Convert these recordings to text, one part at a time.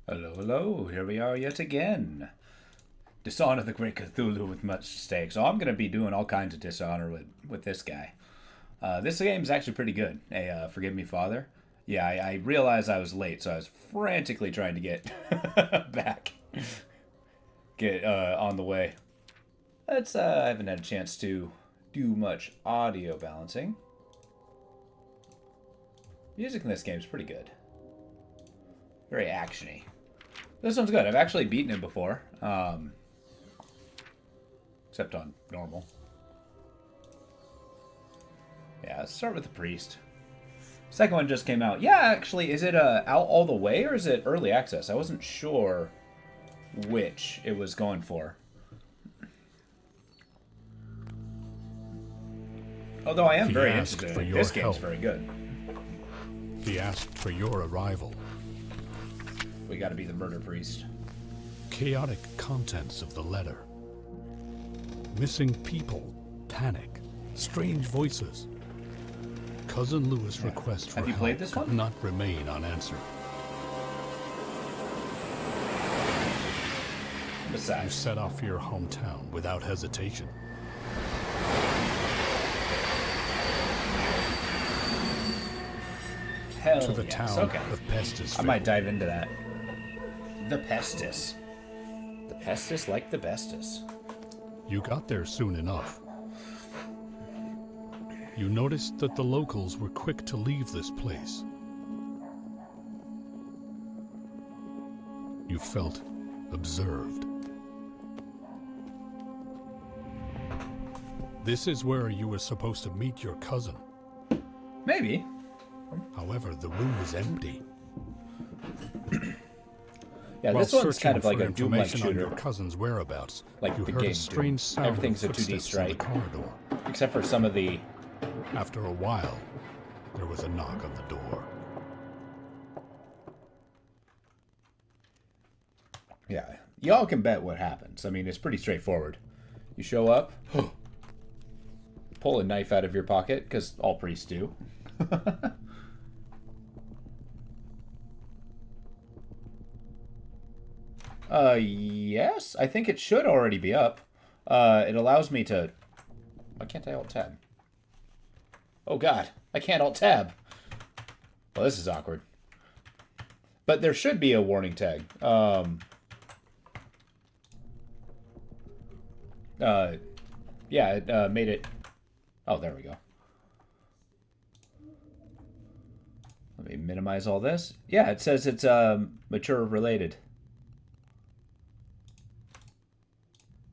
Hello, hello, here we are yet again. Dishonor the Great Cthulhu with much stake. So I'm going to be doing all kinds of dishonor with this guy. This game is actually pretty good. Hey, forgive me, Father. Yeah, I realized I was late, so I was frantically trying to get back. Get on the way. I haven't had a chance to do much audio balancing. Music in this game is pretty good. Very actiony. This one's good. I've actually beaten it before. Except on normal. Yeah, let's start with the priest. Second one just came out. Yeah, actually, is it out all the way or is it early access? I wasn't sure which it was going for. Although I am very interested in it. This game's very good. He asked for your arrival. We gotta be the murder priest. Chaotic contents of the letter. Missing people, panic, strange voices. Cousin Lewis' request for Have you help played this could one? not remain unanswered. You Besides, set off for your hometown without hesitation. hell To the yes. town Okay. of Pestis. I might dive into that. The Pestis. The Pestis like the bestest. You got there soon enough. You noticed that the locals were quick to leave this place. You felt observed. This is where you were supposed to meet your cousin. Maybe. However, the room was empty. Yeah, While this one's searching kind of like for a Doom-like information on shooter. your cousin's whereabouts, Like you the heard game a strange Doom. sound Everything's a of 2D footsteps in the strike. corridor. Except for some of the... After a while, there was a knock on the door. Yeah, y'all can bet what happens. I mean, it's pretty straightforward. You show up, pull a knife out of your pocket, because all priests do. Yes, I think it should already be up. It allows me to... Why can't I alt-tab? Oh god, I can't alt-tab. Well, this is awkward. But there should be a warning tag. Yeah, it made it... Oh, there we go. Let me minimize all this. Yeah, it says it's mature related.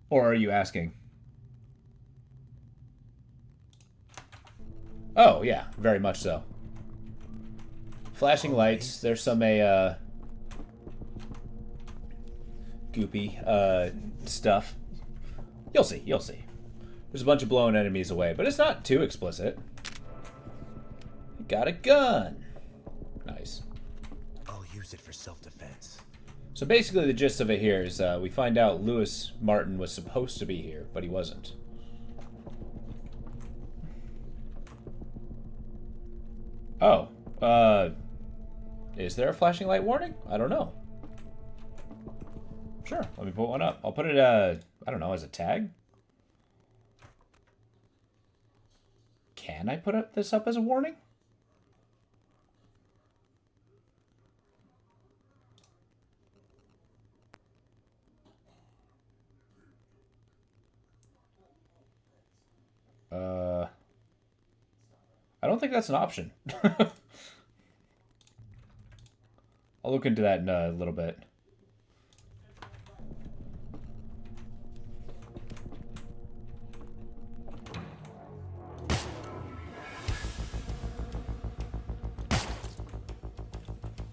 Or are you asking? Oh, yeah, very much so. Flashing lights. There's some goopy stuff. You'll see, you'll see. There's a bunch of blowing enemies away, but it's not too explicit. Got a gun. Nice. I'll use it for self-defense. So basically the gist of it here is we find out Lewis Martin was supposed to be here, but he wasn't. Oh, is there a flashing light warning? I don't know. Sure, let me put one up. I'll put it, I don't know, as a tag? Can I put this up as a warning? I don't think that's an option. I'll look into that in a little bit.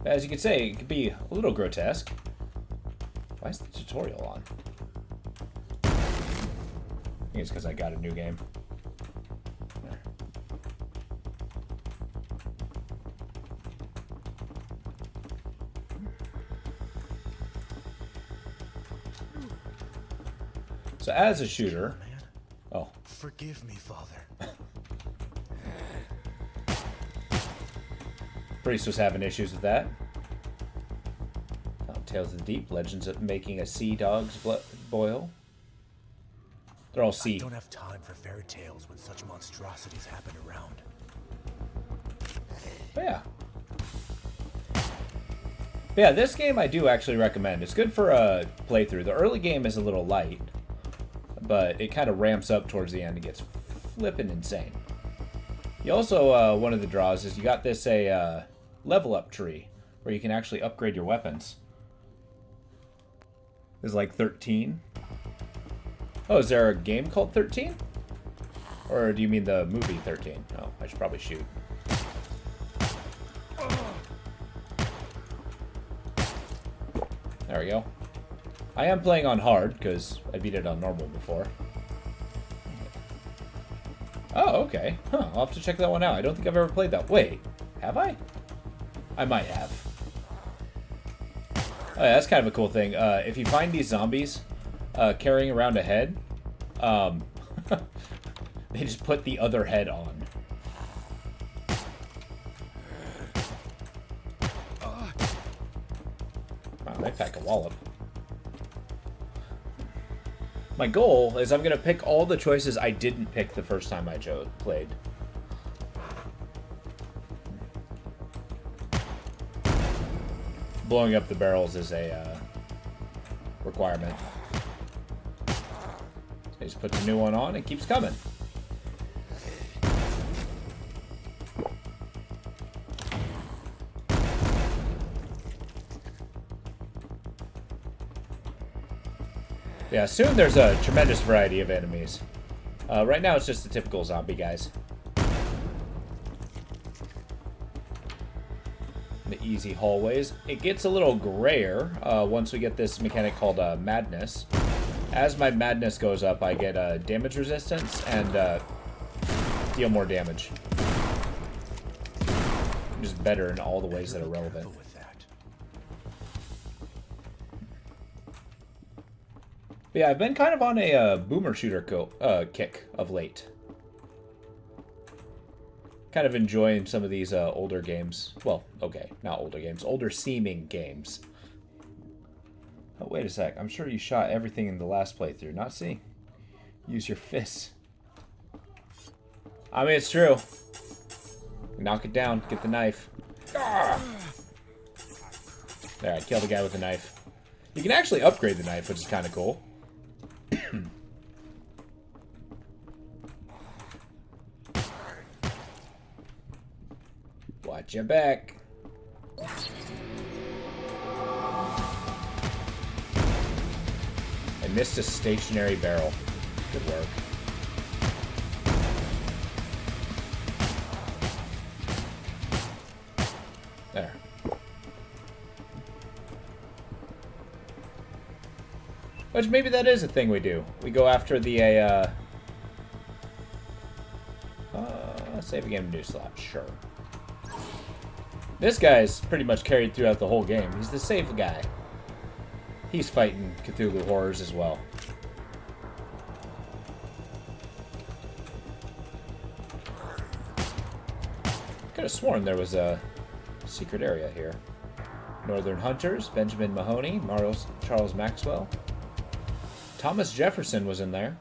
As you can say, it could be a little grotesque. Why is the tutorial on? I think it's because I got a new game. There. So as a shooter... Oh. Forgive me, Father. Priest was having issues with that. Oh, Tales of the Deep, Legends of Making a Sea Dog's Boil. They're all I sea. don't have time for fairy tales when such monstrosities happen around. But yeah. But yeah, this game I do actually recommend. It's good for a playthrough. The early game is a little light, but it kind of ramps up towards the end and gets flippin' insane. You also, one of the draws is you got this level up tree where you can actually upgrade your weapons. There's like 13. Oh, is there a game called 13? Or do you mean the movie 13? Oh, I should probably shoot. There we go. I am playing on hard because I beat it on normal before. Oh, okay. Huh, I'll have to check that one out. I don't think I've ever played that. Wait, have I? I might have. Oh, yeah, that's kind of a cool thing. If you find these zombies carrying around a head, they just put the other head on. Wow, they pack a wallop. My goal is I'm going to pick all the choices I didn't pick the first time I played. Blowing up the barrels is a requirement. He just puts a new one on and keeps coming. Yeah, soon there's a tremendous variety of enemies. Right now it's just the typical zombie guys. The easy hallways. It gets a little grayer once we get this mechanic called Madness. As my Madness goes up, I get damage resistance and deal more damage. Just better in all the ways that are relevant. But yeah, I've been kind of on a boomer shooter kick of late. Kind of enjoying some of these older games. Well, okay, not older games. Older seeming games. Oh, wait a sec. I'm sure you shot everything in the last playthrough. Not see. Use your fists. I mean, it's true. Knock it down. Get the knife. Ah! There, I killed the guy with the knife. You can actually upgrade the knife, which is kind of cool. Watch your back. I missed a stationary barrel. Good work. There. Which maybe that is a thing we do. We go after the save again, new slot. Sure. This guy's pretty much carried throughout the whole game. He's the safe guy. He's fighting Cthulhu horrors as well. Could have sworn there was a secret area here. Northern Hunters, Benjamin Mahoney, Charles Maxwell. Thomas Jefferson was in there.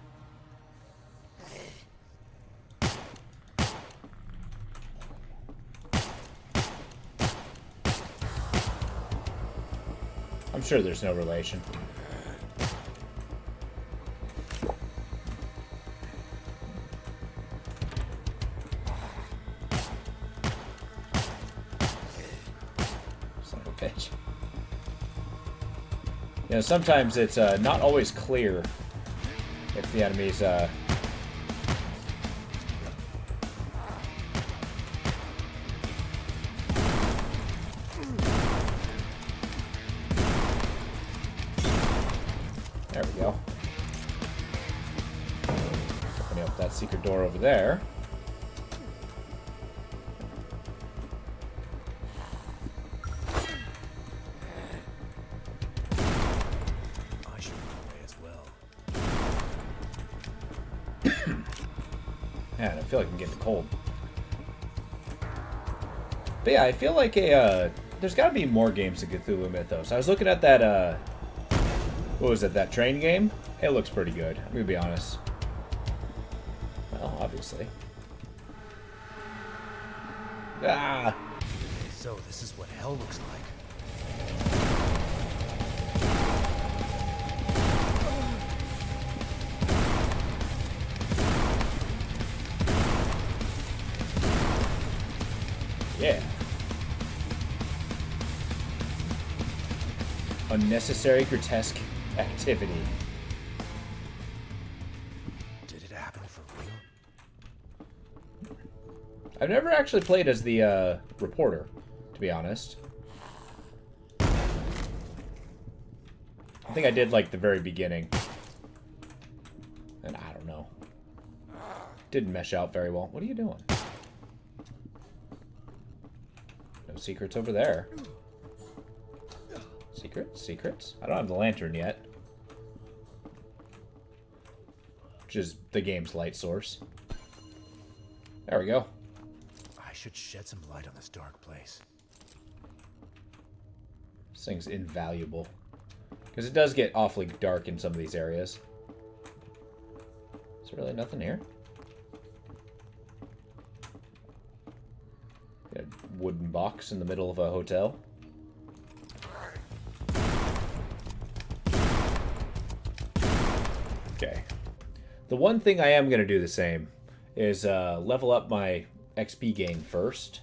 I'm sure there's no relation. Son of a bitch. You know, sometimes it's not always clear if the enemy's there we go. Opening up that secret door over there. I should run away as well. Man, I feel like I'm getting cold. But yeah, I feel like a there's got to be more games of Cthulhu Mythos. I was looking at that, what was it, that train game? It looks pretty good, I'm going to be honest. Well, obviously. Ah! So this is what hell looks like. Yeah. Unnecessary grotesque activity. Did it happen for real? I've never actually played as the reporter, to be honest. I think I did like the very beginning. And I don't know. Didn't mesh out very well. What are you doing? No secrets over there. Secrets? Secrets? I don't have the lantern yet. Which is the game's light source. There we go. I should shed some light on this dark place. This thing's invaluable. Because it does get awfully dark in some of these areas. Is there really nothing here? Got a wooden box in the middle of a hotel. Okay. The one thing I am going to do the same is level up my XP gain first.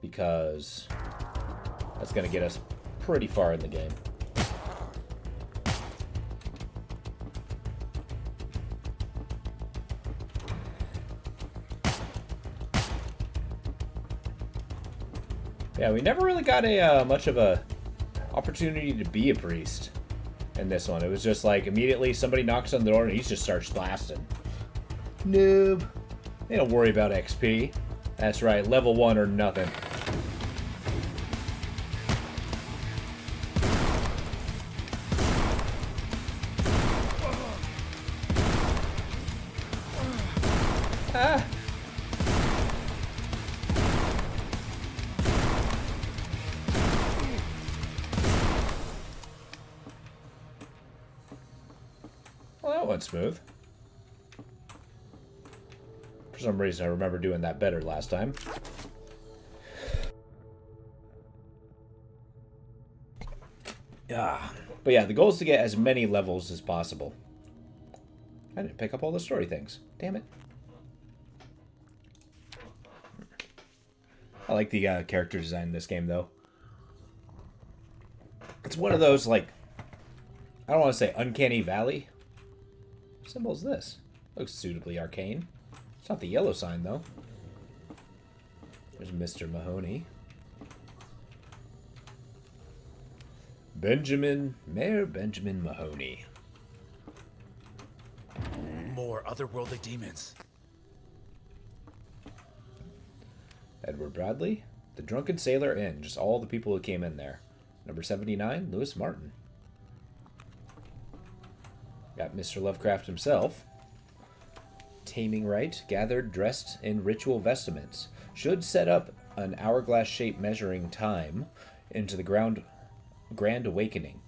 Because that's going to get us pretty far in the game. Yeah, we never really got a much of a opportunity to be a priest in this one. It was just like immediately somebody knocks on the door and he just starts blasting. Noob. They don't worry about XP. That's right, level 1 or nothing. Ah. Well, that went smooth. For some reason, I remember doing that better last time. Ah, but yeah, the goal is to get as many levels as possible. I didn't pick up all the story things. Damn it. I like the character design in this game, though. It's one of those, like, I don't want to say uncanny valley. What symbol is this? Looks suitably arcane. It's not the yellow sign, though. There's Mr. Mahoney. Mayor Benjamin Mahoney. More otherworldly demons. Edward Bradley. The Drunken Sailor Inn. Just all the people who came in there. Number 79, Lewis Martin. Got Mr. Lovecraft himself. Taming Rite, gathered, dressed in ritual vestments. Should set up an hourglass-shaped measuring time into the Grand Awakening.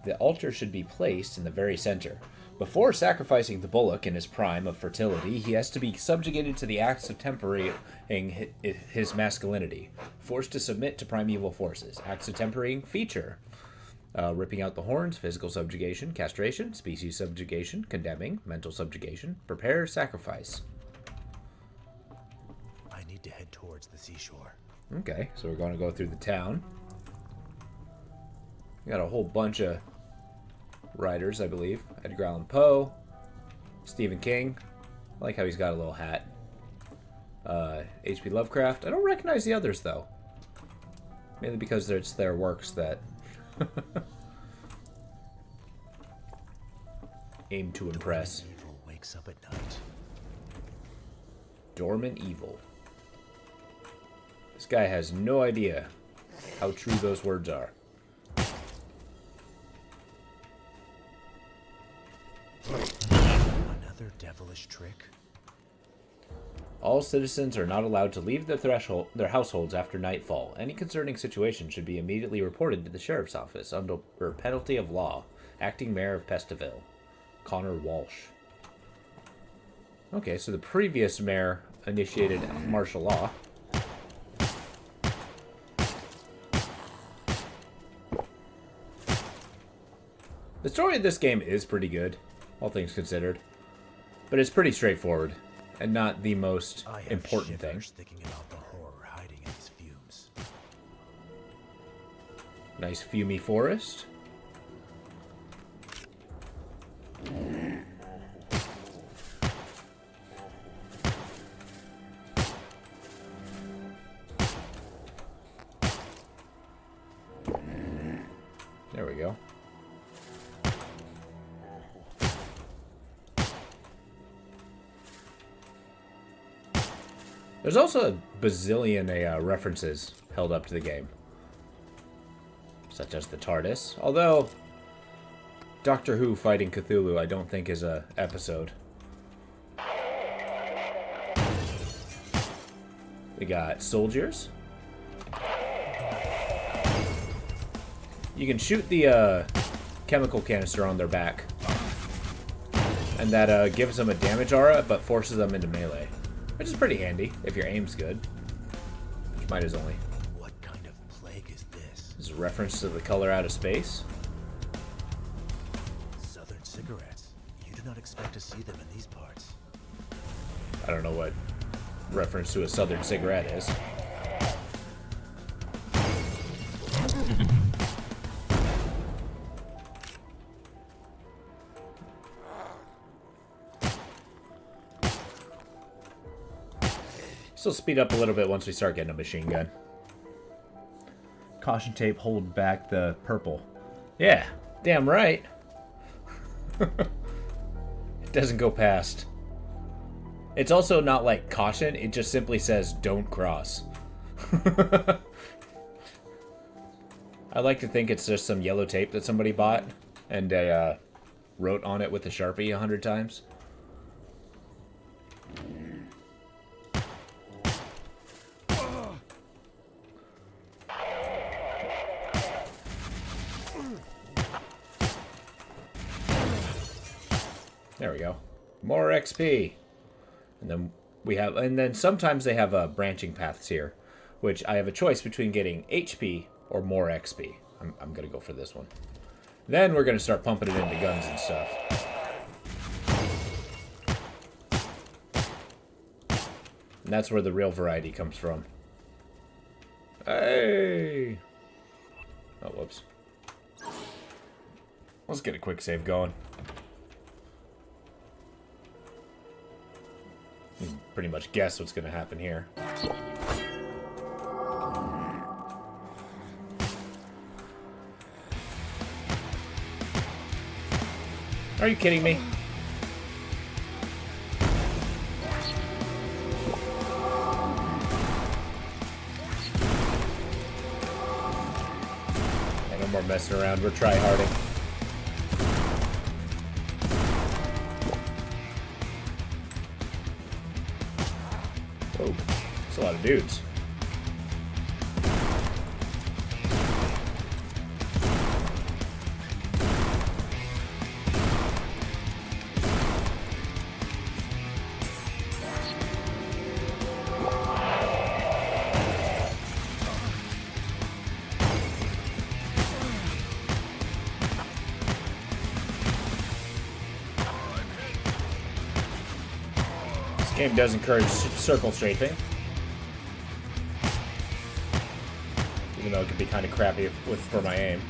The altar should be placed in the very center. Before sacrificing the bullock in his prime of fertility, he has to be subjugated to the acts of tempering his masculinity. Forced to submit to primeval forces. Acts of tempering feature ripping out the horns, physical subjugation, castration, species subjugation, condemning, mental subjugation, prepare, sacrifice. I need to head towards the seashore. Okay, so we're going to go through the town. We got a whole bunch of writers, I believe. Edgar Allan Poe, Stephen King. I like how he's got a little hat. H.P. Lovecraft. I don't recognize the others, though. Mainly because it's their works that aim to impress. Dormant evil wakes up at night. Dormant evil. This guy has no idea how true those words are. Another devilish trick. All citizens are not allowed to leave their households after nightfall. Any concerning situation should be immediately reported to the sheriff's office under penalty of law. Acting Mayor of Pestaville, Connor Walsh. Okay, so the previous mayor initiated martial law. The story of this game is pretty good, all things considered. But it's pretty straightforward, and not the most important thing. Thinking about the horror hiding in these fumes. Nice fumey forest. There we go. There's also a bazillion references held up to the game, such as the TARDIS. Although, Doctor Who Fighting Cthulhu I don't think is a episode. We got soldiers. You can shoot the chemical canister on their back, and that gives them a damage aura, but forces them into melee. Which is pretty handy if your aim's good. Which might as only. What kind of plague is this? This is a reference to the color out of space. Southern cigarettes. You do not expect to see them in these parts. I don't know what reference to a southern cigarette is. Still speed up a little bit once we start getting a machine gun. Caution tape hold back the purple. Yeah, damn right. It doesn't go past. It's also not like caution, it just simply says don't cross. I like to think it's just some yellow tape that somebody bought and wrote on it with a Sharpie 100 times. There we go. More XP. And then sometimes they have branching paths here, which I have a choice between getting HP or more XP. I'm gonna go for this one. Then we're gonna start pumping it into guns and stuff. And that's where the real variety comes from. Hey! Oh, whoops. Let's get a quick save going. You can pretty much guess what's going to happen here. Are you kidding me? No more messing around, we're try-harding. Oh, that's a lot of dudes. This game does encourage circle strafing. Even though it can be kind of crappy for my aim.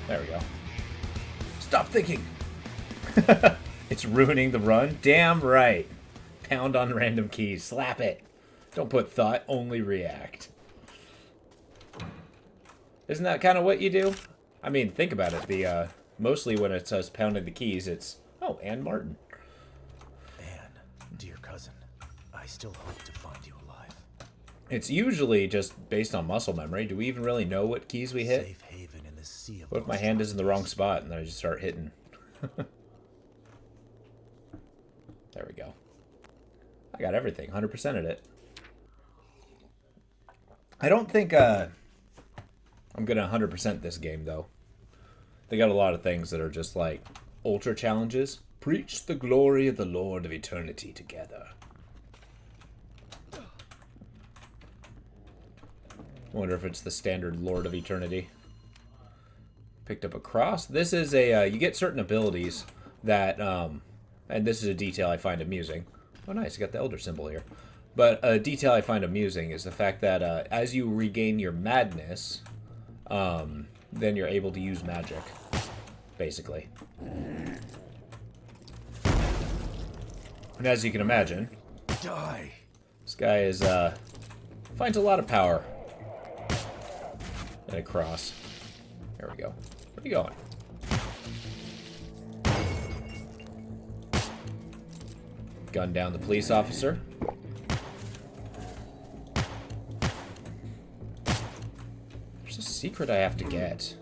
There we go. Stop thinking! It's ruining the run? Damn right. Pound on random keys. Slap it. Don't put thought, only react. Isn't that kind of what you do? I mean, think about it. The mostly when it says pounding the keys, it's... Oh, Anne Martin. Anne, dear cousin, I still hope to find you alive. It's usually just based on muscle memory. Do we even really know what keys we hit? Safe haven in the sea of What if my hand is in the wrong spot and then I just start hitting? There we go. I got everything, 100%ed it. I don't think I'm gonna 100% this game though. They got a lot of things that are just like ultra challenges. Preach the glory of the Lord of Eternity together. Wonder if it's the standard Lord of Eternity. Picked up a cross. This is a you get certain abilities that and this is a detail I find amusing. Oh nice, you got the elder symbol here. But a detail I find amusing is the fact that as you regain your madness, then you're able to use magic, basically. And as you can imagine, Die. this guy is finds a lot of power in a cross. There we go. Where are you going? Gun down the police officer. There's a secret I have to get.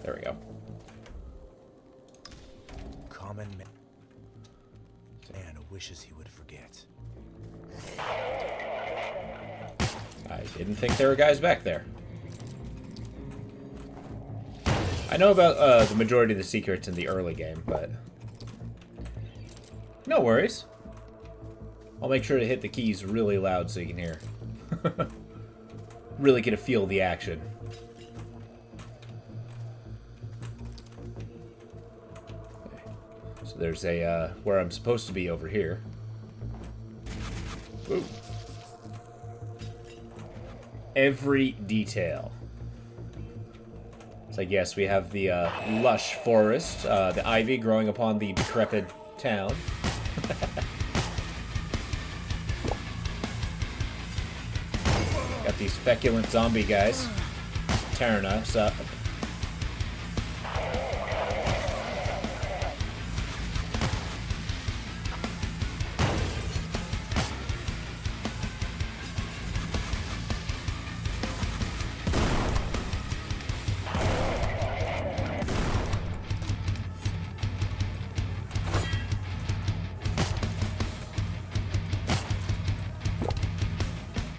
There we go. Common man wishes he would forget. I didn't think there were guys back there. I know about the majority of the secrets in the early game, but no worries. I'll make sure to hit the keys really loud so you can hear. Really get to feel the action. So there's a where I'm supposed to be over here. Woo. Every detail. It's like, yes, we have the lush forest, the ivy growing upon the decrepit town. Got these feculent zombie guys tearing us up.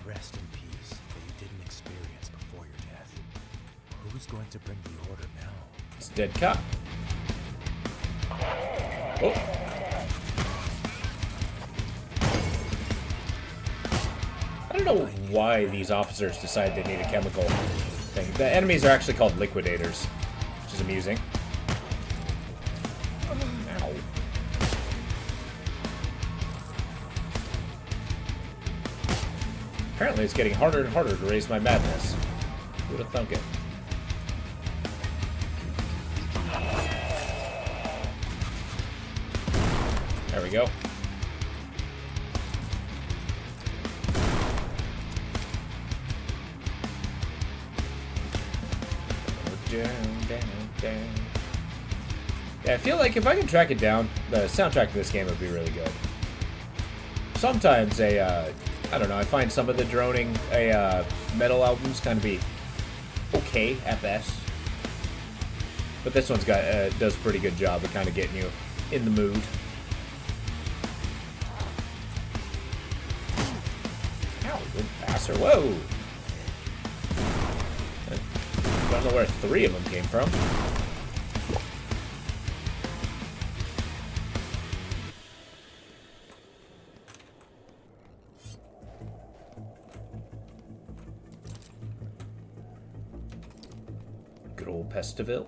Rest in peace that you didn't experience before your death. Who's going to bring the order now? It's a dead cop. Oh. I don't know why these officers decide they need a chemical thing. The enemies are actually called liquidators, which is amusing. Ow. Apparently it's getting harder and harder to raise my madness. Who'd have thunk it? There we go. Down, down, down. Yeah, I feel like if I can track it down, the soundtrack of this game would be really good. Sometimes I don't know, I find some of the droning metal albums kind of be okay at best. But this one's got does a pretty good job of kind of getting you in the mood. Ow, good passer. Whoa! I don't know where 3 of them came from. Good old Pestiville.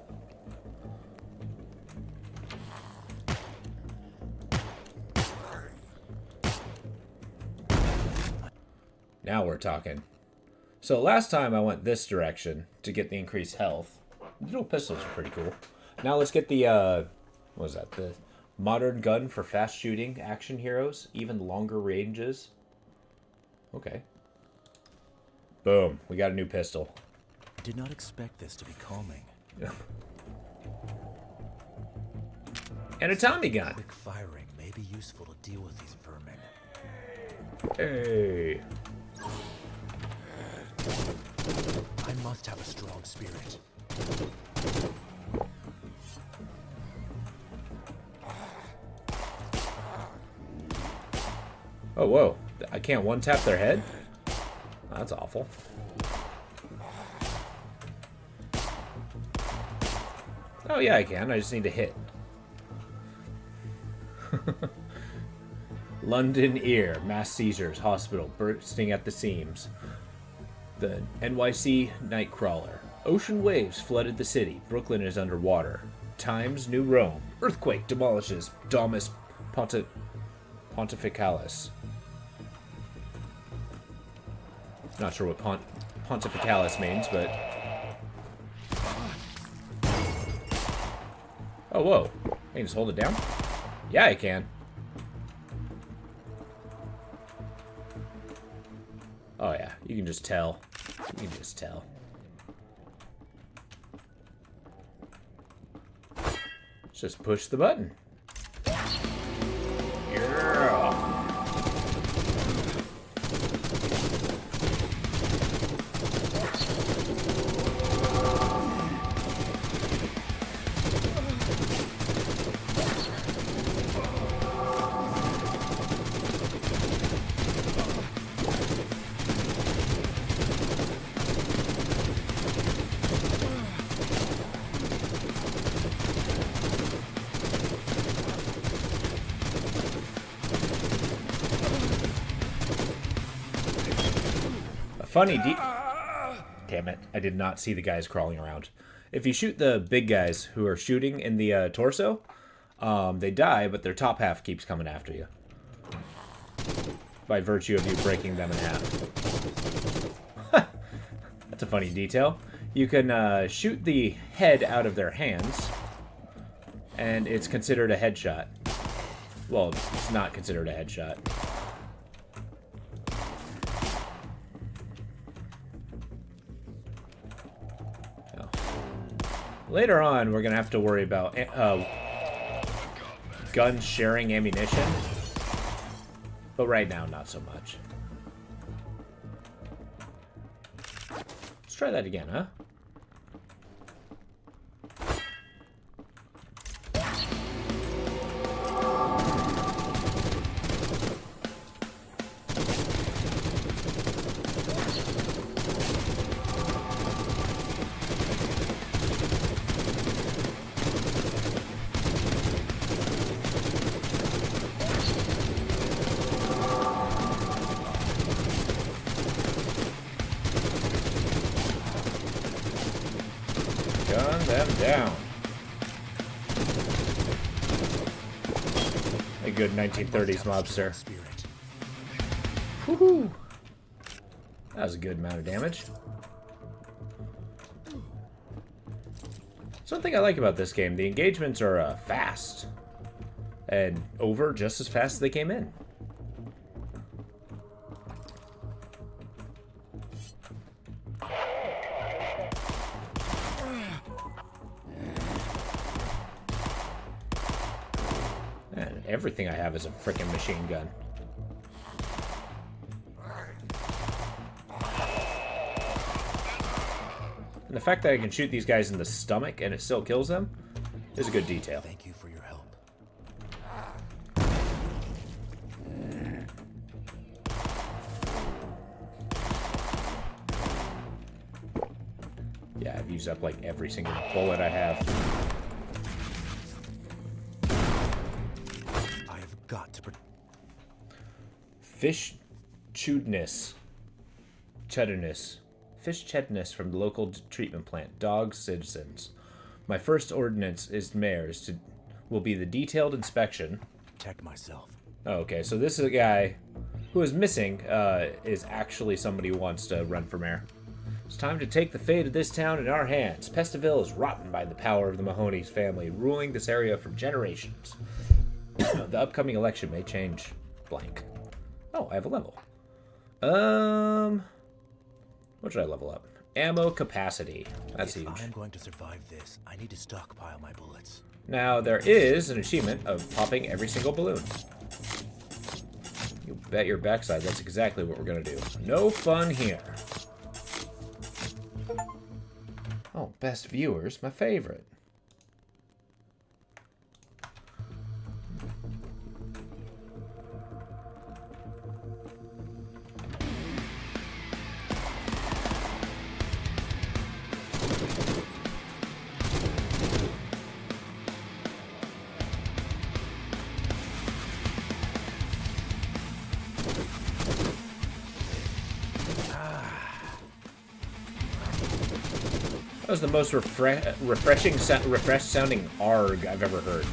Now we're talking. So last time I went this direction to get the increased health. The dual pistols are pretty cool. Now let's get the, what was that? The modern gun for fast shooting action heroes. Even longer ranges. Okay. Boom. We got a new pistol. Did not expect this to be calming. And a Tommy gun. Quick firing may be useful to deal with these vermin. Hey. I must have a strong spirit. Oh, whoa. I can't one-tap their head? That's awful. Oh, yeah, I can. I just need to hit. London Ear. Mass seizures. Hospital. Bursting at the seams. The NYC Nightcrawler. Ocean waves flooded the city. Brooklyn is underwater. Times New Rome. Earthquake demolishes Domus Pontificalis. Not sure what Pontificalis means, but... Oh, whoa. I can just hold it down? Yeah, I can. Oh, yeah. You can just tell. You can just tell. Let's just push the button. Yeah. Funny Damn it. I did not see the guys crawling around. If you shoot the big guys who are shooting in the torso, they die, but their top half keeps coming after you. By virtue of you breaking them in half. That's a funny detail. You can shoot the head out of their hands, and it's considered a headshot. Well, it's not considered a headshot. Later on, we're going to have to worry about gun sharing ammunition. But right now, not so much. Let's try that again, huh? Gun them down. A good 1930s mobster. Woohoo! That was a good amount of damage. Something I like about this game, the engagements are fast. And over just as fast as they came in. Man, everything I have is a freaking machine gun. And the fact that I can shoot these guys in the stomach and it still kills them is a good detail. Thank you for your help. Yeah, I've used up like every single bullet I have. I've got to. Fish chewedness. Chedderness. Fish chedderness from the local treatment plant. Dogs, citizens. My first ordinance is mayor's will be the detailed inspection. Protect myself. Oh, okay, so this is a guy who is missing, is actually somebody who wants to run for mayor. It's time to take the fate of this town in our hands. Pestiville is rotten by the power of the Mahoney's family, ruling this area for generations. The upcoming election may change blank. Oh, I have a level. What should I level up? Ammo capacity. That's huge. If I'm going to survive this, I need to stockpile my bullets. Now, there is an achievement of popping every single balloon. You bet your backside that's exactly what we're going to do. No fun here. Oh, best viewers, my favorite. That was the most refreshing sounding ARG I've ever heard.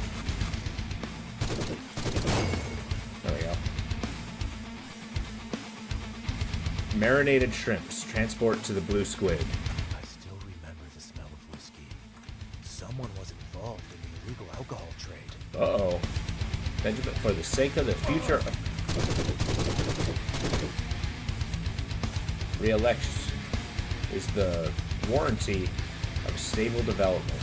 There we go. Marinated shrimps. Transport to the blue squid. I still remember the smell of whiskey. Someone was involved in the illegal alcohol trade. Uh-oh. Benjamin, for the sake of the future... Re-elect is the warranty of stable development.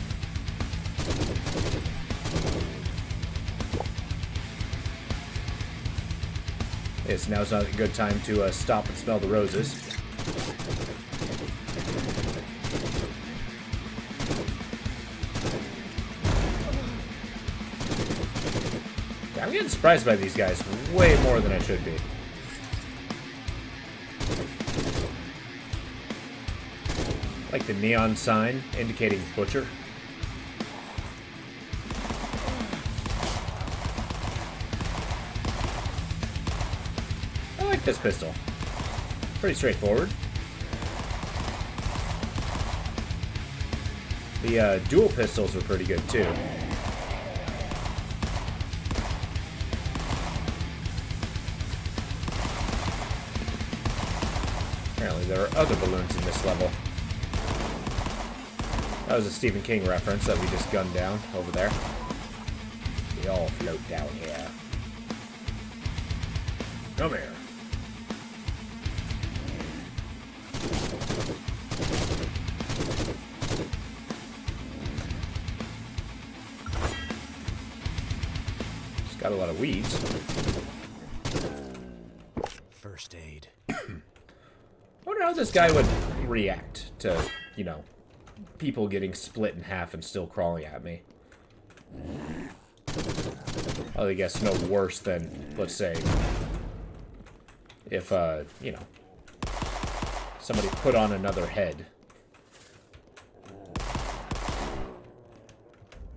Yes, now's not a good time to stop and smell the roses. I'm getting surprised by these guys way more than I should be. Like the neon sign indicating butcher. I like this pistol. Pretty straightforward. The dual pistols are pretty good too. Apparently there are other balloons in this level. That was a Stephen King reference that we just gunned down over there. We all float down here. Come here. It's got a lot of weeds. First aid. I wonder how this guy would react to, you know, people getting split in half and still crawling at me. I guess no worse than, let's say, if, you know, somebody put on another head.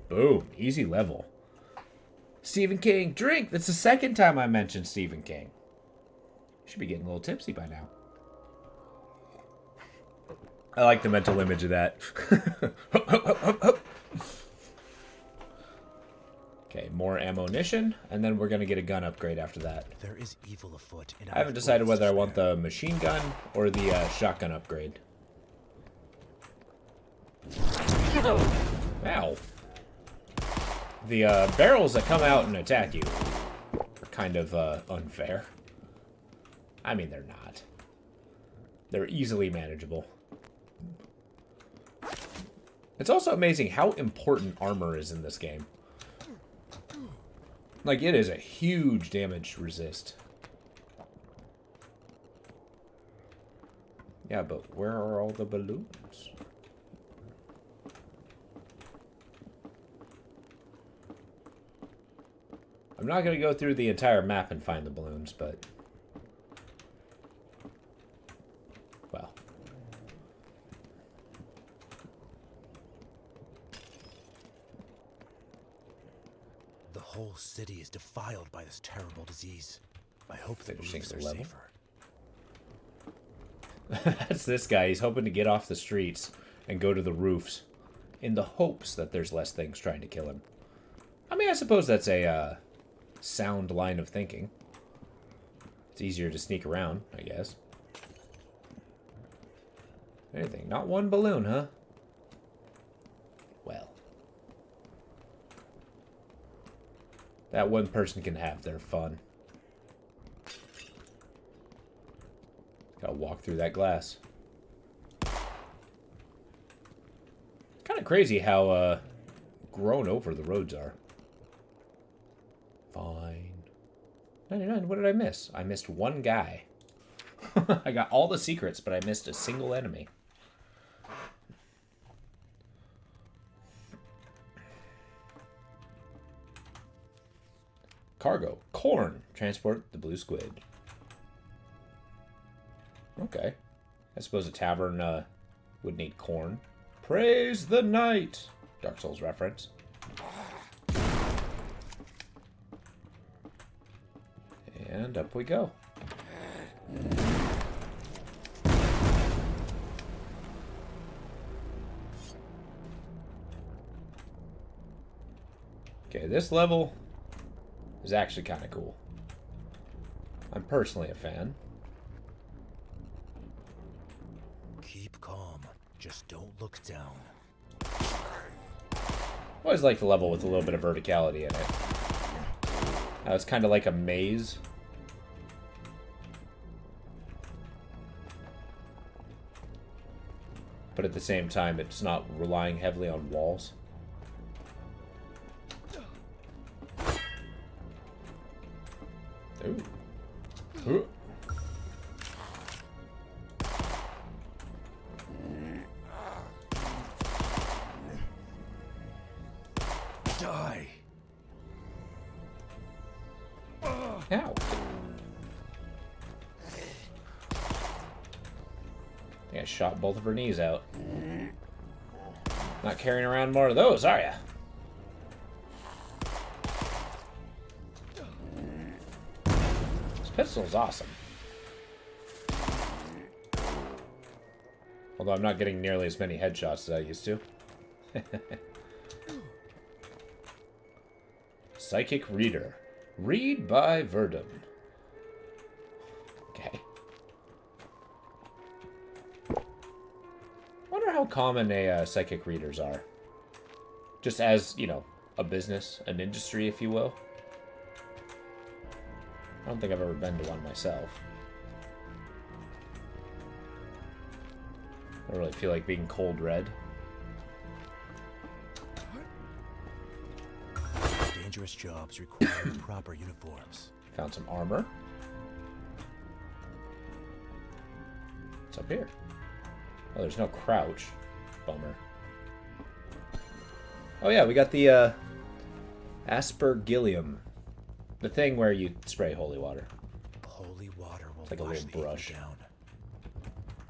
Boom. Easy level. Stephen King, drink! That's the second time I mentioned Stephen King. Should be getting a little tipsy by now. I like the mental image of that. Okay, more ammunition, and then we're gonna get a gun upgrade after that. There is evil afoot, and I haven't decided whether I want the machine gun or the shotgun upgrade. Ow. The barrels that come out and attack you are kind of unfair. I mean, they're not. They're easily manageable. It's also amazing how important armor is in this game. Like, it is a huge damage resist. Yeah, but where are all the balloons? I'm not going to go through the entire map and find the balloons, but... well. The whole city is defiled by this terrible disease. I hope the roofs are level. safer. That's this guy. He's hoping to get off the streets and go to the roofs in the hopes that there's less things trying to kill him. I mean, I suppose that's a sound line of thinking. It's easier to sneak around, I guess. Anything. Not one balloon, huh? Well. That one person can have their fun. Gotta walk through that glass. Kind of crazy how grown over the roads are. Fine. 99, what did I miss? I missed one guy. I got all the secrets, but I missed a single enemy. Cargo. Corn. Transport the blue squid. Okay. I suppose a tavern would need corn. Praise the night! Dark Souls reference. And up we go. Okay, this level is actually kind of cool. I'm personally a fan. Keep calm. Just don't look down. I always like the level with a little bit of verticality in it. It's kind of like a maze. But at the same time, it's not relying heavily on walls. Ooh. Ooh. Die. Ow. I think I shot both of her knees out. Not carrying around more of those, are ya? This pistol's awesome. Although I'm not getting nearly as many headshots as I used to. Psychic Reader. Read by Verdum. Okay. Wonder how common psychic readers are. Just as, you know, a business, an industry, if you will. I don't think I've ever been to one myself. I don't really feel like being cold red. Dangerous jobs require proper uniforms. Found some armor. What's up here? Oh, there's no crouch. Bummer. Oh yeah, we got the Aspergillium. The thing where you spray holy water. Holy water will like a wash little the evil brush. down.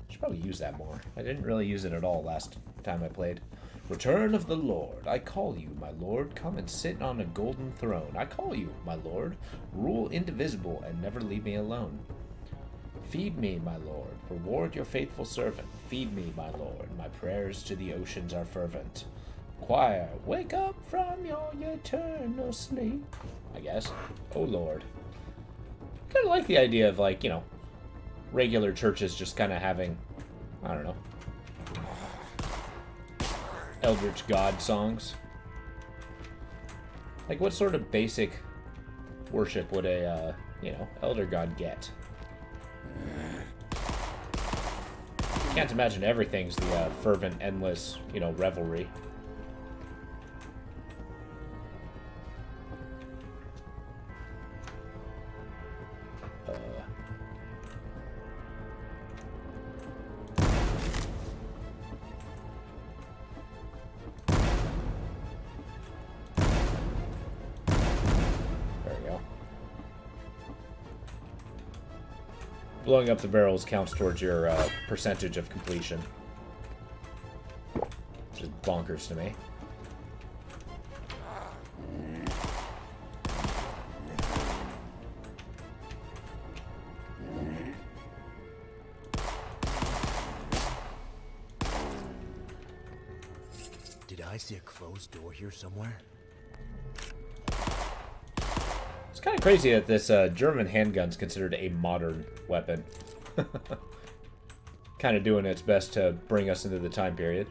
Should probably use that more. I didn't really use it at all last time I played. Return of the Lord. I call you, my lord. Come and sit on a golden throne. I call you, my lord. Rule indivisible and never leave me alone. Feed me, my lord. Reward your faithful servant. Feed me, my lord. My prayers to the oceans are fervent. Choir, wake up from your eternal sleep. I guess. Oh, Lord. Kind of like the idea of, like, you know, regular churches just kind of having, I don't know, Eldritch God songs. Like, what sort of basic worship would a, you know, Elder God get? Can't imagine everything's the fervent, endless, you know, revelry. There we go. Blowing up the barrels counts towards your percentage of completion. Which is bonkers to me. Did I see a closed door here somewhere? It's kind of crazy that this German handgun's considered a modern weapon. Kind of doing its best to bring us into the time period.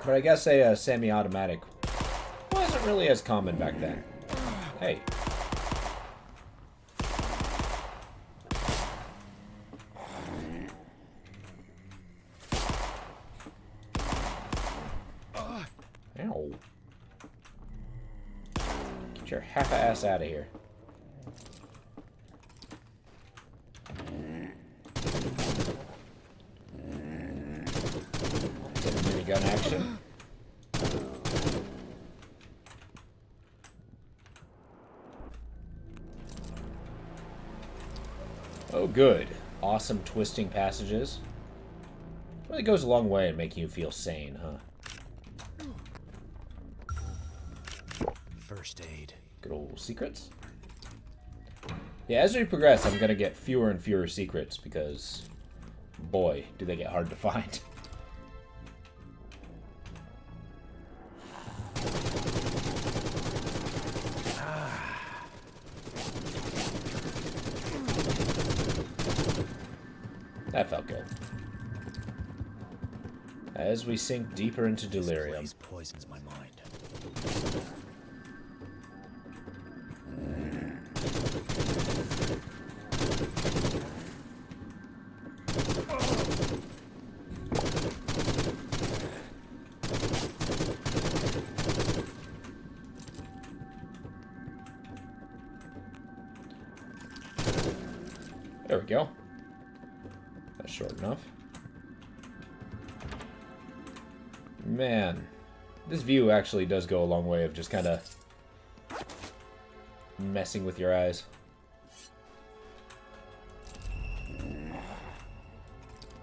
But I guess a semi-automatic wasn't really as common back then. Hey. Ow. Get your half-ass out of here. Minigun action. Oh, good. Awesome twisting passages. Really goes a long way in making you feel sane, huh? First aid. Good old secrets. Yeah, as we progress, I'm gonna get fewer and fewer secrets because, boy, do they get hard to find. That felt good. As we sink deeper into delirium. This place poisons my mind. There we go. That's short enough. Man, this view actually does go a long way of just kind of messing with your eyes.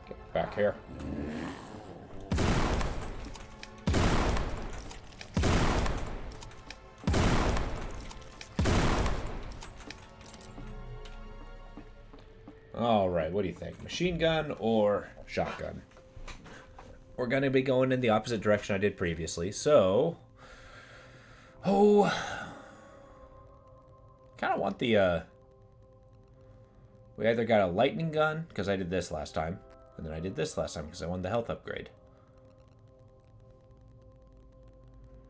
Get back here. Alright, what do you think? Machine gun or shotgun? We're going to be going in the opposite direction I did previously, so... Oh... kind of want the, We either got a lightning gun, because I did this last time, and then I did this last time because I wanted the health upgrade.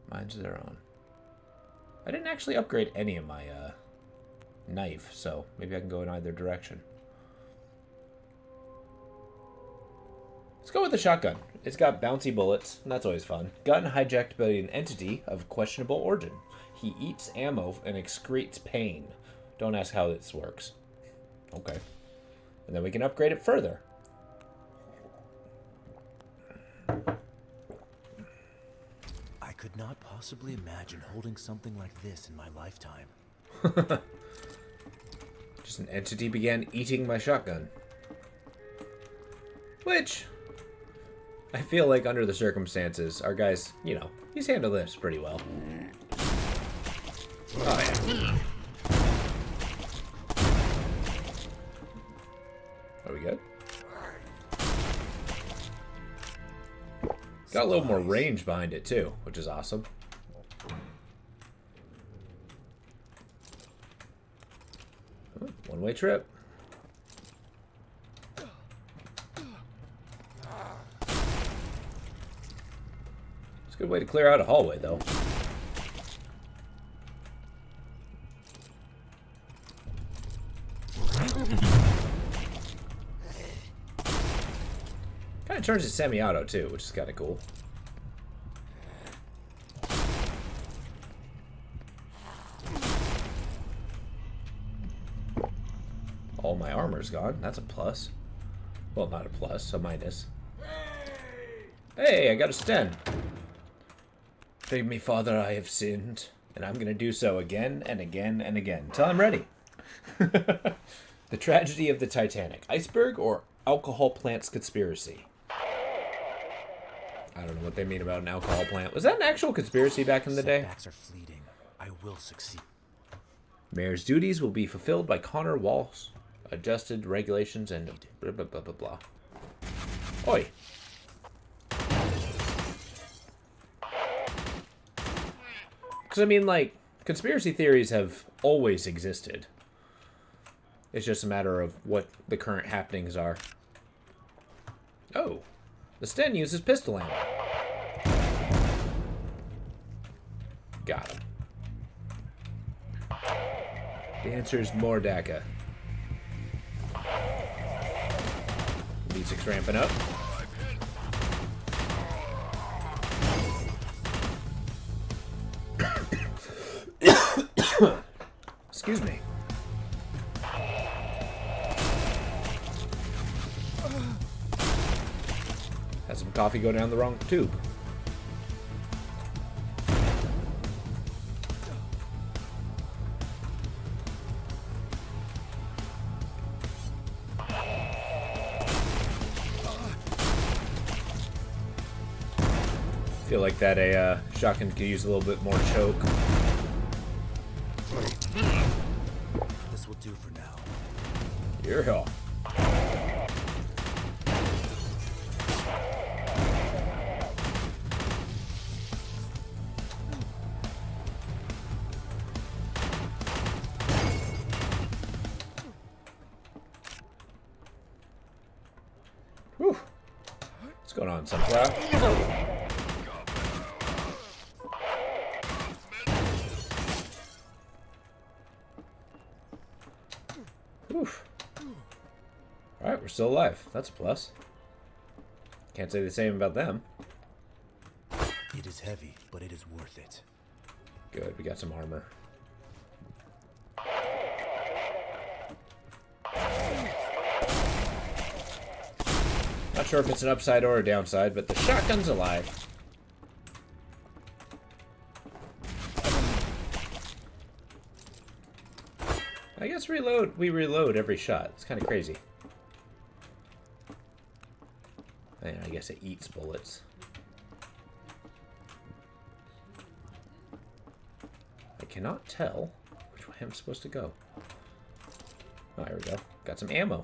Mine's their own. I didn't actually upgrade any of my, knife, so maybe I can go in either direction. Let's go with the shotgun. It's got bouncy bullets, and that's always fun. Gun hijacked by an entity of questionable origin. He eats ammo and excretes pain. Don't ask how this works. Okay. And then we can upgrade it further. I could not possibly imagine holding something like this in my lifetime. Just an entity began eating my shotgun. Which... I feel like under the circumstances, our guy's, you know, he's handled this pretty well. Oh, yeah. Are we good? Got a little more range behind it, too, which is awesome. Oh, one-way trip. Good way to clear out a hallway, though. Kind of turns it semi-auto, too, which is kind of cool. All my armor's gone. That's a plus. Well, not a plus, a minus. Hey, I got a Sten. Forgive me, Father, I have sinned, and I'm going to do so again and again and again, until I'm ready. The tragedy of the Titanic. Iceberg or alcohol plant's conspiracy? I don't know what they mean about an alcohol plant. Was that an actual conspiracy back in the day? Setbacks are fleeting. I will succeed. Mayor's duties will be fulfilled by Connor Walsh. Adjusted regulations and blah, blah, blah, blah, blah. Oi. Because, I mean, like, conspiracy theories have always existed. It's just a matter of what the current happenings are. Oh. The Sten uses pistol ammo. Got him. The answer is more DACA. V6 ramping up. Excuse me. Had some coffee go down the wrong tube. Feel like that a shotgun could use a little bit more choke. This will do for now. You're hell. What's going on, Sunflower? Oof. Alright, we're still alive. That's a plus. Can't say the same about them. It is heavy, but it is worth it. Good, we got some armor. Not sure if it's an upside or a downside, but the shotgun's alive. I guess we reload every shot. It's kind of crazy. And I guess it eats bullets. I cannot tell which way I'm supposed to go. Oh, there we go. Got some ammo.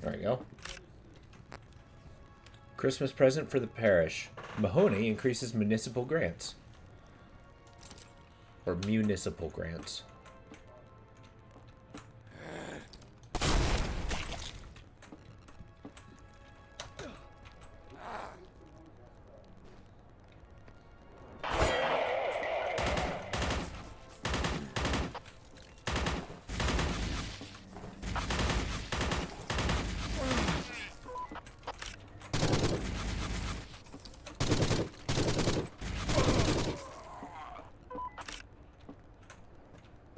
There we go. Christmas present for the parish. Mahoney increases municipal grants. Or municipal grants.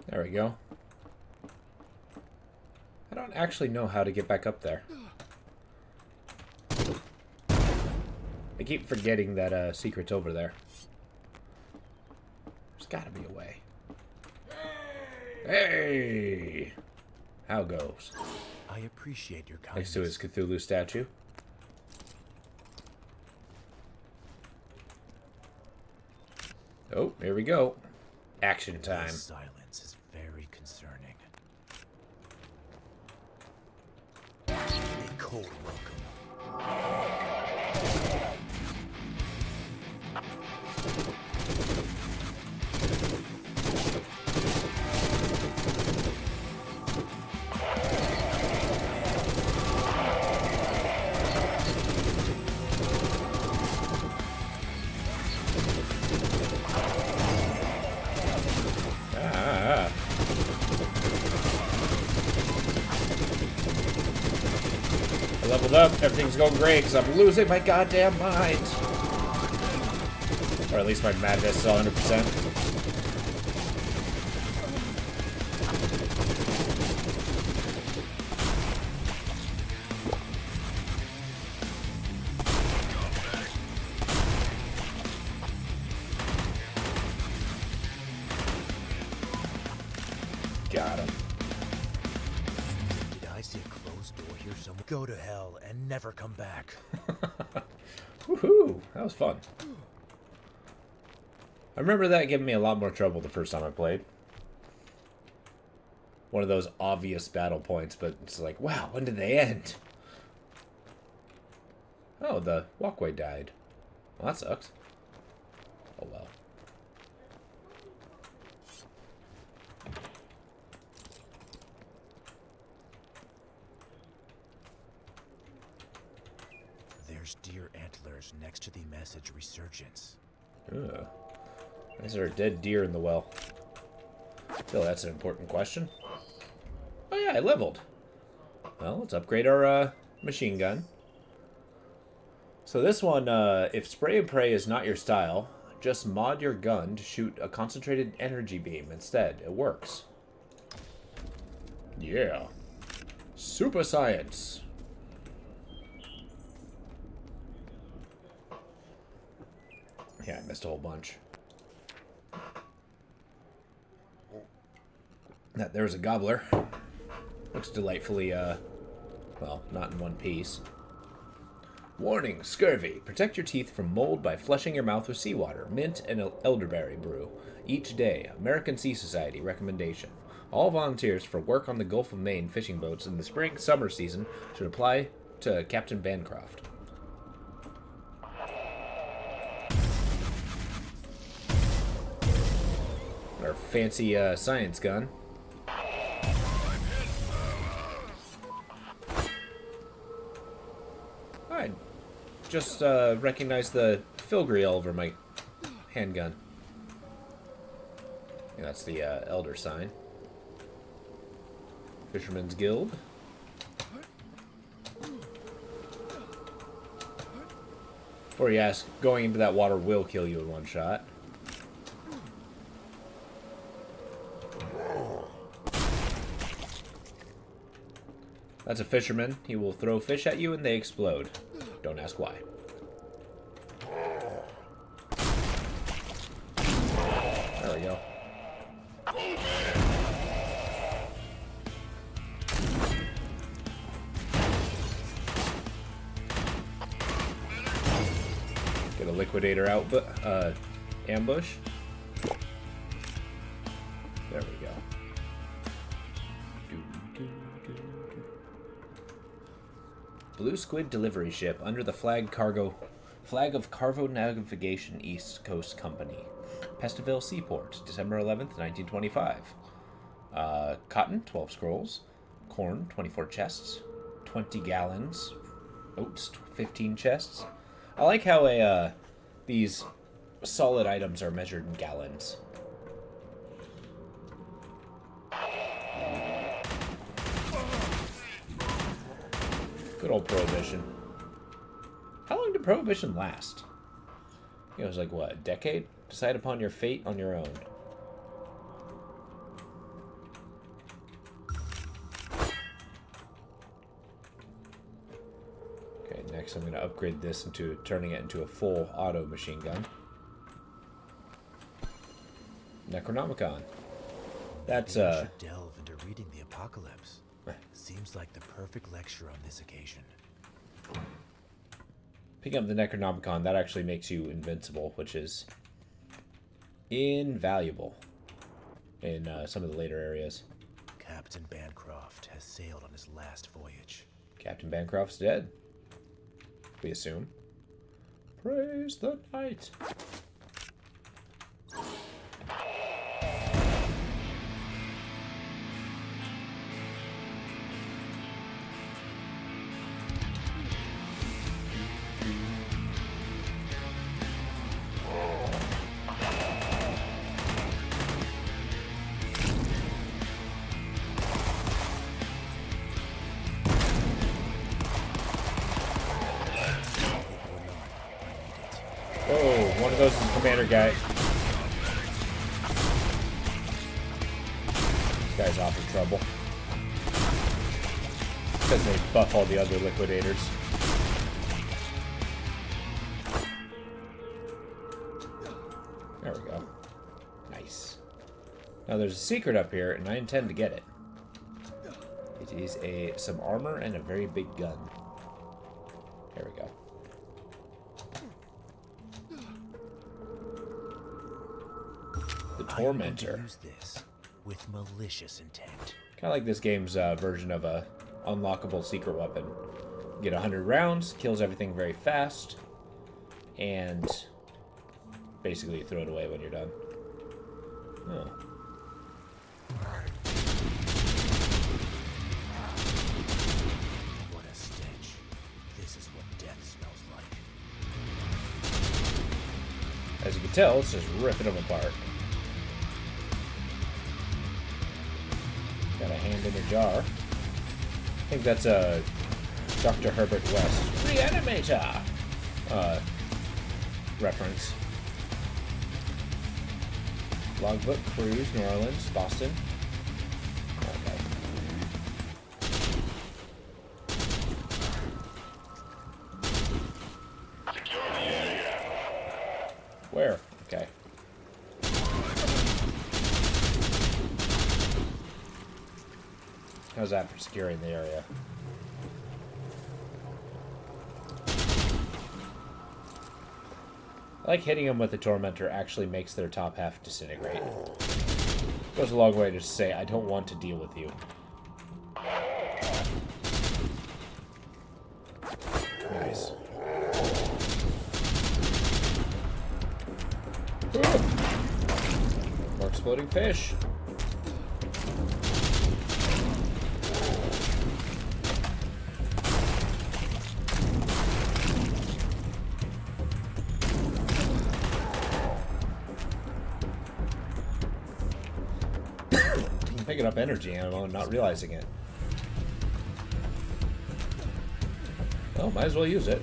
There we go. I don't actually know how to get back up there. I keep forgetting that secret's over there. There's gotta be a way. Hey! How goes? I appreciate your kindness. Next to his Cthulhu statue. Oh, here we go. Action time. This silence is very concerning. A cold welcome. I leveled up, everything's going great because I'm losing my goddamn mind. Or at least my madness is 100%. Got him. Did I see a closed door here somewhere? Go to hell and never come back. Woohoo! That was fun. I remember that giving me a lot more trouble the first time I played. One of those obvious battle points, but it's like, wow, when did they end? Oh, the walkway died. Well, that sucks. Oh well. There's deer antlers next to the message resurgence. Ugh. Is there a dead deer in the well? I feel that's an important question. Oh yeah, I leveled. Well, let's upgrade our machine gun. So this one, if spray and pray is not your style, just mod your gun to shoot a concentrated energy beam instead. It works. Yeah. Super science. Yeah, I missed a whole bunch. There's a gobbler. Looks delightfully, well, not in one piece. Warning, scurvy. Protect your teeth from mold by flushing your mouth with seawater, mint, and elderberry brew. Each day. American Sea Society recommendation. All volunteers for work on the Gulf of Maine fishing boats in the spring-summer season should apply to Captain Bancroft. our fancy science gun. I just recognized the filigree all over my handgun. And that's the Elder sign. Fisherman's Guild. Before you ask, going into that water will kill you in one shot. That's a fisherman. He will throw fish at you and they explode. Don't ask why. There we go. Get a liquidator out, but ambush. There we go. Blue Squid delivery ship under the flag of Cargo Navigation East Coast Company. Pestiville Seaport, December 11th, 1925. Cotton, 12 scrolls. Corn, 24 chests. 20 gallons. Oats, 15 chests. I like how these solid items are measured in gallons. Good old Prohibition. How long did Prohibition last? It was like, what, a decade? Decide upon your fate on your own. Okay, next I'm going to upgrade this into turning it into a full auto machine gun. Necronomicon. That's, Maybe we should delve into reading the Apocalypse. Seems like the perfect lecture on this occasion. Picking up the Necronomicon, that actually makes you invincible, which is invaluable in some of the later areas. Captain Bancroft has sailed on his last voyage. Captain Bancroft's dead, we assume. Praise the knight. Oh, one of those is the commander guy. This guy's off in trouble. Because they buff all the other liquidators. There we go. Nice. Now there's a secret up here, and I intend to get it. It is some armor and a very big gun. There we go. The Tormentor. Use this with malicious intent. Kind of like this game's version of a unlockable secret weapon. Get 100 rounds, kills everything very fast, and basically you throw it away when you're done. Oh. What a stench. This is what death smells like. As you can tell, it's just ripping them apart. Got a hand in a jar. I think that's a Dr. Herbert West Reanimator reference. Logbook, Cruise, New Orleans, Boston. Okay. Where? Okay. How's that for securing the area? I like hitting them with the Tormentor actually makes their top half disintegrate. Goes a long way to say, I don't want to deal with you. Nice. Works exploding fish. I'm picking up energy ammo and not realizing it. Oh, might as well use it.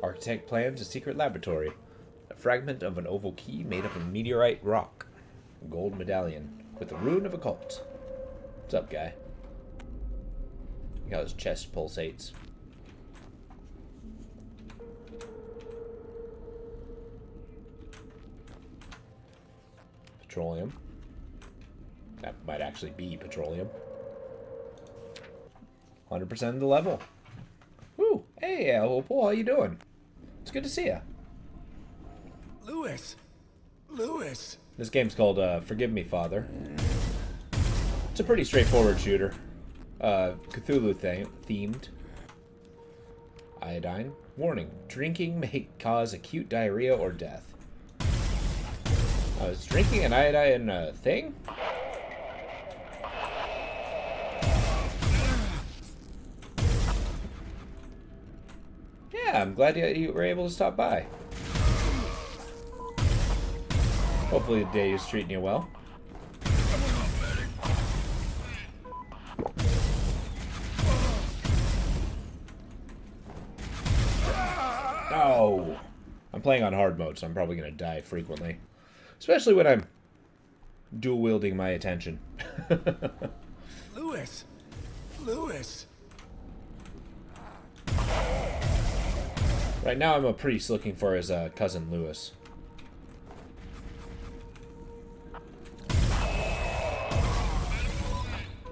Architect plans a secret laboratory. A fragment of an oval key made of a meteorite rock. A gold medallion with the rune of a cult. What's up, guy? Look how his chest pulsates. Petroleum. That might actually be petroleum. 100% of the level. Woo! Hey, Opal, how you doing? It's good to see ya. Louis! Louis! This game's called Forgive Me, Father. It's a pretty straightforward shooter. Cthulhu themed. Iodine. Warning. Drinking may cause acute diarrhea or death. Is drinking an iodine a thing? Yeah, I'm glad you were able to stop by. Hopefully the day is treating you well. No! I'm playing on hard mode, so I'm probably going to die frequently. Especially when I'm dual-wielding my attention. Louis! Louis! Right now I'm a priest looking for his cousin Louis.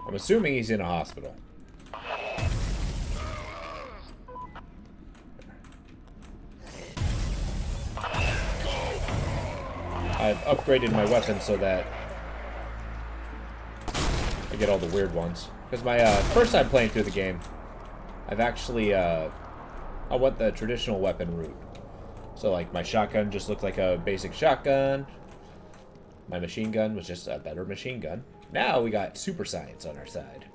I'm assuming he's in a hospital. I've upgraded my weapon so that I get all the weird ones. Because my first time playing through the game, I've actually I went the traditional weapon route. So like my shotgun just looked like a basic shotgun. My machine gun was just a better machine gun. Now we got super science on our side.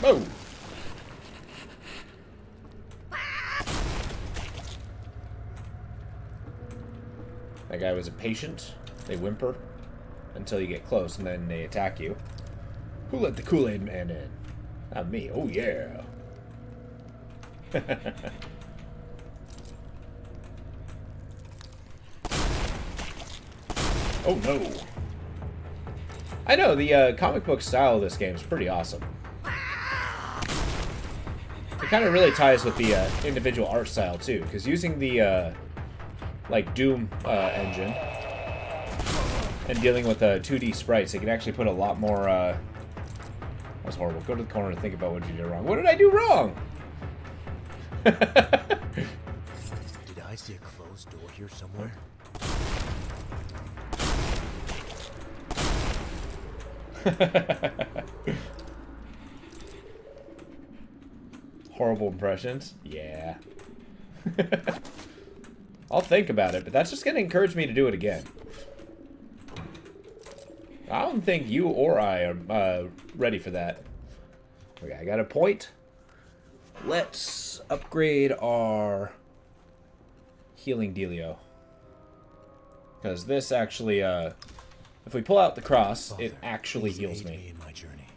Whoa! That guy was a patient. They whimper until you get close, and then they attack you. Who let the Kool-Aid Man in? Not me. Oh, yeah. Oh, no. I know, the comic book style of this game is pretty awesome. It kind of really ties with the individual art style, too, because using the like Doom engine and dealing with 2D sprites, they can actually put a lot more that was horrible. Go to the corner and think about what you did wrong. What did I do wrong? Did I see a closed door here somewhere? Horrible impressions? Yeah. I'll think about it, but that's just going to encourage me to do it again. I don't think you or I are ready for that. Okay, I got a point. Let's upgrade our healing dealio. Because this actually, if we pull out the cross, it actually heals me. In my journey.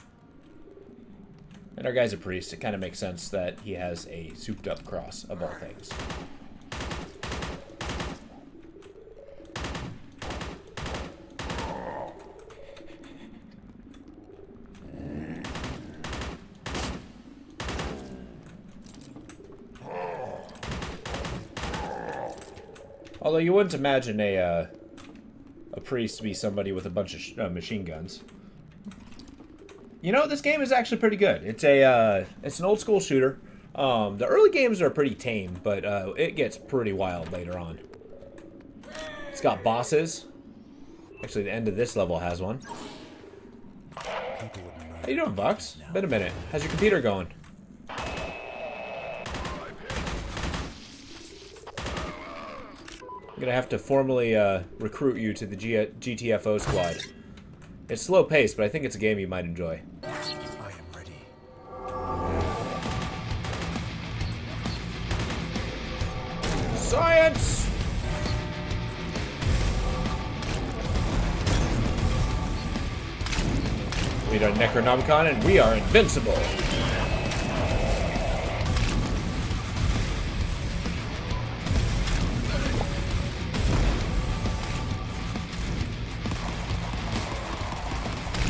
And our guy's a priest. It kind of makes sense that he has a souped-up cross, of all things. Although you wouldn't imagine a priest to be somebody with a bunch of machine guns. You know, this game is actually pretty good. It's an old school shooter. The early games are pretty tame, but it gets pretty wild later on. It's got bosses. Actually, the end of this level has one. How you doing, Bucks? Been a minute. How's your computer going? gonna have to formally recruit you to the GTFO squad. It's slow paced, but I think it's a game you might enjoy. I am ready. Science! We are Necronomicon, and we are invincible.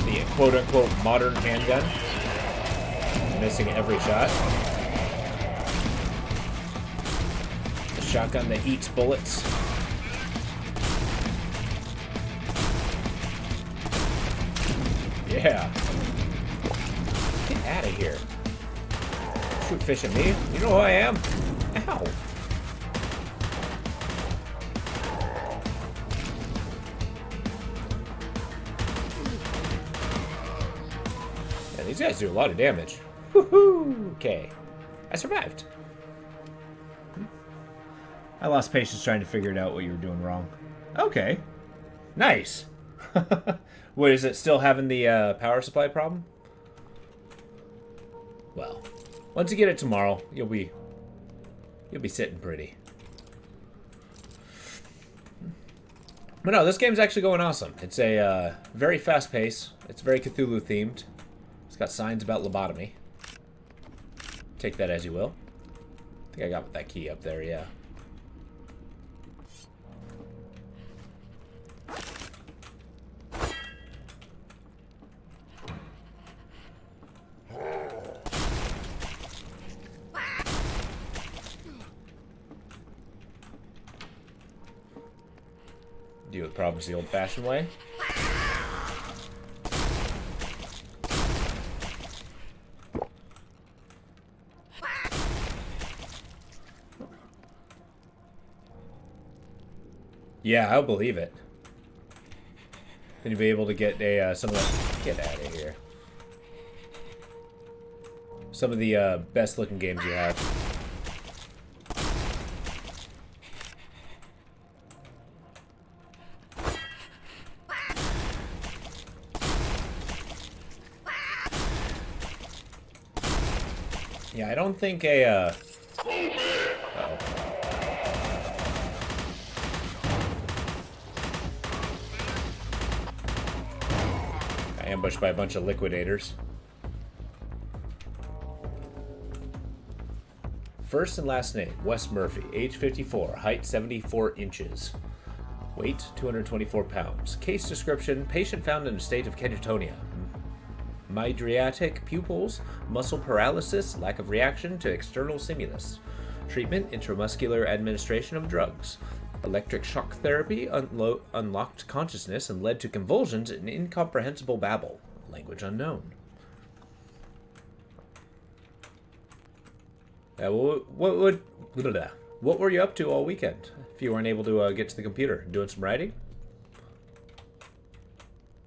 The quote-unquote modern handgun. Missing every shot. The shotgun that eats bullets. Yeah. Get out of here. Shoot fish at me. You know who I am? Ow. Yeah, these guys do a lot of damage. Woohoo! Okay. I survived. I lost patience trying to figure out what you were doing wrong. Okay. Nice. What, is it still having the power supply problem? Well, once you get it tomorrow, you'll be sitting pretty. But no, this game's actually going awesome. It's a very fast pace. It's very Cthulhu themed. It's got signs about lobotomy. Take that as you will. I think I got that key up there, yeah. Deal with problems the old-fashioned way. Yeah, I'll believe it. Then you'll be able to get a some of the... Get out of here. Some of the best-looking games you have. Yeah, I don't think a, uh-oh. Got ambushed by a bunch of liquidators. First and last name, Wes Murphy, age 54, height 74 inches. Weight, 224 pounds. Case description, patient found in a state of catatonia. Mydriatic pupils, muscle paralysis, lack of reaction to external stimulus. Treatment, intramuscular administration of drugs. Electric shock therapy unlocked consciousness and led to convulsions and incomprehensible babble. Language unknown. What were you up to all weekend if you weren't able to get to the computer? Doing some writing?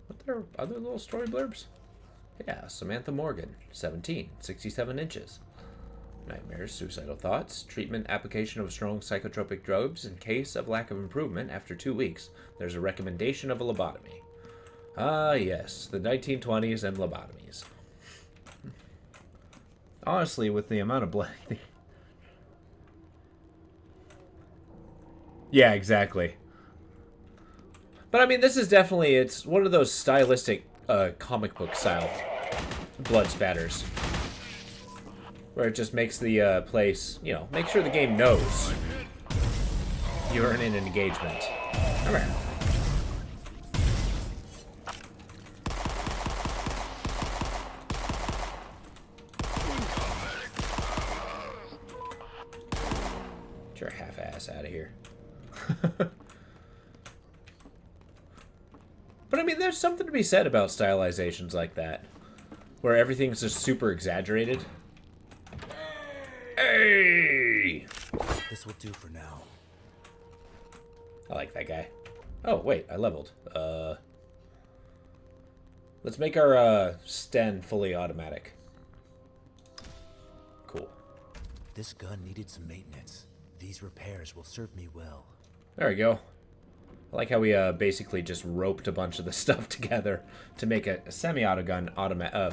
What are there other little story blurbs? Yeah, Samantha Morgan, 17, 67 inches. Nightmares, suicidal thoughts, treatment, application of strong psychotropic drugs. In case of lack of improvement after 2 weeks, there's a recommendation of a lobotomy. Ah, yes, the 1920s and lobotomies. Honestly, with the amount of blood... Yeah, exactly. But I mean, this is definitely, it's one of those stylistic comic book style blood spatters. Where it just makes the place, you know, make sure the game knows you're in an engagement. Come here. Get your half-ass out of here. But I mean, there's something to be said about stylizations like that. Where everything's just super exaggerated. Hey! This will do for now. I like that guy. Oh, wait, I leveled. Let's make our Sten fully automatic. Cool. This gun needed some maintenance. These repairs will serve me well. There we go. I like how we basically just roped a bunch of the stuff together to make a semi-auto gun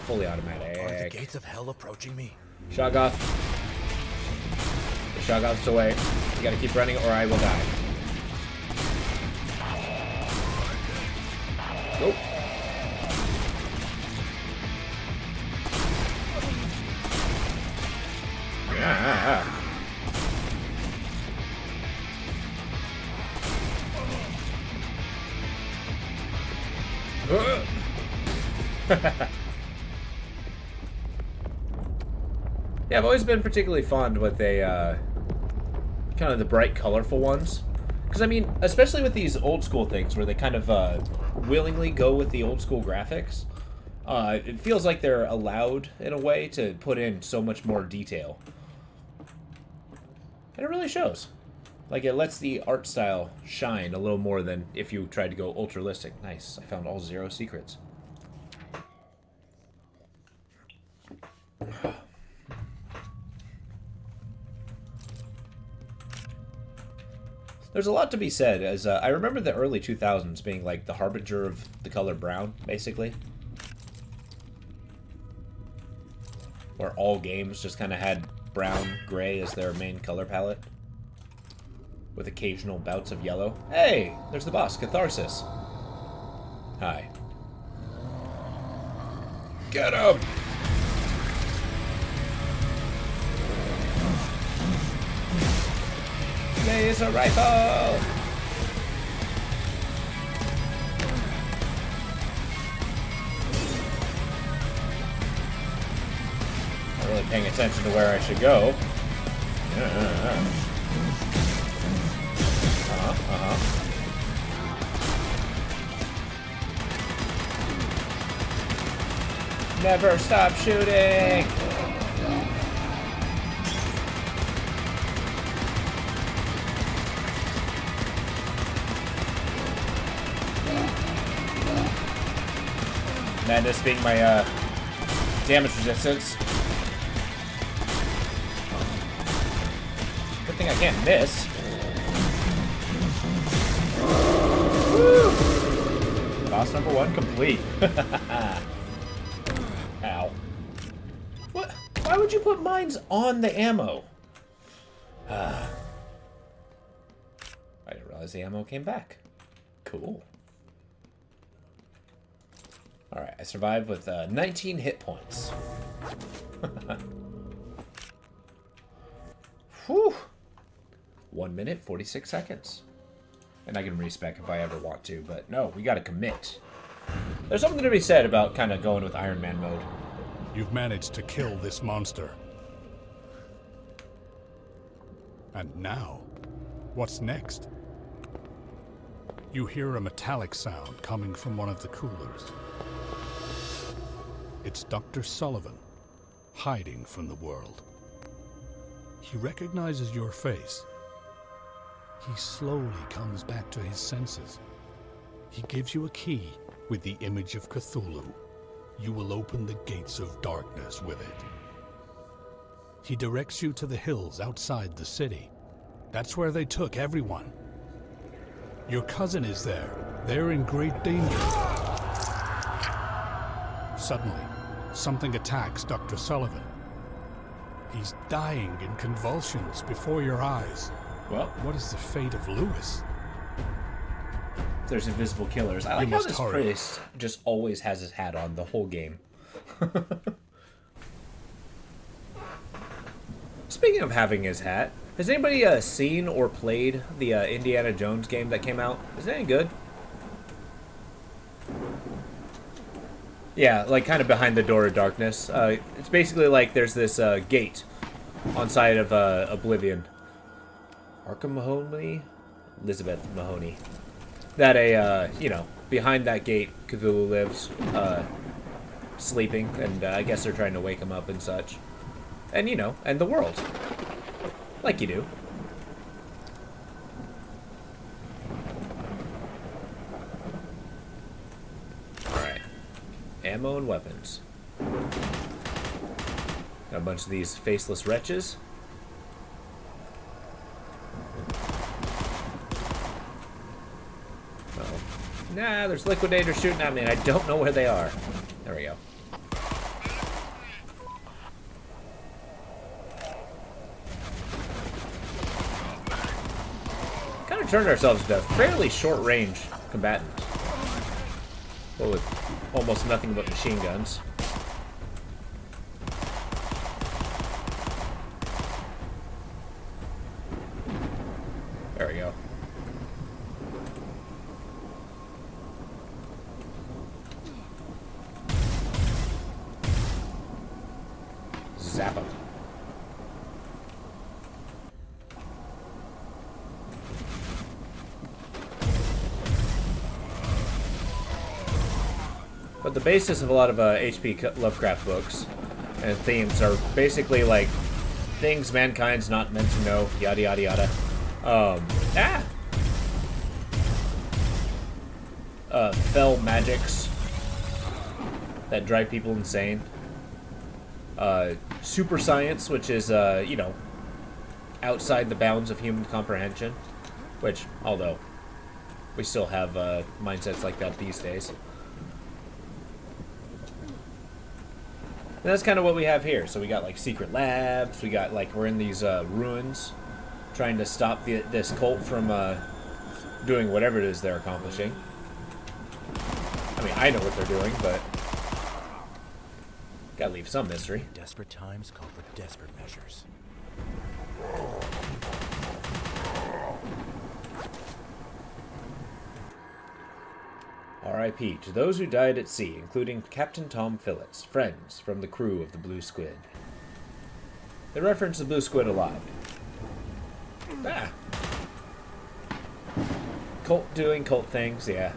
fully automatic. Are the gates of hell approaching me? Shoggoth. The Shoggoth's away. You gotta keep running or I will die. Nope. Ah. Yeah, I've always been particularly fond with a kind of the bright, colorful ones. Because, I mean, especially with these old school things where they kind of willingly go with the old school graphics, it feels like they're allowed, in a way, to put in so much more detail. And it really shows. Like, it lets the art style shine a little more than if you tried to go ultralistic. Nice. I found all 0 secrets. There's a lot to be said, as I remember the early 2000s being like the harbinger of the color brown, basically. Where all games just kind of had brown, gray as their main color palette. With occasional bouts of yellow. Hey! There's the boss, Catharsis. Hi. Get him! Laser rifle! Not really paying attention to where I should go. Never stop shooting! Madness being my damage resistance. Good thing I can't miss. Woo! Boss number 1 complete. Ow. What? Why would you put mines on the ammo? I didn't realize the ammo came back. Cool. Alright, I survived with 19 hit points. Whew. 1 minute, 46 seconds. And I can respec if I ever want to, but no, we gotta commit. There's something to be said about kind of going with Iron Man mode. You've managed to kill this monster. And now, what's next? You hear a metallic sound coming from one of the coolers. It's Dr. Sullivan, hiding from the world. He recognizes your face. He slowly comes back to his senses. He gives you a key with the image of Cthulhu. You will open the gates of darkness with it. He directs you to the hills outside the city. That's where they took everyone. Your cousin is there. They're in great danger. Suddenly, something attacks Dr. Sullivan. He's dying in convulsions before your eyes. Well, What is the fate of Lewis? there's invisible killers. I like how must this hurry. priest just always has his hat on the whole game. Speaking of having his hat, has anybody seen or played the Indiana Jones game that came out? Is it any good? Yeah, like kind of behind the door of darkness. It's basically like there's this gate on side of Oblivion. Arkham Mahoney? Elizabeth Mahoney. That you know, behind that gate, Cthulhu lives, sleeping, and I guess they're trying to wake him up and such. And, you know, and the world. Like you do. Alright. Ammo and weapons. Got a bunch of these faceless wretches. Nah, there's liquidators shooting at me, and I don't know where they are. There we go. Kind of turned ourselves into fairly short-range combatants, but with almost nothing but machine guns. There we go. Zap him. But the basis of a lot of H.P. Lovecraft books and themes are basically like things mankind's not meant to know, yada yada yada. Fell magics that drive people insane. Super science, which is, you know, outside the bounds of human comprehension. Which, although, we still have mindsets like that these days. And that's kind of what we have here. So we got, like, secret labs. We got, like, we're in these ruins trying to stop this cult from doing whatever it is they're accomplishing. I mean, I know what they're doing, but gotta leave some mystery. Desperate times call for desperate measures. R.I.P. to those who died at sea, including Captain Tom Phillips, friends from the crew of the Blue Squid. They reference the Blue Squid a lot. Ah. Cult doing cult things, yeah.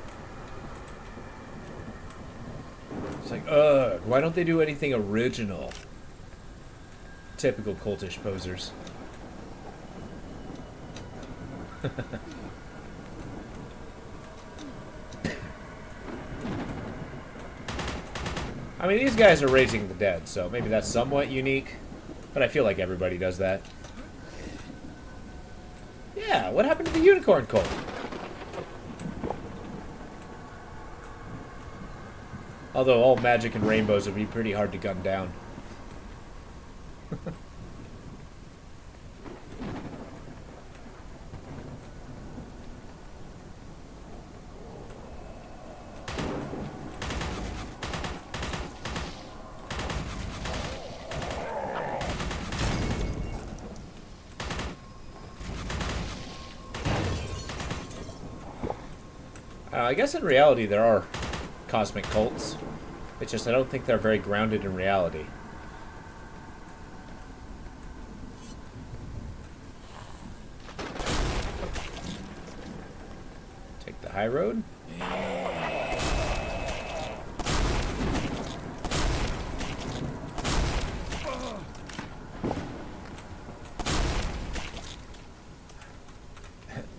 It's like, ugh, why don't they do anything original? Typical cultish posers. I mean, these guys are raising the dead, so maybe that's somewhat unique. But I feel like everybody does that. Yeah, what happened to the unicorn cult? Although all magic and rainbows would be pretty hard to gun down. I guess in reality there are cosmic cults. It's just I don't think they're very grounded in reality. Take the high road.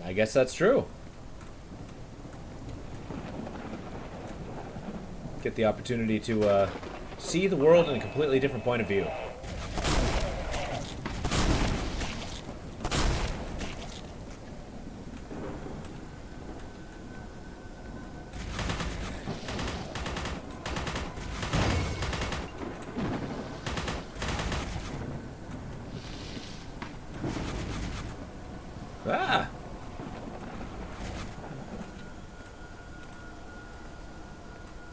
I guess that's true. Get the opportunity to see the world in a completely different point of view. Ah!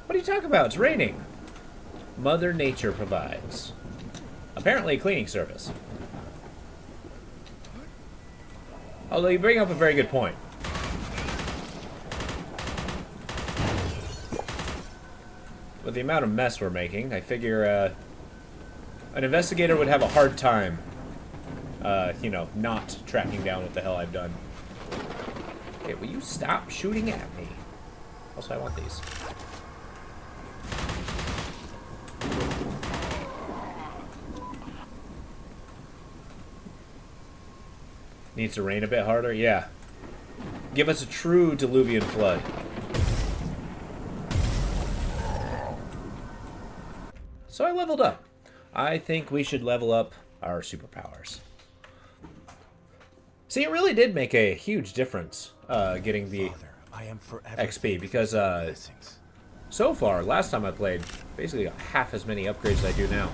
What are you talking about? It's raining. Mother Nature provides. Apparently a cleaning service. Although you bring up a very good point. With the amount of mess we're making, I figure an investigator would have a hard time, you know, not tracking down what the hell I've done. Okay, will you stop shooting at me? Also, I want these. Needs to rain a bit harder? Yeah. Give us a true diluvian flood. So I leveled up. I think we should level up our superpowers. See, it really did make a huge difference getting the Father, I I am forever XP thankful because for your blessings. so far, last time I played, basically got half as many upgrades as I do now.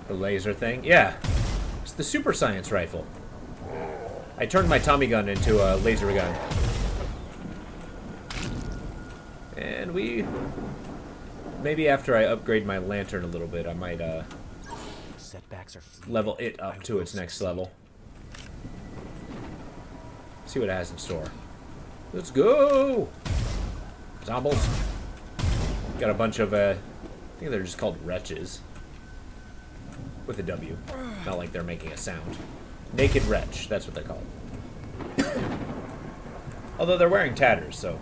The laser thing? Yeah. It's the super science rifle. I turned my Tommy gun into a laser gun. And we... Maybe after I upgrade my lantern a little bit, I might Setbacks are fleeting. level it I up to will its next succeed. level. See what it has in store. Let's go! Zombies. Got a bunch of, I think they're just called wretches. With a W. Not like they're making a sound. Naked wretch, that's what they're called. Although they're wearing tatters, so...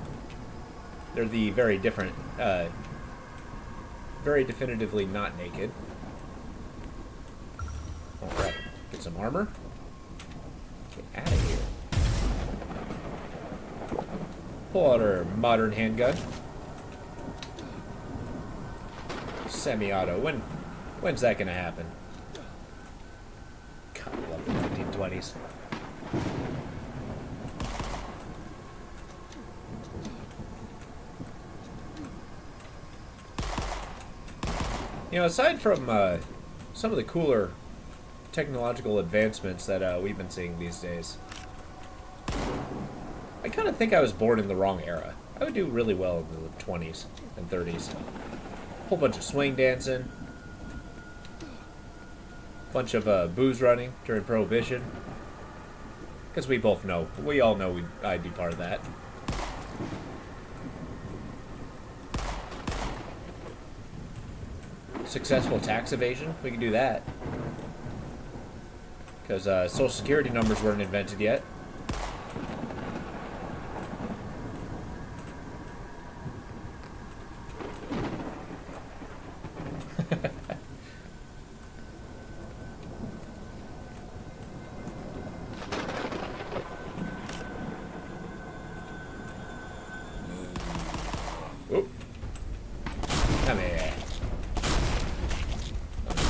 They're the very different, very definitively not naked. Alright, get some armor. Get out of here. Pull out our modern handgun. Semi-auto. When's that gonna happen? God, I love the 1920s. You know, aside from some of the cooler technological advancements that we've been seeing these days, I kind of think I was born in the wrong era. I would do really well in the 20s and 30s. Whole bunch of swing dancing. Bunch of booze running during Prohibition. Because we all know I'd be part of that. Successful tax evasion, we can do that. Because Social Security numbers weren't invented yet. Oop. Come here.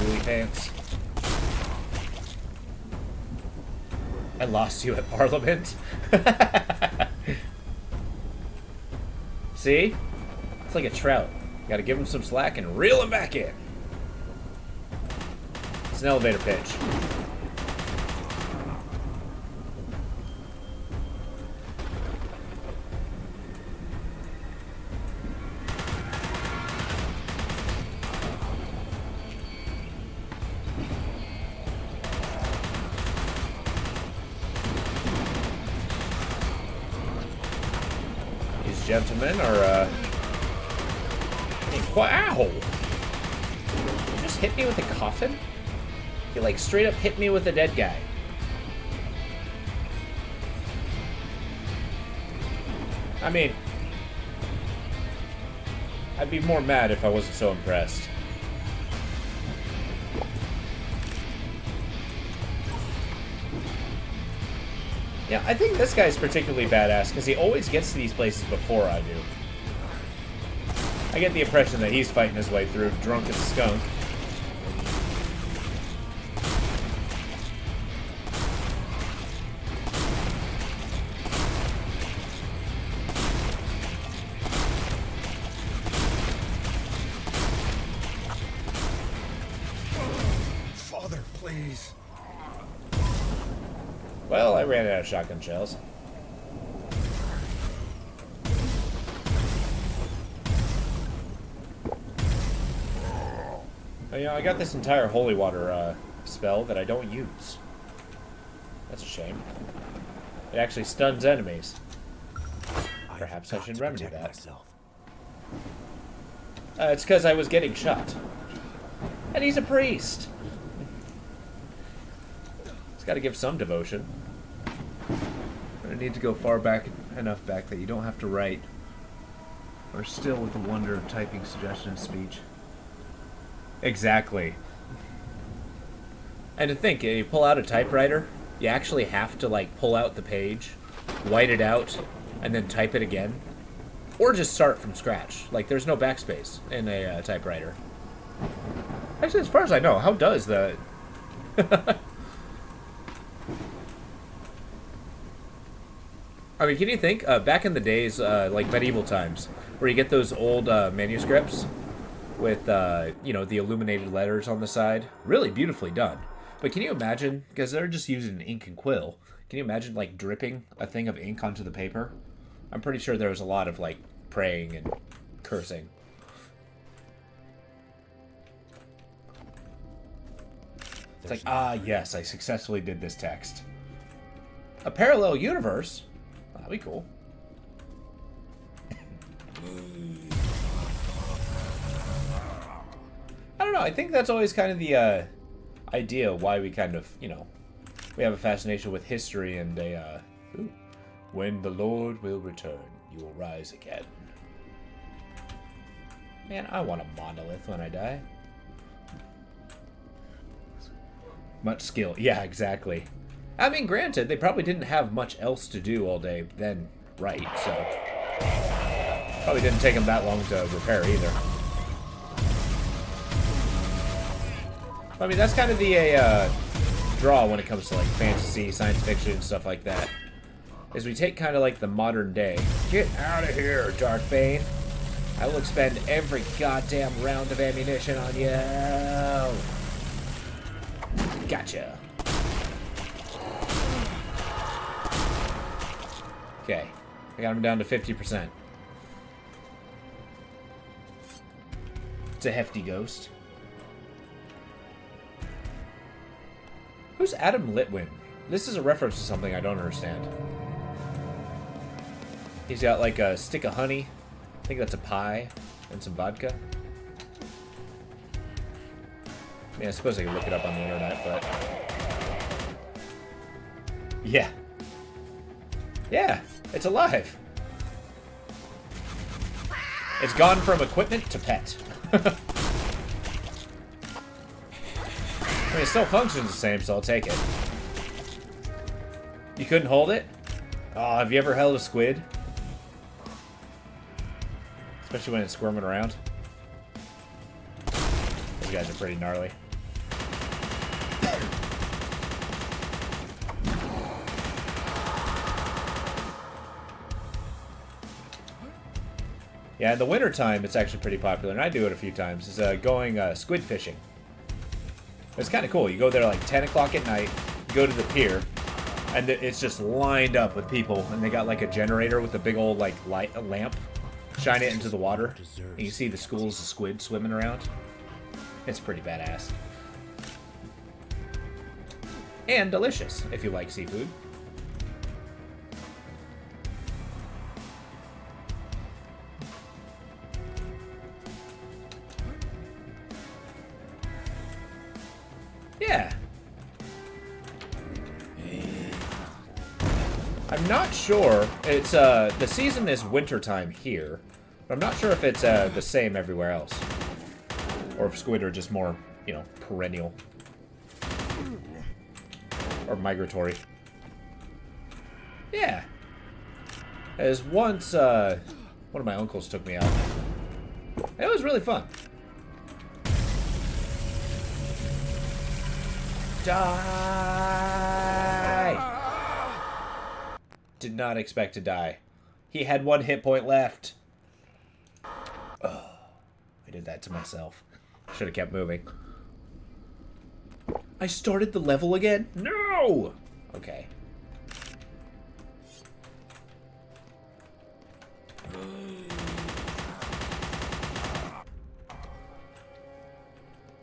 Woolly pants. I lost you at Parliament. See? It's like a trout. You gotta give him some slack and reel him back in. It's an elevator pitch. These gentlemen are, wow! You just hit me with a coffin? You, like, straight up hit me with a dead guy. I mean, I'd be more mad if I wasn't so impressed. Yeah, I think this guy's particularly badass because he always gets to these places before I do. I get the impression that he's fighting his way through, drunk as a skunk. Father, please. Well, I ran out of shotgun shells. Oh, you know, I got this entire holy water spell that I don't use. That's a shame. It actually stuns enemies. Perhaps I should remedy that. Myself. It's because I was getting shot. And he's a priest. He's got to give some devotion. I need to go far back enough back that you don't have to write. Or still with the wonder of typing suggestion speech. Exactly. And to think, you pull out a typewriter, you actually have to, like, pull out the page, white it out, and then type it again. Or just start from scratch. Like, there's no backspace in a typewriter. Actually, as far as I know, how does the... I mean, can you think back in the days, like medieval times, where you get those old manuscripts with you know, the illuminated letters on the side, really beautifully done. But can you imagine, because they're just using ink and quill, can you imagine like dripping a thing of ink onto the paper? I'm pretty sure there was a lot of like praying and cursing. It's like, ah, yes, I successfully did this text. A parallel universe? That'd be cool. I don't know. I think that's always kind of the idea why we kind of, you know, we have a fascination with history and a, ooh, when the Lord will return, you will rise again. Man, I want a monolith when I die. Much skill. Yeah, exactly. I mean, granted, they probably didn't have much else to do all day then, right? So, probably didn't take them that long to repair either. I mean, that's kind of the draw when it comes to like fantasy, science fiction, stuff like that. Is we take kind of like the modern day. Get out of here, Darkbane. I will expend every goddamn round of ammunition on you. Gotcha. Okay, I got him down to 50%. It's a hefty ghost. Who's Adam Litwin? This is a reference to something I don't understand. He's got like a stick of honey. I think that's a pie and some vodka. I mean, I suppose I could look it up on the internet, but... Yeah. Yeah, it's alive. It's gone from equipment to pet. I mean, it still functions the same, so I'll take it. You couldn't hold it? Oh, have you ever held a squid? Especially when it's squirming around. Those guys are pretty gnarly. Yeah, in the wintertime, it's actually pretty popular, and I do it a few times, is going squid fishing. It's kind of cool. You go there like 10 o'clock at night, you go to the pier, and it's just lined up with people, and they got like a generator with a big old like a lamp, shine it into the water, and you see the schools of squid swimming around. It's pretty badass. And delicious, if you like seafood. Yeah. I'm not sure. It's the season is wintertime here, but I'm not sure if it's the same everywhere else, or if squid are just more, you know, perennial or migratory. Yeah. As once one of my uncles took me out. It was really fun. Die! Did not expect to die. He had 1 hit point left. Oh, I did that to myself. Should have kept moving. I started the level again? No! Okay.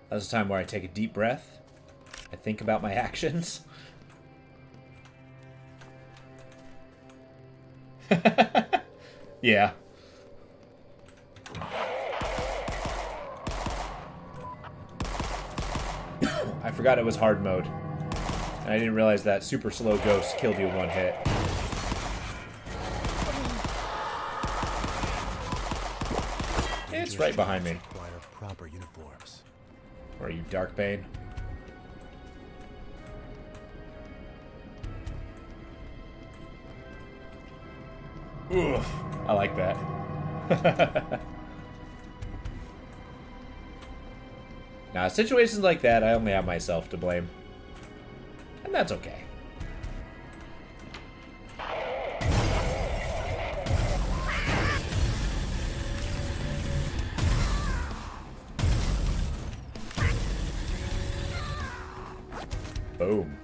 That was a time where I take a deep breath. I think about my actions. Yeah. I forgot it was hard mode. And I didn't realize that super slow ghost killed you in 1 hit. It's right behind me. Require proper uniforms. Where are you, Darkbane? Oof. I like that. Now, situations like that, I only have myself to blame. And that's okay. Boom.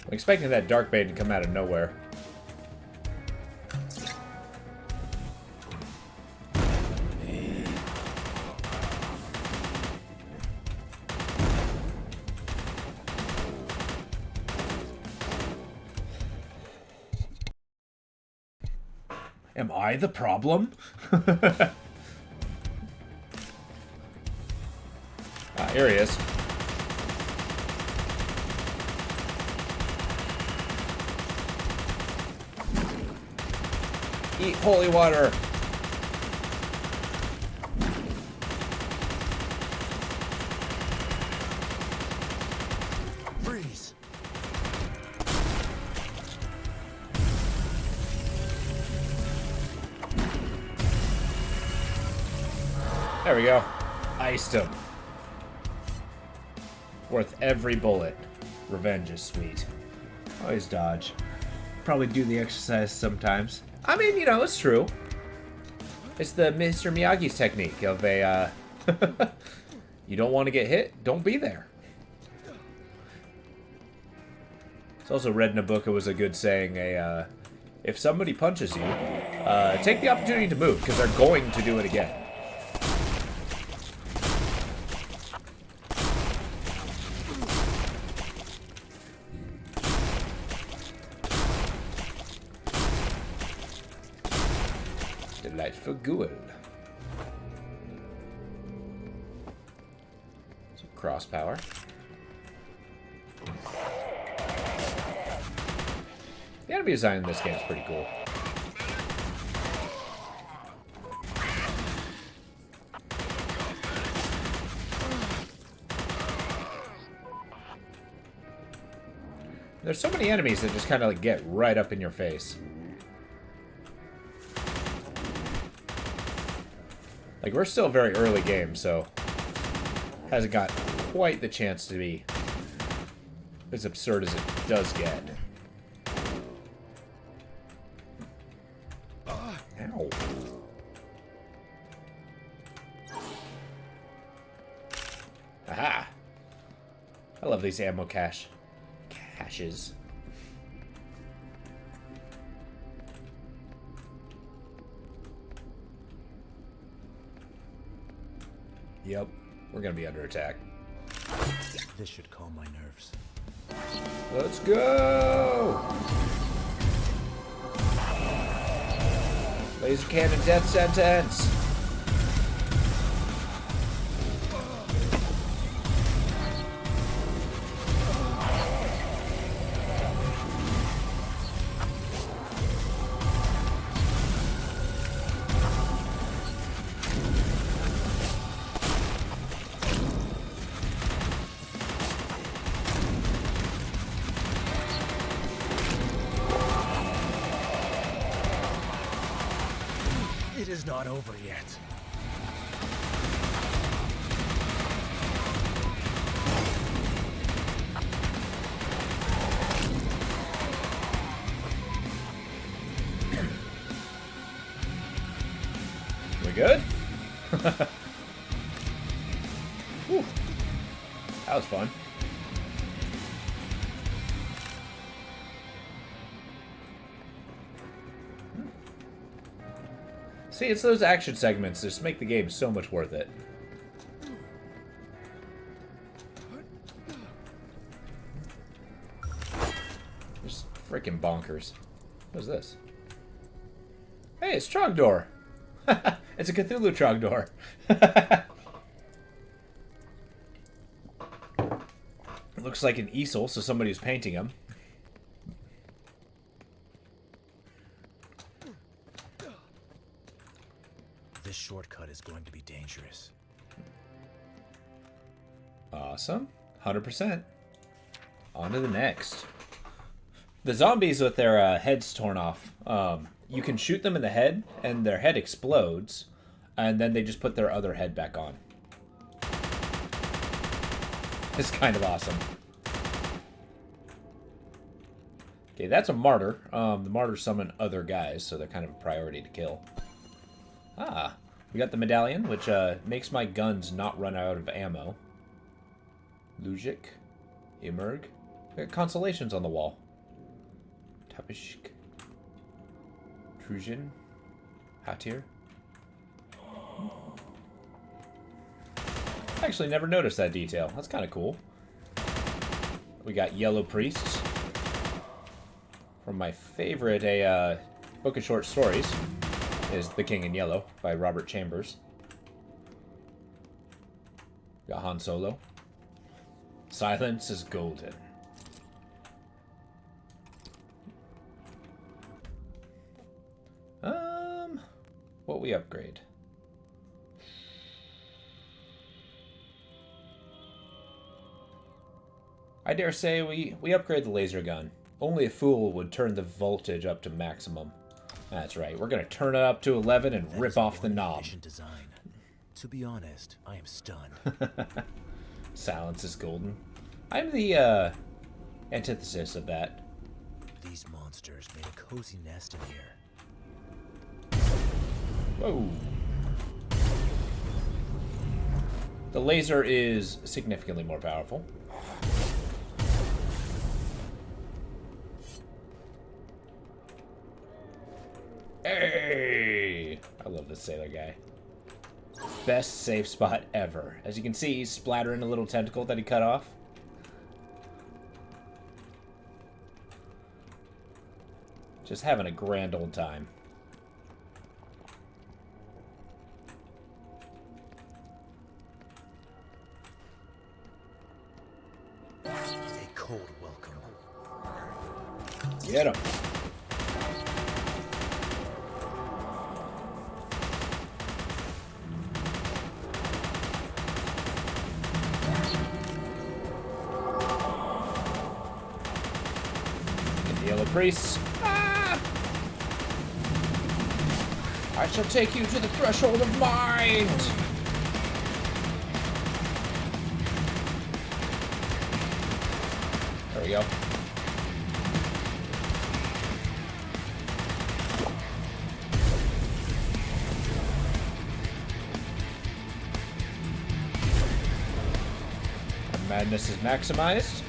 I'm expecting that Dark Bane to come out of nowhere. Am I the problem? Here he is. Eat holy water. Freeze! There we go. Iced him. Worth every bullet. Revenge is sweet. Always dodge. Probably do the exercise sometimes. I mean, you know, it's true. It's the Mr. Miyagi's technique of a, you don't want to get hit, don't be there. It's also read in a book, it was a good saying, if somebody punches you, take the opportunity to move, because they're going to do it again. Delightful ghoul. Some cross power. The enemy design in this game is pretty cool. There's so many enemies that just kind of like get right up in your face. Like, we're still very early game, so hasn't got quite the chance to be as absurd as it does get. Ow. Aha! I love these ammo caches. Yep, we're gonna be under attack. This should calm my nerves. Let's go! Laser cannon death sentence! It is not over yet. We good? Whew. That was fun. See, it's those action segments that just make the game so much worth it. Just freaking bonkers. What's this? Hey, it's Trogdor! It's a Cthulhu Trogdor. Looks like an easel, so somebody's painting him. This shortcut is going to be dangerous. Awesome. 100%. On to the next. The zombies with their heads torn off, you can shoot them in the head, and their head explodes, and then they just put their other head back on. is kind of awesome. Okay, that's a martyr. The martyrs summon other guys, so they're kind of a priority to kill. Ah, we got the medallion, which makes my guns not run out of ammo. Lujic, Emerg. We got constellations on the wall. Tapishk, Trujin, Hatir. Actually, never noticed that detail. That's kind of cool. We got Yellow Priests. From my favorite book of short stories is The King in Yellow by Robert Chambers. Got Han Solo. Silence is golden. What we upgrade? I dare say we upgrade the laser gun. Only a fool would turn the voltage up to maximum. That's right. We're gonna turn it up to 11 and rip off the knob. Design. To be honest, I am stunned. Silence is golden. I'm the antithesis of that. These monsters made a cozy nest in here. Whoa. The laser is significantly more powerful. Hey! I love this sailor guy. Best safe spot ever. As you can see, he's splattering a little tentacle that he cut off. Just having a grand old time. A cold welcome. Get him. Yellow Priests. Ah! I shall take you to the threshold of mind! There we go. Madness is maximized,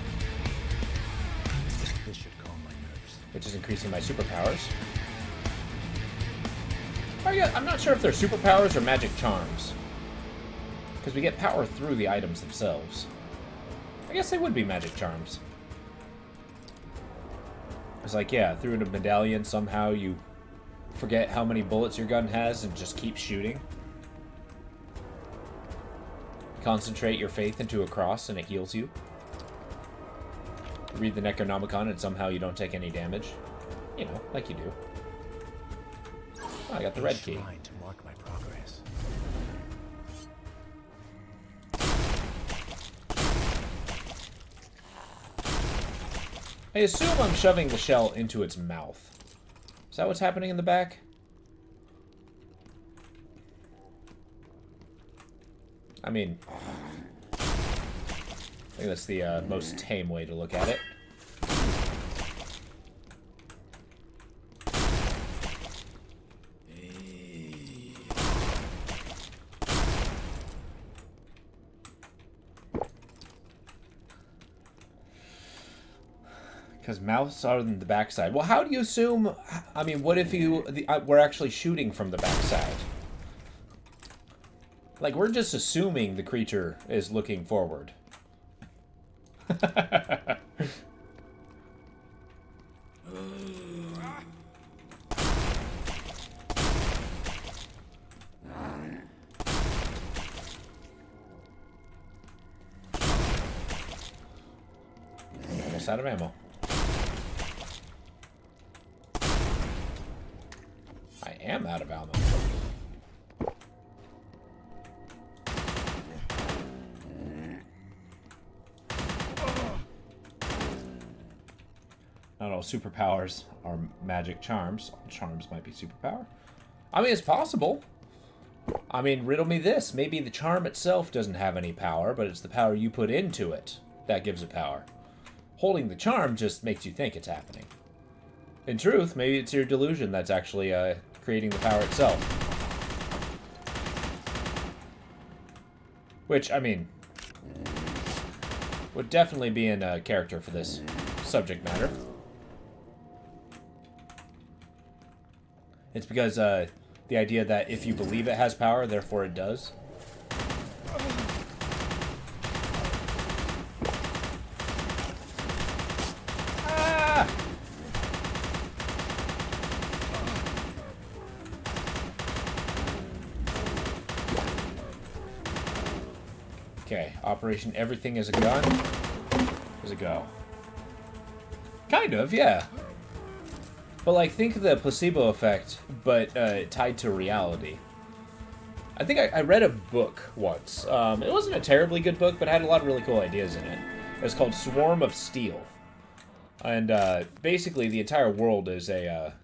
This should calm my nerves. which is increasing my superpowers. Oh yeah, I'm not sure if they're superpowers or magic charms. Because we get power through the items themselves. I guess they would be magic charms. It's like, yeah, through a medallion, somehow you forget how many bullets your gun has and just keep shooting. Concentrate your faith into a cross and it heals you. Read the Necronomicon and somehow you don't take any damage. You know, like you do. Oh, I got the red key. Shrine to mark my progress. I assume I'm shoving the shell into its mouth. Is that what's happening in the back? I mean, I think that's the most tame way to look at it. Because mouths are on the backside. Well, how do you assume? I mean, what if we're actually shooting from the backside? Like, we're just assuming the creature is looking forward. Almost out of ammo. I am out of ammo. Not all superpowers are magic charms. All charms might be superpower. I mean, it's possible. I mean, riddle me this. Maybe the charm itself doesn't have any power, but it's the power you put into it that gives it power. Holding the charm just makes you think it's happening. In truth, maybe it's your delusion that's actually creating the power itself. Which, I mean, would definitely be in character for this subject matter. It's because the idea that if you believe it has power, therefore it does. Ah! Okay, Operation Everything is a Gun is a go. Kind of, yeah. But, like, think of the placebo effect, but tied to reality. I think I read a book once. It wasn't a terribly good book, but it had a lot of really cool ideas in it. It was called Swarm of Steel. And basically, the entire world is a...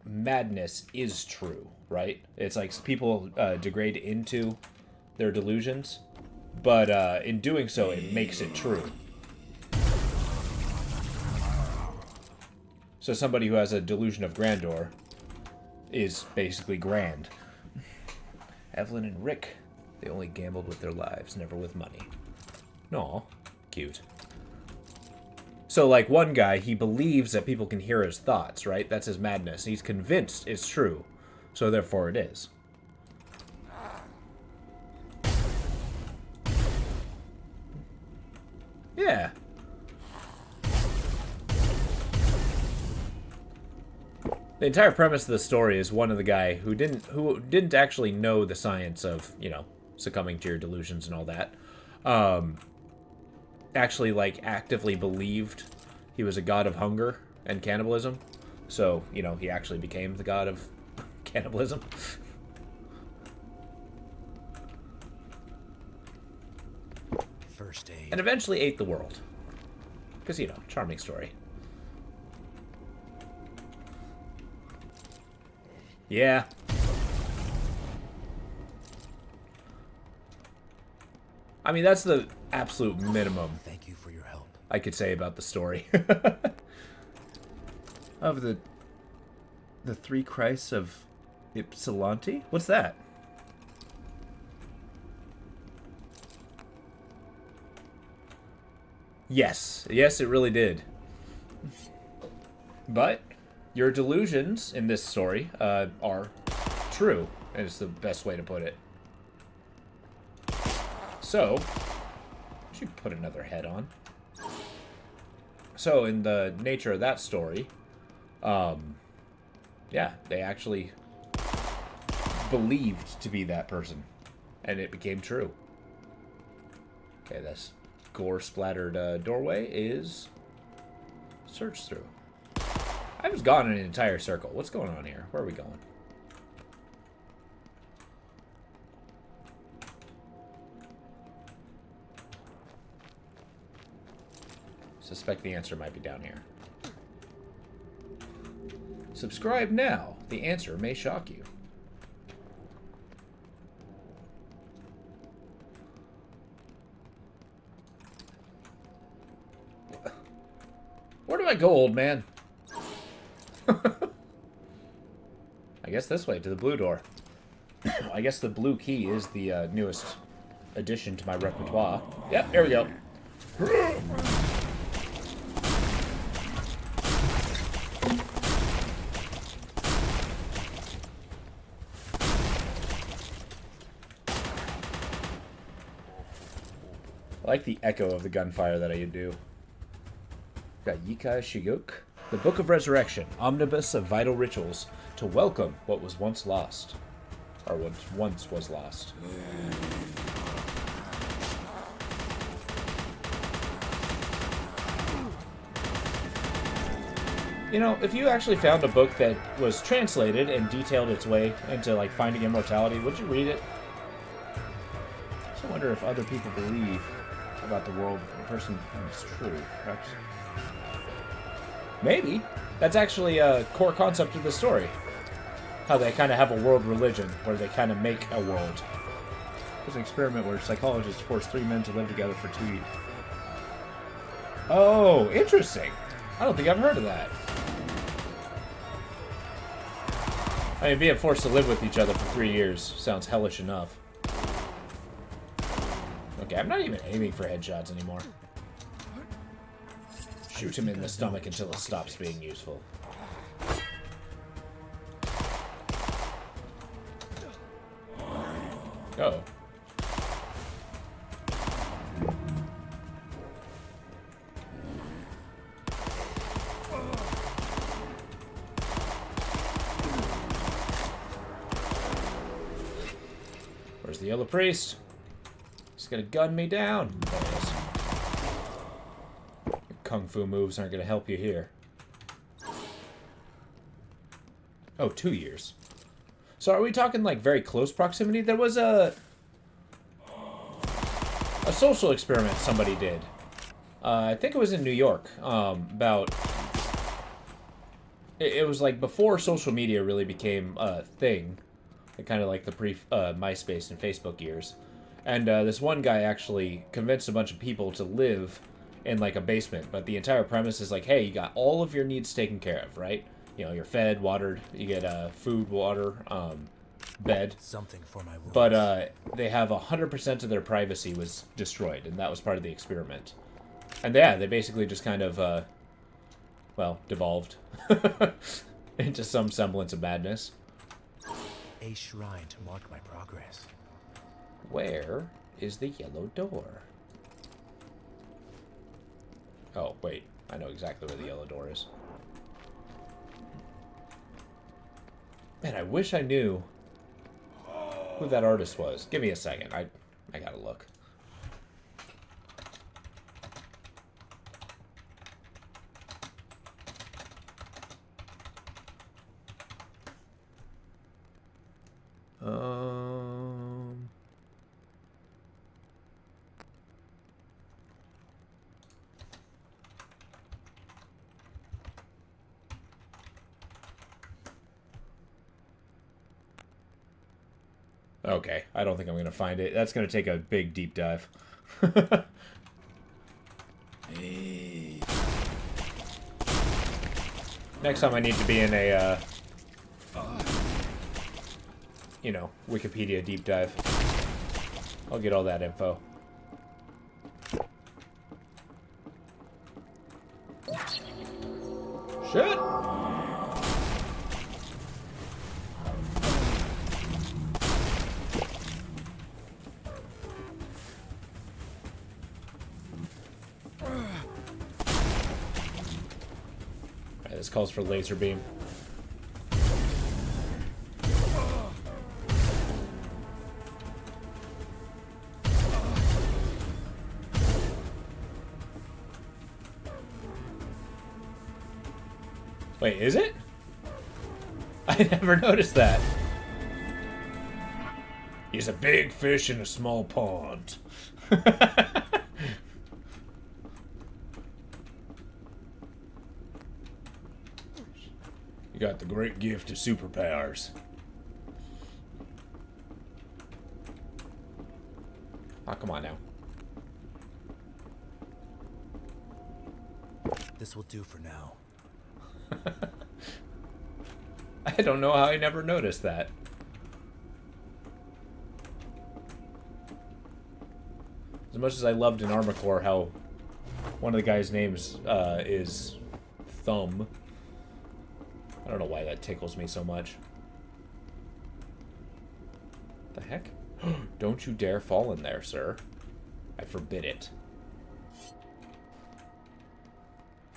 madness is true, right? It's like people degrade into their delusions, but in doing so, it makes it true. So somebody who has a delusion of grandeur is basically grand. Evelyn and Rick, they only gambled with their lives, never with money. Aw, cute. So, like, one guy, he believes that people can hear his thoughts, right? That's his madness. He's convinced it's true, so therefore it is. Yeah. The entire premise of the story is one of the guy who didn't actually know the science of, you know, succumbing to your delusions and all that. Actually, like, actively believed he was a god of hunger and cannibalism. So, you know, he actually became the god of cannibalism. First aid. And eventually ate the world. Because, you know, charming story. Yeah. I mean, that's the absolute minimum Thank you for your help. I could say about the story. Of the three Christs of Ypsilanti? What's that? Yes. Yes, it really did. But your delusions in this story are true, is the best way to put it. So, I should put another head on. So, in the nature of that story, yeah, they actually believed to be that person, and it became true. Okay, this gore-splattered doorway is searched through. I was gone in an entire circle. What's going on here? Where are we going? Suspect the answer might be down here. Subscribe now. The answer may shock you. Where do I go, old man? I guess this way, to the blue door. I guess the blue key is the newest addition to my repertoire. Yep, there we go. I like the echo of the gunfire that I do. Got Yikai Shiguk, the Book of Resurrection, omnibus of vital rituals to welcome what was once lost. Or what once was lost. You know, if you actually found a book that was translated and detailed its way into, like, finding immortality, would you read it? I wonder if other people believe about the world a person is true. Perhaps. Maybe. That's actually a core concept of the story. how they kind of have a world religion where they kind of make a world. There's an experiment where psychologists force 3 men to live together for 2 years. Oh, interesting. I don't think I've heard of that. I mean, being forced to live with each other for 3 years sounds hellish enough. Okay, I'm not even aiming for headshots anymore. Shoot him in the stomach until it stops being useful. Oh. Where's the Yellow Priest? He's gonna gun me down. There he is. Your kung fu moves aren't gonna help you here. Oh, 2 years. So are we talking like very close proximity? There was a social experiment somebody did. I think it was in New York. About it was like before social media really became a thing, kind of like the pre MySpace and Facebook years. And this one guy actually convinced a bunch of people to live in like a basement, but the entire premise is like, hey, you got all of your needs taken care of, right? You know, you're fed, watered, you get food, water, bed. Something for my wounds. But they have 100% of their privacy was destroyed, and that was part of the experiment. And yeah, they basically just kind of, well, devolved into some semblance of madness. A shrine to mark my progress. Where is the yellow door? Oh, wait. I know exactly where the yellow door is. Man, I wish I knew who that artist was. Give me a second. I gotta look. Okay, I don't think I'm gonna find it. That's gonna take a big deep dive. Next time I need to be in a, you know, Wikipedia deep dive. I'll get all that info. Shit! This calls for laser beam. Wait, is it? I never noticed that. He's a big fish in a small pond. You got the great gift of superpowers. Oh, come on now. This will do for now. I don't know how I never noticed that. As much as I loved in Armored Core how one of the guys' names is Thumb. I don't know why that tickles me so much. The heck? Don't you dare fall in there, sir. I forbid it.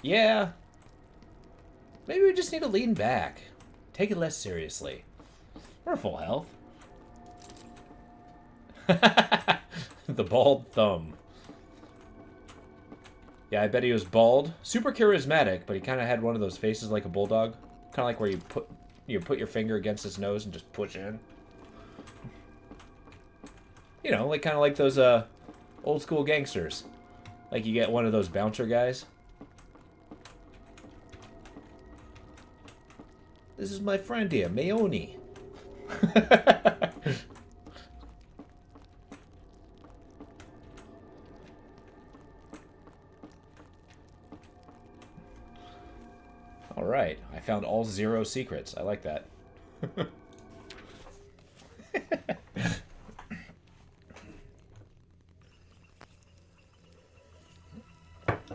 Yeah. Maybe we just need to lean back. Take it less seriously. We're full health. The bald thumb. Yeah, I bet he was bald. Super charismatic, but he kind of had one of those faces like a bulldog. Kind of like where you put your finger against his nose and just push in. You know, like kind of like those old school gangsters. Like you get one of those bouncer guys. This is my friend here, Mayoni. All right, I found all 0 secrets. I like that.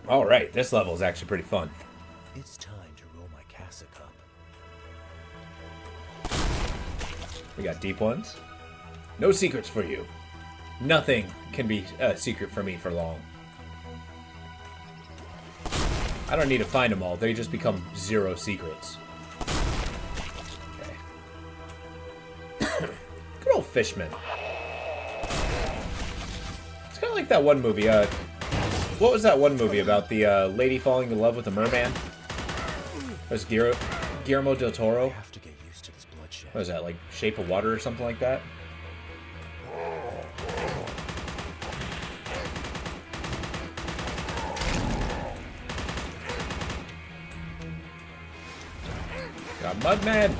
All right, this level is actually pretty fun. It's time to roll my cassock up. We got deep ones. No secrets for you. Nothing can be a secret for me for long. I don't need to find them all. They just become 0 secrets. Okay. Good old Fishman. It's kind of like that one movie. What was that one movie about the lady falling in love with a merman? It was Guillermo del Toro. I have to get used to this bloodshed. What was that, like Shape of Water or something like that? Got Mudman!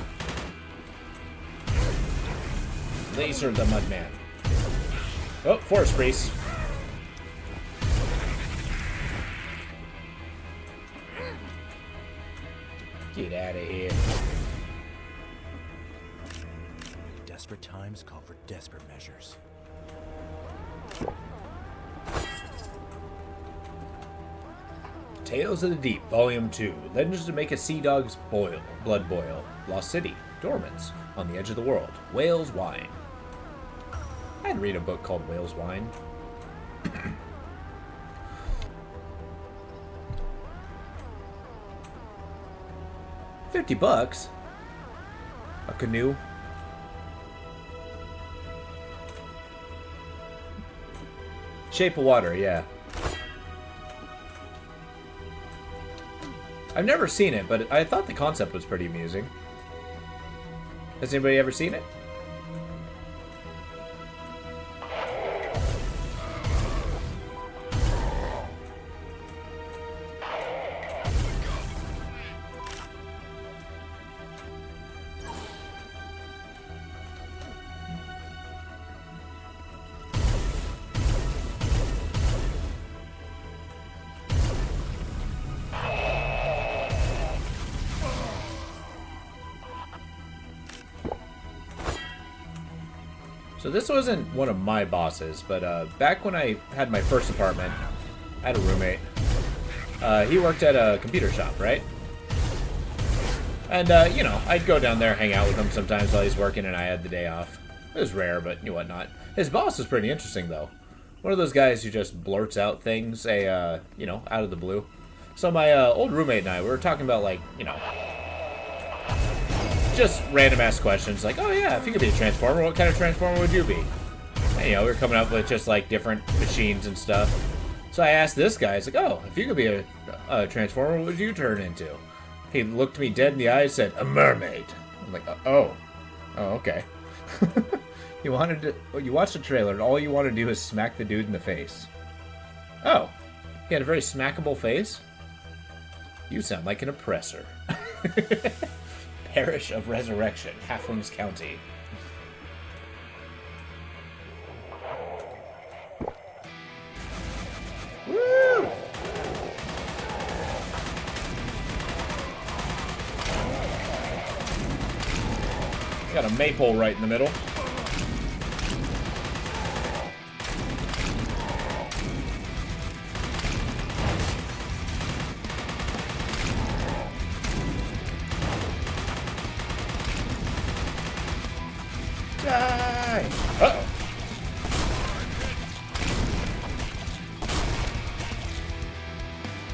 Laser the Mudman. Oh, Forest Priest. Get out of here. Desperate times call for desperate measures. Tales of the Deep, Volume 2. Legends to make a sea dog's blood boil. Lost City. Dormants. On the Edge of the World. Whale's Wine. I'd read a book called Whale's Wine. $50? A canoe? Shape of Water, yeah. I've never seen it, but I thought the concept was pretty amusing. Has anybody ever seen it? So this wasn't one of my bosses, but back when I had my first apartment, I had a roommate. He worked at a computer shop, right? And, you know, I'd go down there, hang out with him sometimes while he's working, and I had the day off. It was rare, but whatnot. His boss was pretty interesting, though. One of those guys who just blurts out things, you know, out of the blue. So my old roommate and I, we were talking about, like, you know, just random-ass questions, like, oh yeah, if you could be a Transformer, what kind of Transformer would you be? And, you know, we were coming up with just, like, different machines and stuff. So I asked this guy, he's like, oh, if you could be a Transformer, what would you turn into? He looked me dead in the eye and said, a mermaid. I'm like, oh, okay. You watched the trailer, and all you want to do is smack the dude in the face. Oh, he had a very smackable face? You sound like an oppressor. Parish of Resurrection, Halflings County. Woo! Got a maypole right in the middle. Die! Uh-oh.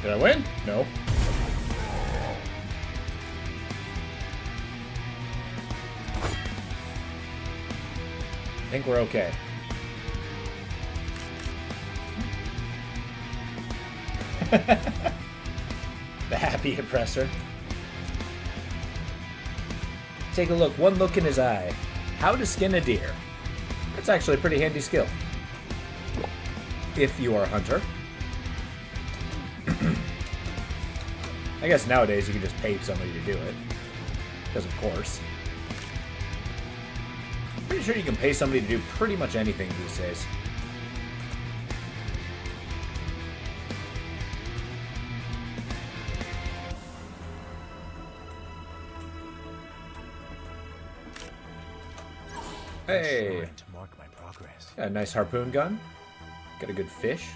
Did I win? No. I think we're okay. The happy oppressor. Take a look. One look in his eye. How to skin a deer. That's actually a pretty handy skill. If you are a hunter. I guess nowadays you can just pay somebody to do it. Because of course. Pretty sure you can pay somebody to do pretty much anything these days. Hey, Shrine to mark my progress. got a nice harpoon gun. Got a good fish.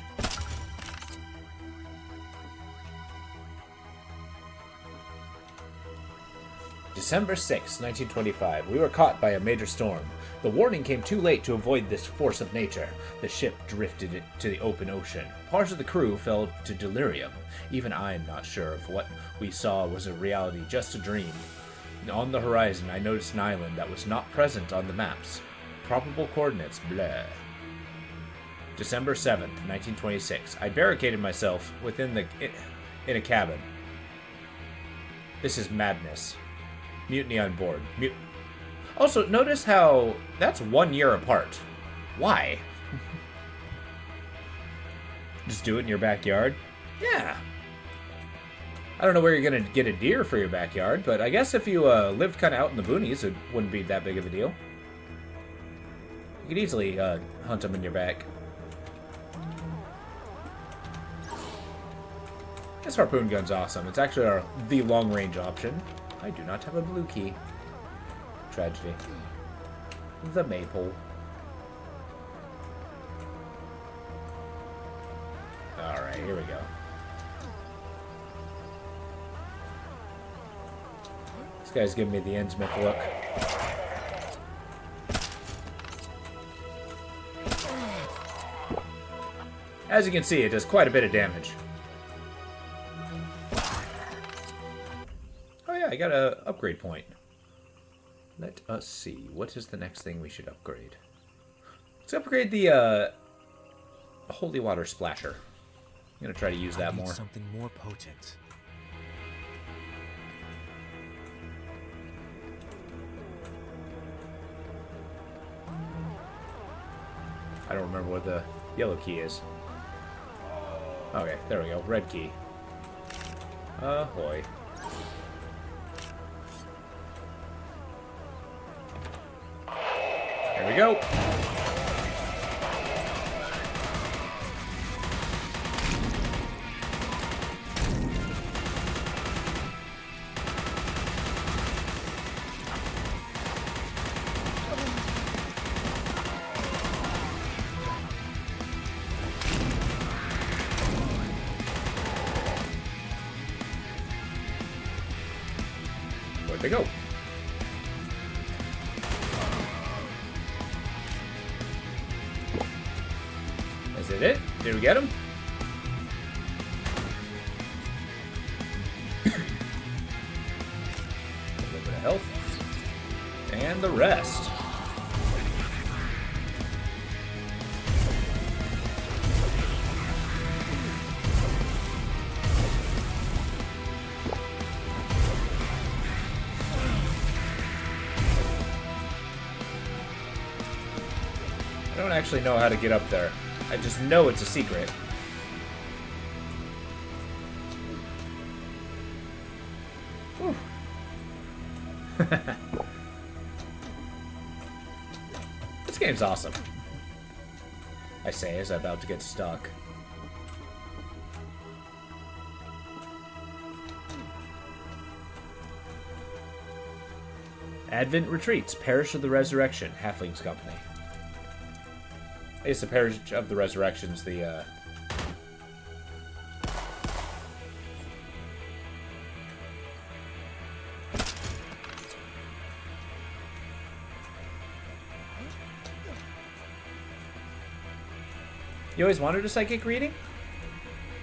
December 6, 1925. We were caught by a major storm. The warning came too late to avoid this force of nature. The ship drifted it to the open ocean. Part of the crew fell to delirium. Even I am not sure if what we saw was a reality, just a dream. On the horizon, I noticed an island that was not present on the maps. Probable coordinates, blah. December 7th, 1926. I barricaded myself in a cabin. This is madness. Mutiny on board. Also, notice how that's 1 year apart. Why? Just do it in your backyard? Yeah. I don't know where you're going to get a deer for your backyard, but I guess if you lived kind of out in the boonies, it wouldn't be that big of a deal. You could easily hunt them in your back. This harpoon gun's awesome. It's actually the long-range option. I do not have a blue key. Tragedy. The maple. Alright, here we go. This guy's giving me the Innsmouth look. As you can see, it does quite a bit of damage. Oh yeah, I got an upgrade point. Let us see. What is the next thing we should upgrade? Let's upgrade the Holy Water Splasher. I'm going to try to use that I need more. something more potent. I don't remember what the yellow key is. Okay, there we go. Red key. Ahoy. There we go. Where'd they go? Is that it? Did we get him? A little bit of health. And the rest. I don't actually know how to get up there. I just know it's a secret. Whew. This game's awesome. I say as I'm about to get stuck. Advent Retreats, Parish of the Resurrection, Halflings Company. It's the Parish of the Resurrections, the, You always wanted a psychic reading?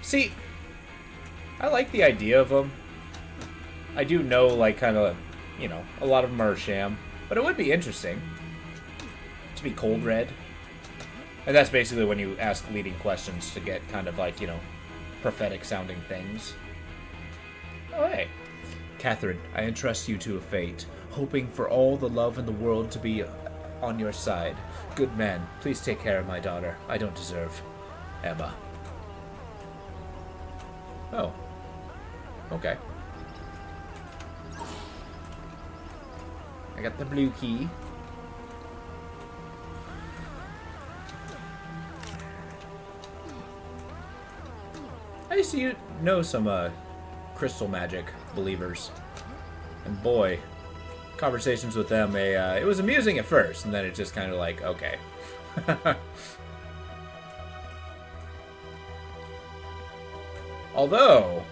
See, I like the idea of them. I do know, like, kind of, you know, a lot of them are a sham. But it would be interesting to be cold red. And that's basically when you ask leading questions to get kind of like, you know, prophetic sounding things. Oh, hey. Catherine, I entrust you to a fate, hoping for all the love in the world to be on your side. Good man, please take care of my daughter. I don't deserve Emma. Oh. Okay. I got the blue key. I used to know some crystal magic believers, and boy, conversations with them, it was amusing at first, and then it just kind of like, okay. Although,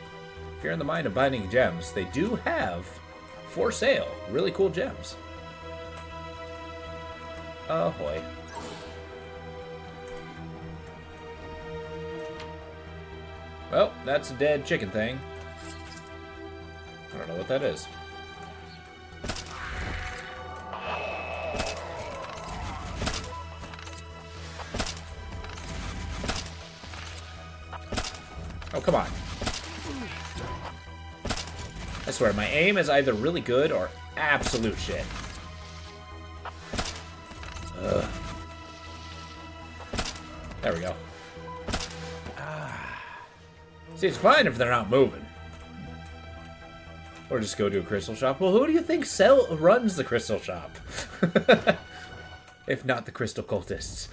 if you're in the mind of binding gems, they do have for sale really cool gems. Ahoy. Well, that's a dead chicken thing. I don't know what that is. Oh, come on. I swear, my aim is either really good or absolute shit. Ugh. There we go. See, it's fine if they're not moving. Or just go to a crystal shop. Well, who do you think runs the crystal shop? If not the crystal cultists.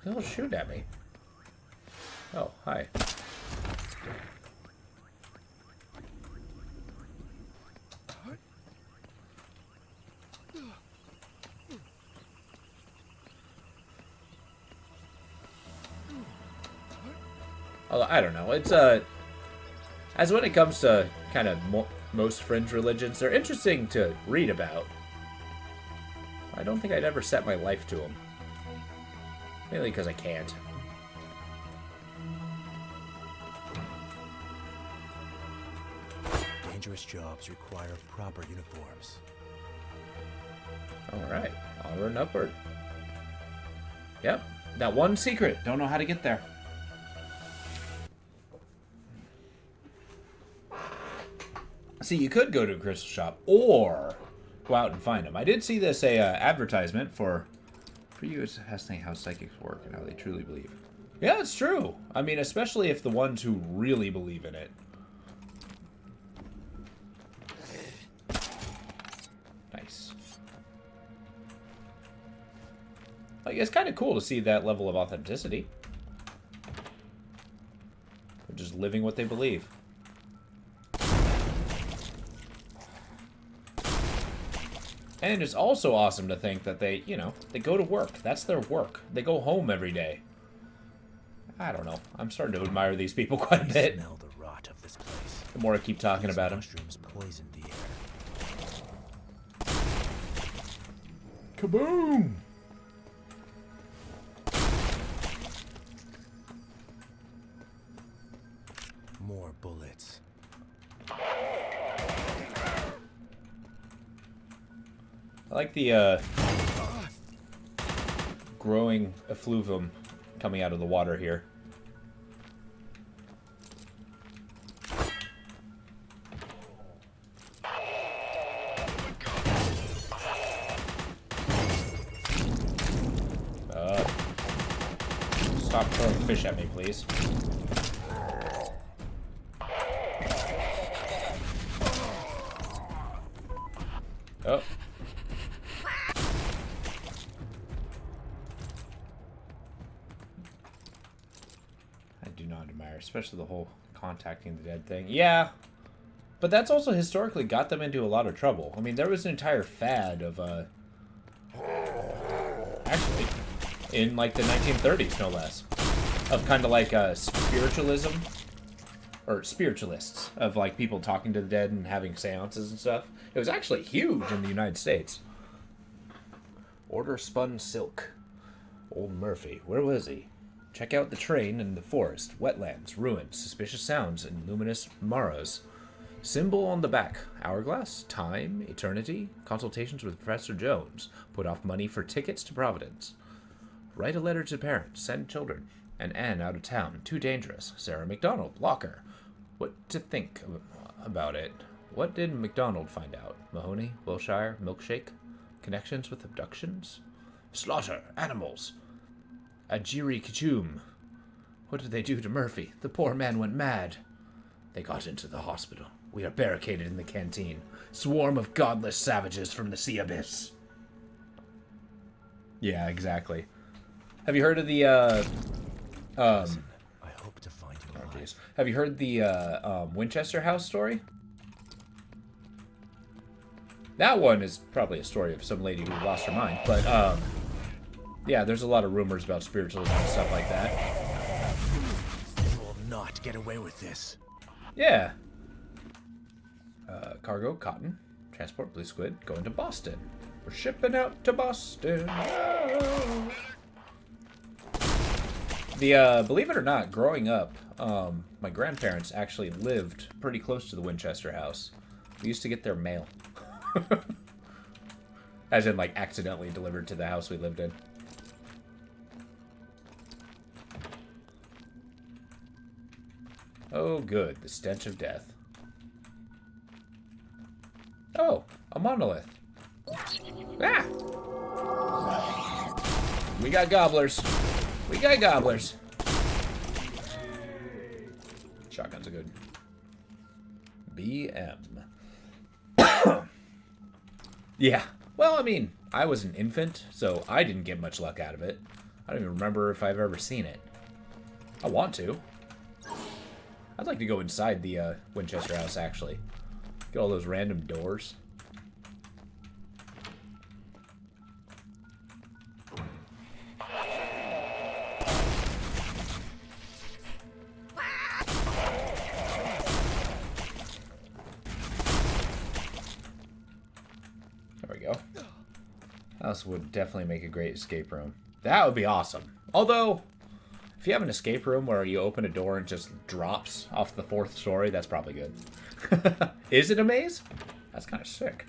They'll shoot at me. Oh, hi. Although, I don't know. It's, as when it comes to kind of most fringe religions, they're interesting to read about. I don't think I'd ever set my life to them. Mainly because I can't. Dangerous jobs require proper uniforms. Alright, onward and upward. Yep, that one secret. Don't know how to get there. See, you could go to a crystal shop or go out and find them. I did see this advertisement for you asking how psychics work and how they truly believe. Yeah, it's true. I mean, especially if the ones who really believe in it. Nice. Like, it's kind of cool to see that level of authenticity. They're just living what they believe. And it's also awesome to think that they, you know, they go to work. That's their work. They go home every day. I don't know. I'm starting to admire these people quite a bit. Smell the rot of this place. The more I keep talking These about them. mushrooms poison the air. Kaboom! More bullets. I like the growing effluvium coming out of the water here. Stop throwing fish at me, please. Oh. I do not admire, especially the whole contacting the dead thing. Yeah, but that's also historically got them into a lot of trouble. I mean, there was an entire fad of, actually, in like the 1930s, no less, of kind of like spiritualism, or spiritualists, of like people talking to the dead and having seances and stuff. It was actually huge in the United States. Order spun silk. Old Murphy, where was he? Check out the train in the forest, wetlands, ruins, suspicious sounds, and luminous morrows. Symbol on the back, hourglass, time, eternity, consultations with Professor Jones, put off money for tickets to Providence. Write a letter to parents, send children, and Anne out of town, too dangerous. Sarah McDonald, locker. What to think about it? What did McDonald find out? Mahoney, Wilshire, milkshake? Connections with abductions? Slaughter, animals. Ajiri Kachum. What did they do to Murphy? The poor man went mad. They got into the hospital. We are barricaded in the canteen. Swarm of godless savages from the sea abyss. Yeah, exactly. Have you heard of the Listen, I hope to find you alive. Jeez. Have you heard the Winchester House story? That one is probably a story of some lady who lost her mind, but yeah, there's a lot of rumors about spiritualism and stuff like that. You will not get away with this. Yeah. Cargo, cotton, transport, blue squid, going to Boston. We're shipping out to Boston. Oh. Believe it or not, growing up, my grandparents actually lived pretty close to the Winchester House. We used to get their mail. As in, like, accidentally delivered to the house we lived in. Oh, good. The stench of death. Oh, a monolith. Ah! We got gobblers. We got gobblers. Shotguns are good. BM. Yeah. Well, I mean, I was an infant, so I didn't get much luck out of it. I don't even remember if I've ever seen it. I want to. I'd like to go inside the Winchester House, actually. Get all those random doors. There we go. House would definitely make a great escape room. That would be awesome. Although, if you have an escape room where you open a door and just drops off the 4th story, that's probably good. Is it a maze? That's kind of sick.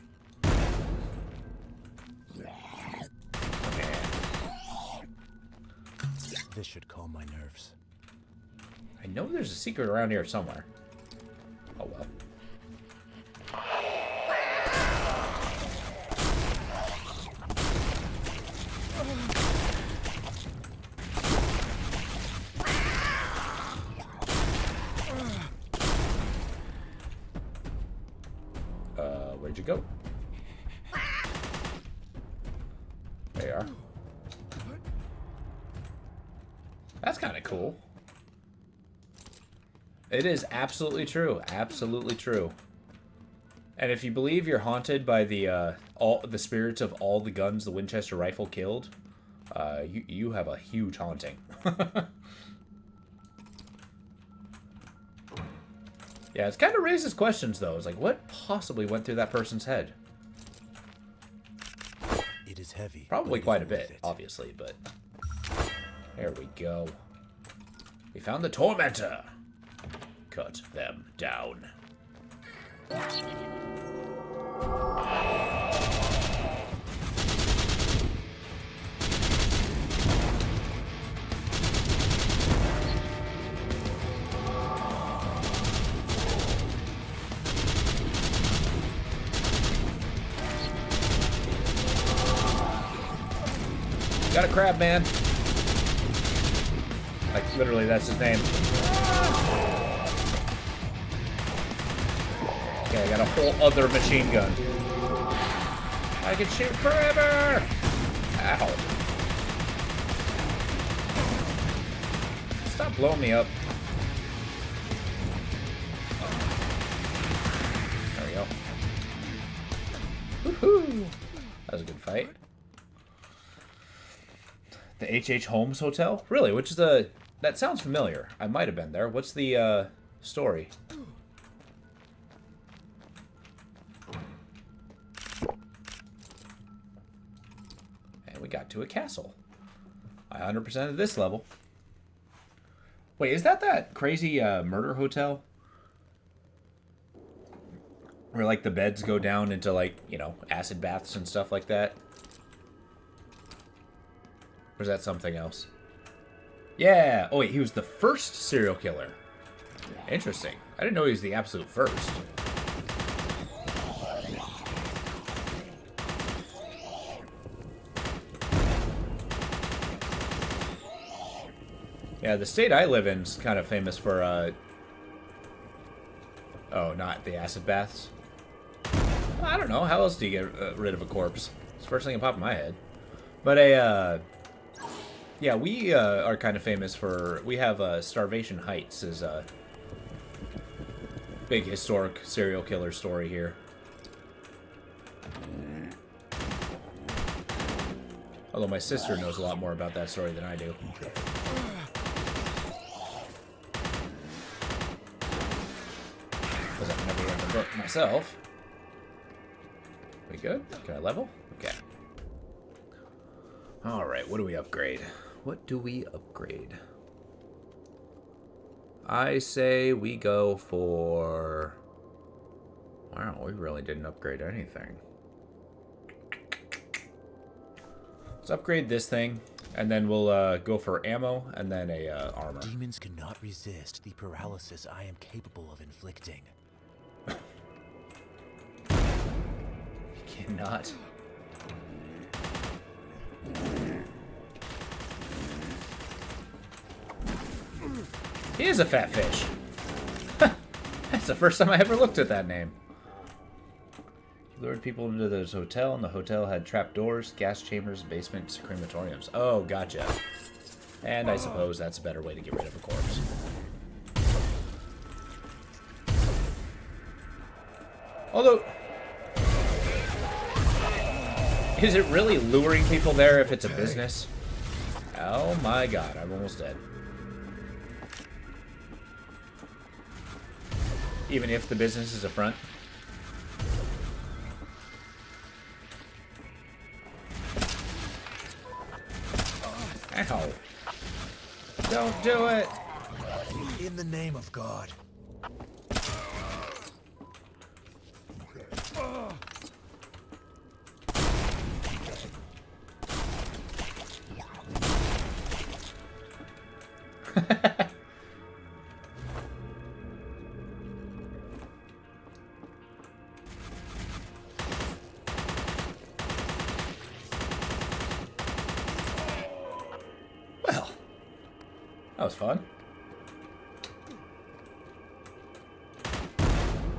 This should calm my nerves. I know there's a secret around here somewhere. Oh well. Where'd you go? There you are. That's kind of cool. It is absolutely true. Absolutely true. And if you believe you're haunted by the all the spirits of all the guns the Winchester rifle killed, you have a huge haunting. Yeah, it kind of raises questions, though. It's like, what possibly went through that person's head? It is heavy. Probably quite a bit, obviously, but... There we go. We found the Tormentor. Cut them down. Got a crab man. Like, literally, that's his name. Okay, I got a whole other machine gun. I can shoot forever! Ow. Stop blowing me up. There we go. Woohoo! That was a good fight. The H.H. Holmes Hotel? Really? Which is the... That sounds familiar. I might have been there. What's the, story? And we got to a castle. I 100%ed this level. Wait, is that crazy, murder hotel? Where, like, the beds go down into, like, you know, acid baths and stuff like that? Or is that something else? Yeah. Oh, wait, he was the first serial killer. Interesting. I didn't know he was the absolute first. Yeah, the state I live in is kind of famous for, oh, not the acid baths. I don't know. How else do you get rid of a corpse? It's the first thing that popped in my head. But Yeah, we are kind of famous for... We have Starvation Heights as a big historic serial killer story here. Although my sister knows a lot more about that story than I do. Because I've never read the book myself. We good? Can I level? Okay. Alright, what do we upgrade? What do we upgrade? I say we go for... Wow, we really didn't upgrade anything. Let's upgrade this thing, and then we'll go for ammo, and then a armor. Demons cannot resist the paralysis I am capable of inflicting. You cannot. He is a fat fish. That's the first time I ever looked at that name. He lured people into this hotel, and the hotel had trapdoors, gas chambers, basements, crematoriums. Oh, gotcha. And I suppose that's a better way to get rid of a corpse. Although... Is it really luring people there if it's a business? Oh my god, I'm almost dead. Even if the business is a front? Ow. Don't do it! In the name of God. Well, that was fun.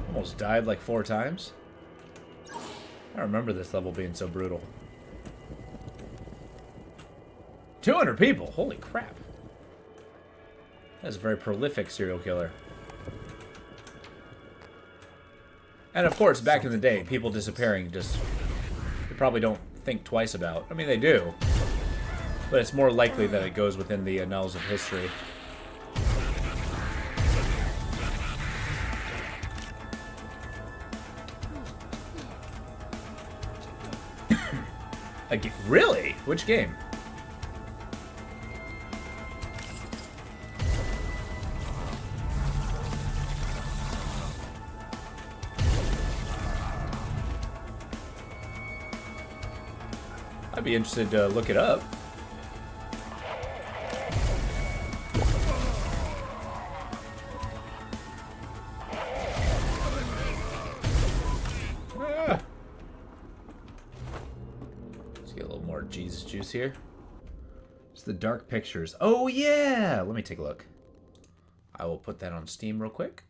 Almost died like 4 times. I remember this level being so brutal. 200 people! Holy crap. That's a very prolific serial killer. And of course, back in the day, people disappearing just... They probably don't think twice about. I mean, they do. But it's more likely that it goes within the annals of history. Really? Which game? I'd be interested to look it up. Let's get a little more Jesus juice here. It's the Dark Pictures. Oh yeah! Let me take a look. I will put that on Steam real quick.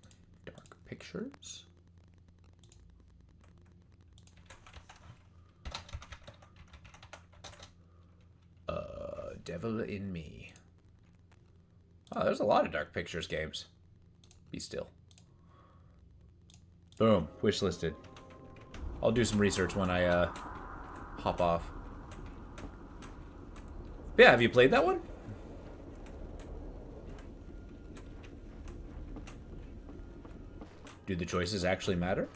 Dark Pictures. Devil in Me. Oh, there's a lot of Dark Pictures games. Be still. Boom. Wishlisted. I'll do some research when I hop off. But yeah, have you played that one? Do the choices actually matter?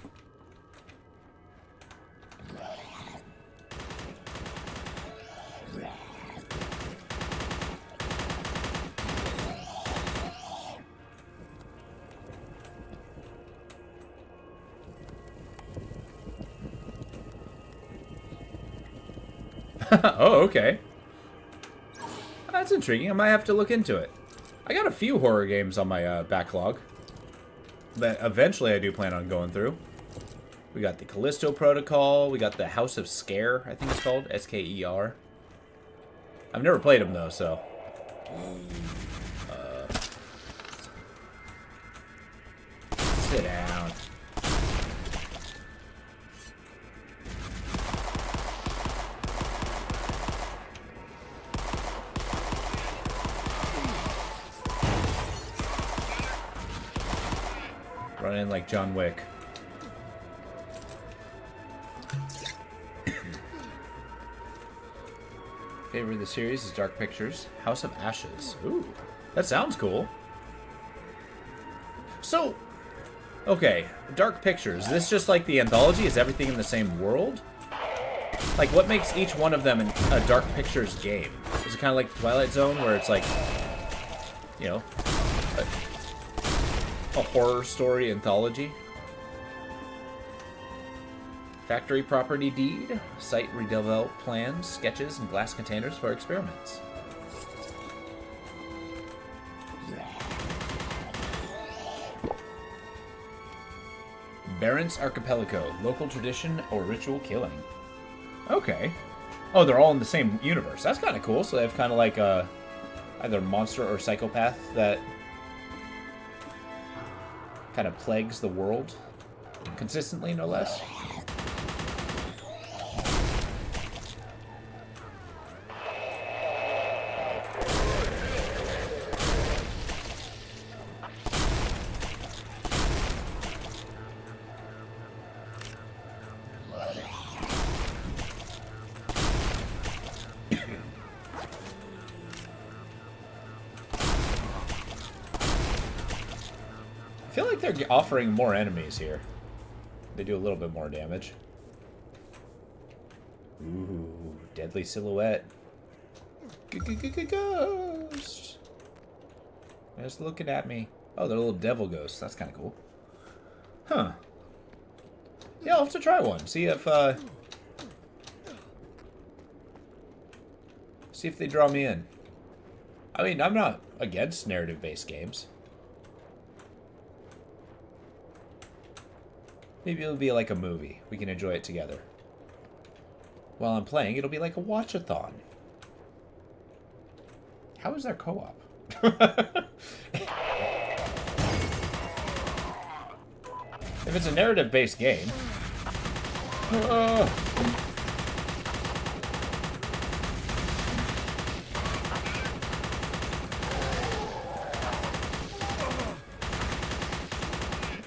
Oh, okay. That's intriguing. I might have to look into it. I got a few horror games on my backlog that eventually I do plan on going through. We got the Callisto Protocol. We got the House of Scare, I think it's called. S-K-E-R. I've never played them, though, so... sit down. Run in like John Wick. Favorite of the series is Dark Pictures, House of Ashes. Ooh, that sounds cool. So, okay, Dark Pictures. Is this just like the anthology? Is everything in the same world? Like, what makes each one of them a Dark Pictures game? Is it kind of like Twilight Zone, where it's like, you know, a horror story anthology? Factory property deed. Site redevelop plans, sketches, and glass containers for experiments. Barents Archipelago. Local tradition or ritual killing. Okay. Oh, they're all in the same universe. That's kind of cool. So they have kind of like a either monster or psychopath that kind of plagues the world consistently, no less. I feel like they're offering more enemies here. They do a little bit more damage. Ooh, deadly silhouette. Ghost. Just looking at me. Oh, they're little devil ghosts. That's kind of cool. Huh. Yeah, I'll have to try one. See if they draw me in. I mean, I'm not against narrative-based games. Maybe it'll be like a movie. We can enjoy it together. While I'm playing, it'll be like a watch-a-thon. How is there co-op? If it's a narrative-based game...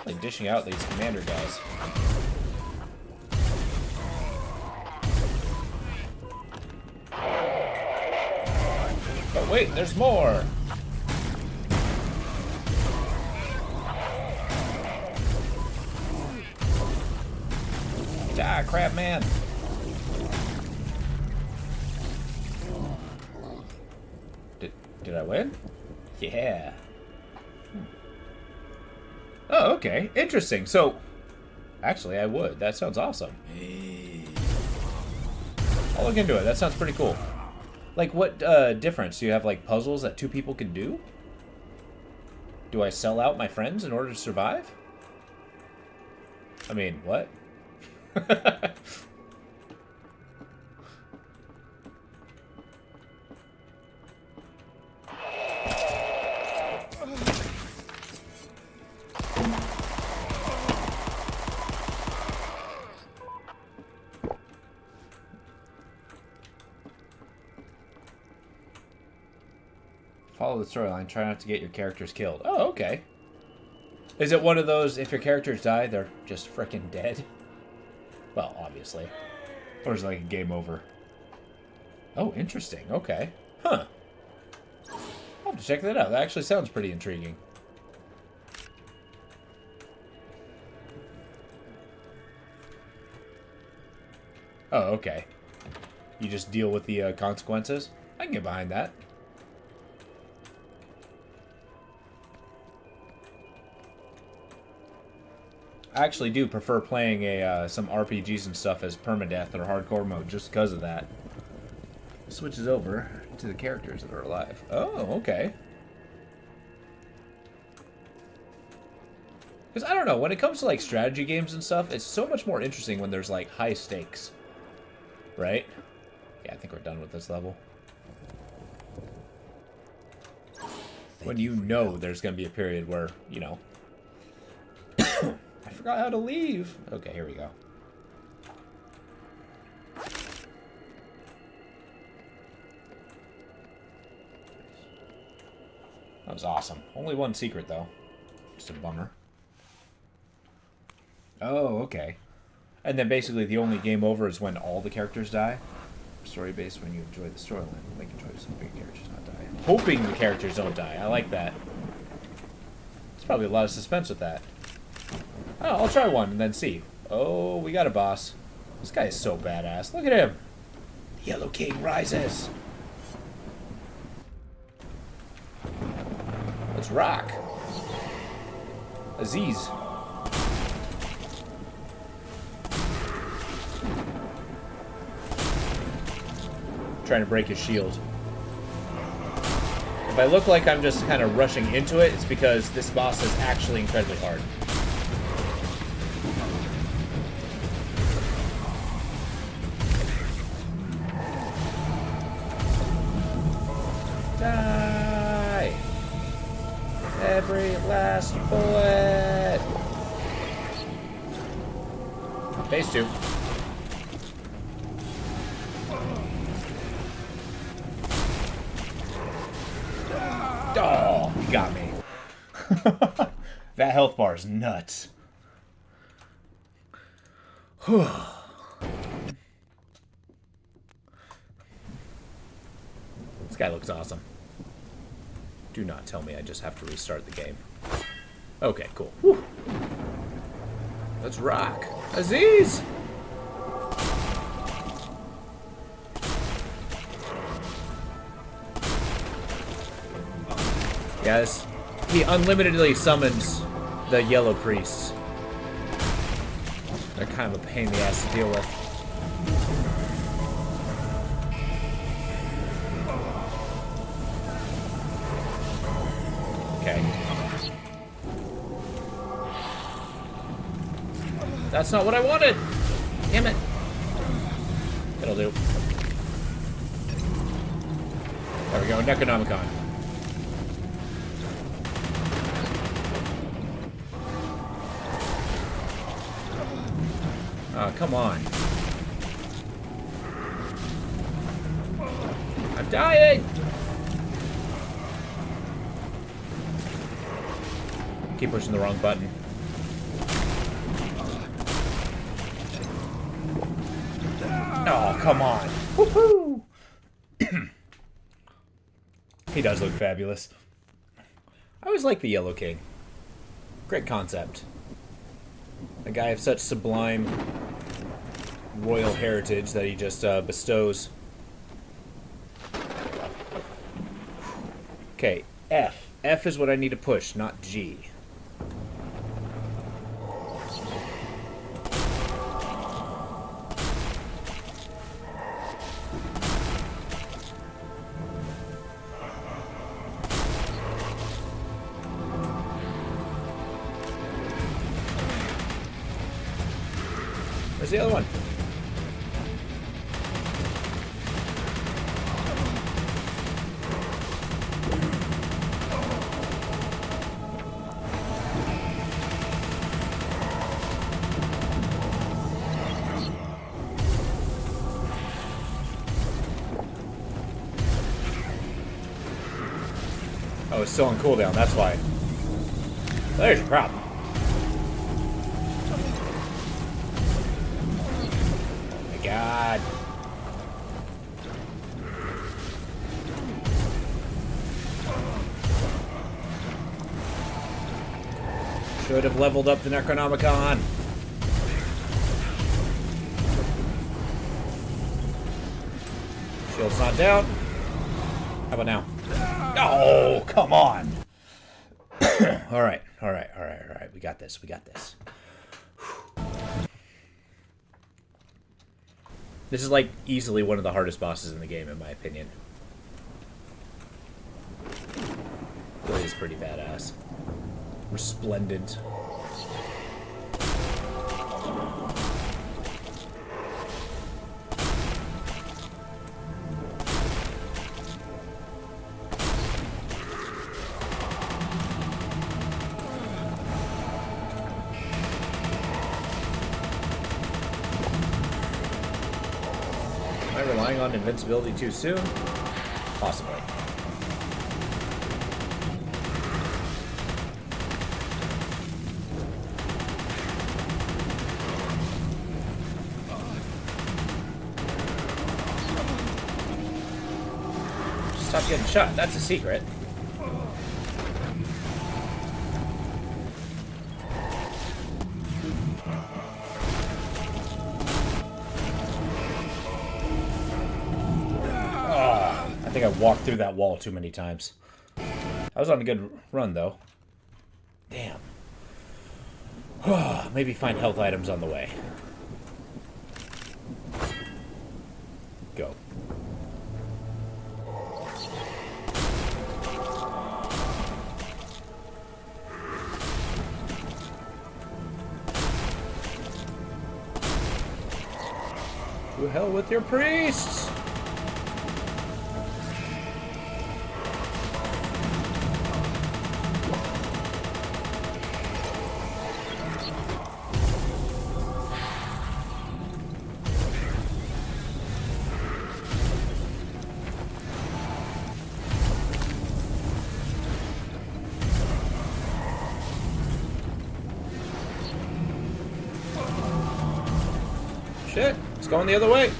like dishing out these commander guys. But wait, there's more! Ah, crap, man! Did I win? Yeah. Oh, okay. Interesting. So, actually, I would. That sounds awesome. I'll look into it. That sounds pretty cool. Like, what difference? Do you have, like, puzzles that two people can do? Do I sell out my friends in order to survive? I mean, what? Follow the storyline. Try not to get your characters killed. Oh, okay. Is it one of those, if your characters die, they're just frickin' dead? Well, obviously. Or is it like a game over? Oh, interesting. Okay. Huh. I'll have to check that out. That actually sounds pretty intriguing. Oh, okay. You just deal with the consequences? I can get behind that. I actually do prefer playing some RPGs and stuff as permadeath or hardcore mode just because of that. Switches over to the characters that are alive. Oh, okay. Because I don't know, when it comes to like strategy games and stuff, it's so much more interesting when there's like high stakes. Right? Yeah, I think we're done with this level. When you know there's going to be a period where, you know... I forgot how to leave. Okay, here we go. That was awesome. Only one secret, though. Just a bummer. Oh, okay. And then basically the only game over is when all the characters die. Story based when you enjoy the storyline. Make a choice hoping the characters not die. Hoping the characters don't die. I like that. There's probably a lot of suspense with that. Oh, I'll try one and then see. Oh, we got a boss. This guy is so badass. Look at him. The Yellow King rises. Let's rock. Aziz. Trying to break his shield. If I look like I'm just kind of rushing into it, it's because this boss is actually incredibly hard. Die! Every last bullet! Phase 2. Oh, you got me. That health bar is nuts. This guy looks awesome. Do not tell me I just have to restart the game. Okay, cool. Whew. Let's rock. Aziz! Yes, he unlimitedly summons the yellow priests. They're kind of a pain in the ass to deal with. Okay. That's not what I wanted! Damn it. It'll do. There we go, Necronomicon. Oh, come on. I'm dying! Keep pushing the wrong button. Oh, come on. Woohoo! He does look fabulous. I always like the Yellow King. Great concept. A guy of such sublime royal heritage that he just bestows. Okay, F. F is what I need to push, not G. Where's the other one? Oh, it's still on cooldown, that's why. There's your problem. God. Should have leveled up the Necronomicon. Shield's not down. How about now? Oh, come on. All right. We got this. This is like easily one of the hardest bosses in the game, in my opinion. Really is pretty badass. Resplendent. Am I relying on invincibility too soon? Possibly. stop getting shot. That's a secret. I think I walked through that wall too many times. I was on a good run, though. Damn. Maybe find health items on the way. Go. To hell with your priests! Shit, it's going the other way.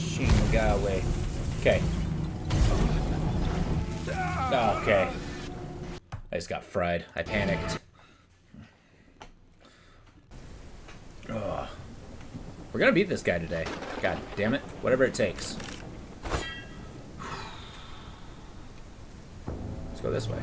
Shingawe. Okay. Oh, okay. I just got fried. I panicked. Ugh. We're gonna beat this guy today. God damn it. Whatever it takes. Let's go this way.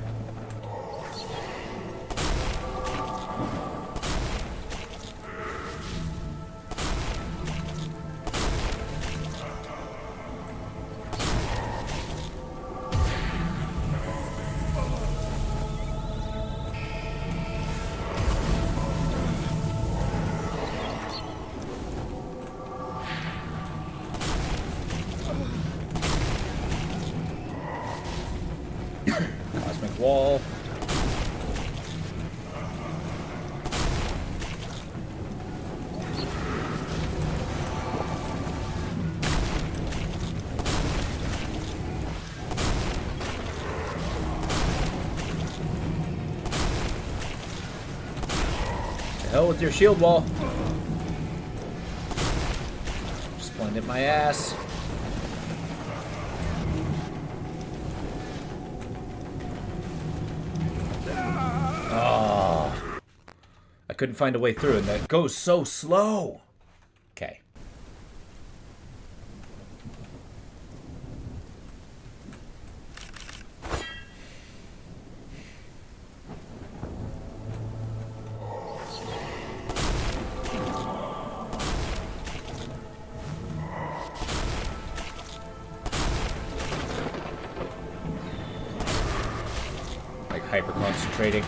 Cosmic wall. The hell with your shield wall. Just blended my ass. I couldn't find a way through, and that goes so slow. Okay. Like hyper concentrating.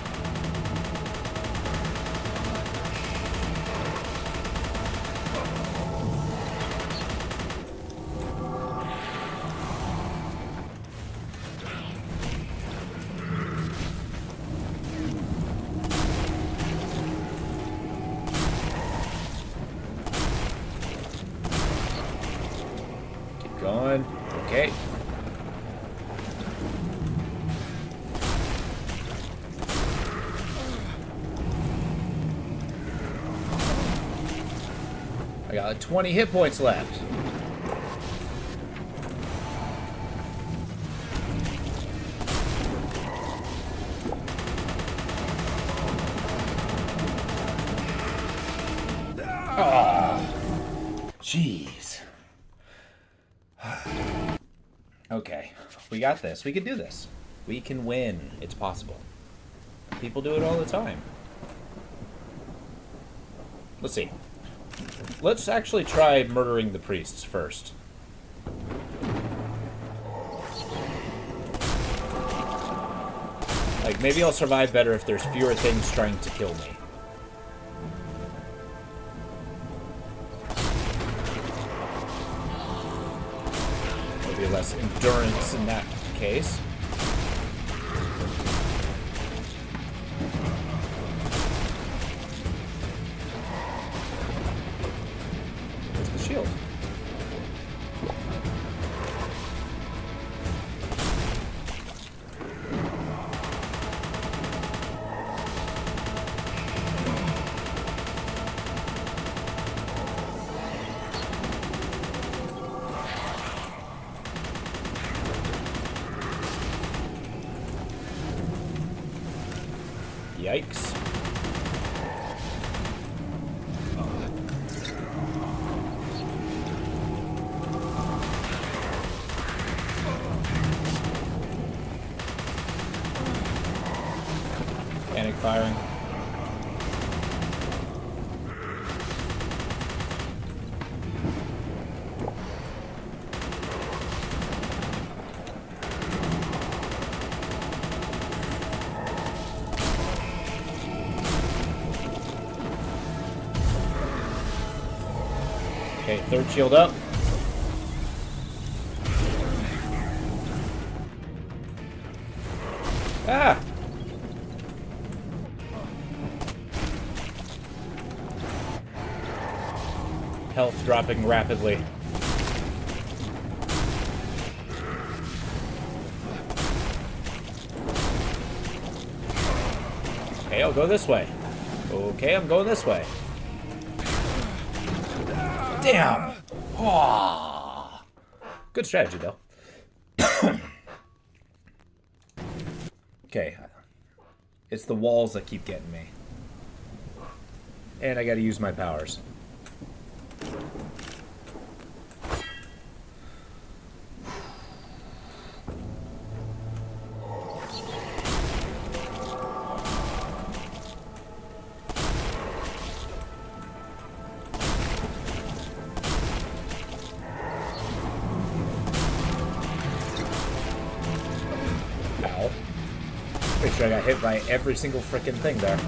Going. Okay. I got 20 hit points left. Oh, jeez. Okay, we got this. We can do this. We can win. It's possible. People do it all the time. Let's see. Let's actually try murdering the priests first. Like, maybe I'll survive better if there's fewer things trying to kill me. Maybe less endurance in that case. Where's the shield? Yikes. Panic firing. Okay, third shield up. Ah! Health dropping rapidly. Okay, I'll go this way. Okay, I'm going this way. Damn! Oh. Good strategy, though. Okay. It's the walls that keep getting me. And I gotta use my powers. Ow. Pretty sure I got hit by every single frickin' thing there.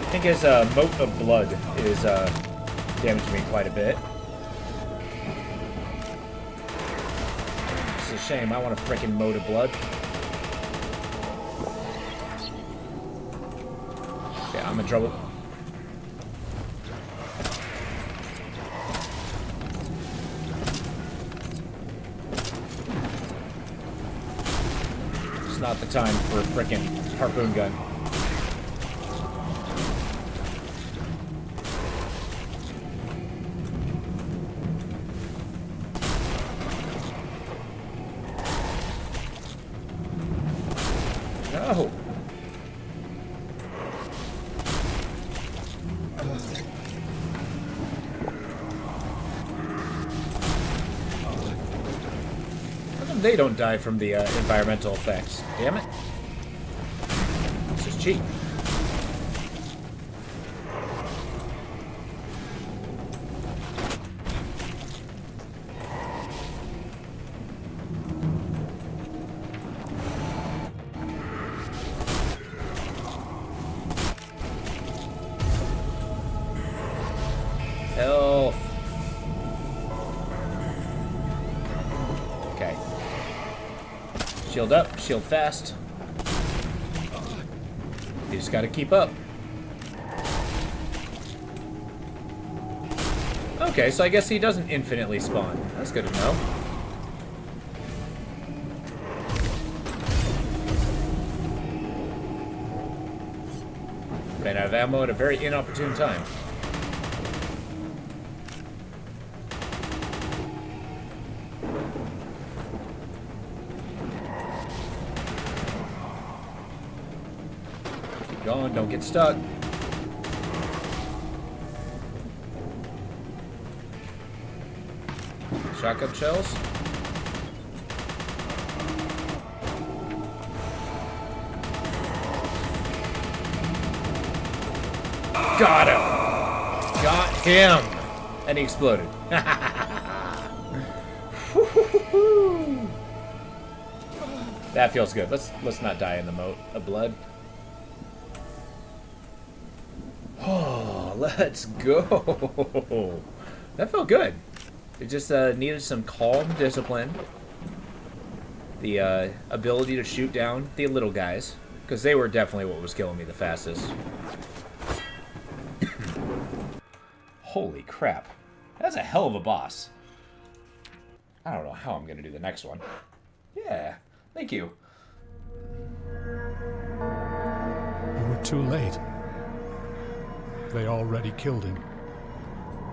I think his moat of blood is damaging me quite a bit. It's a shame. I want a frickin' moat of blood. Yeah, I'm in trouble. It's not the time for a frickin' harpoon gun. No. How come they don't die from the environmental effects? Damn it. This is cheap. Health. Okay. Shield up, shield fast. You just gotta keep up. Okay, so I guess he doesn't infinitely spawn. That's good to know. Ran out of ammo at a very inopportune time. Keep going, don't get stuck. Shotgun shells. Got him! Got him! And he exploded. That feels good. Let's not die in the moat of blood. Oh, let's go. That felt good. It just needed some calm discipline. The ability to shoot down the little guys. Because they were definitely what was killing me the fastest. Holy crap. That's a hell of a boss. I don't know how I'm going to do the next one. Yeah, thank you. You were too late. They already killed him.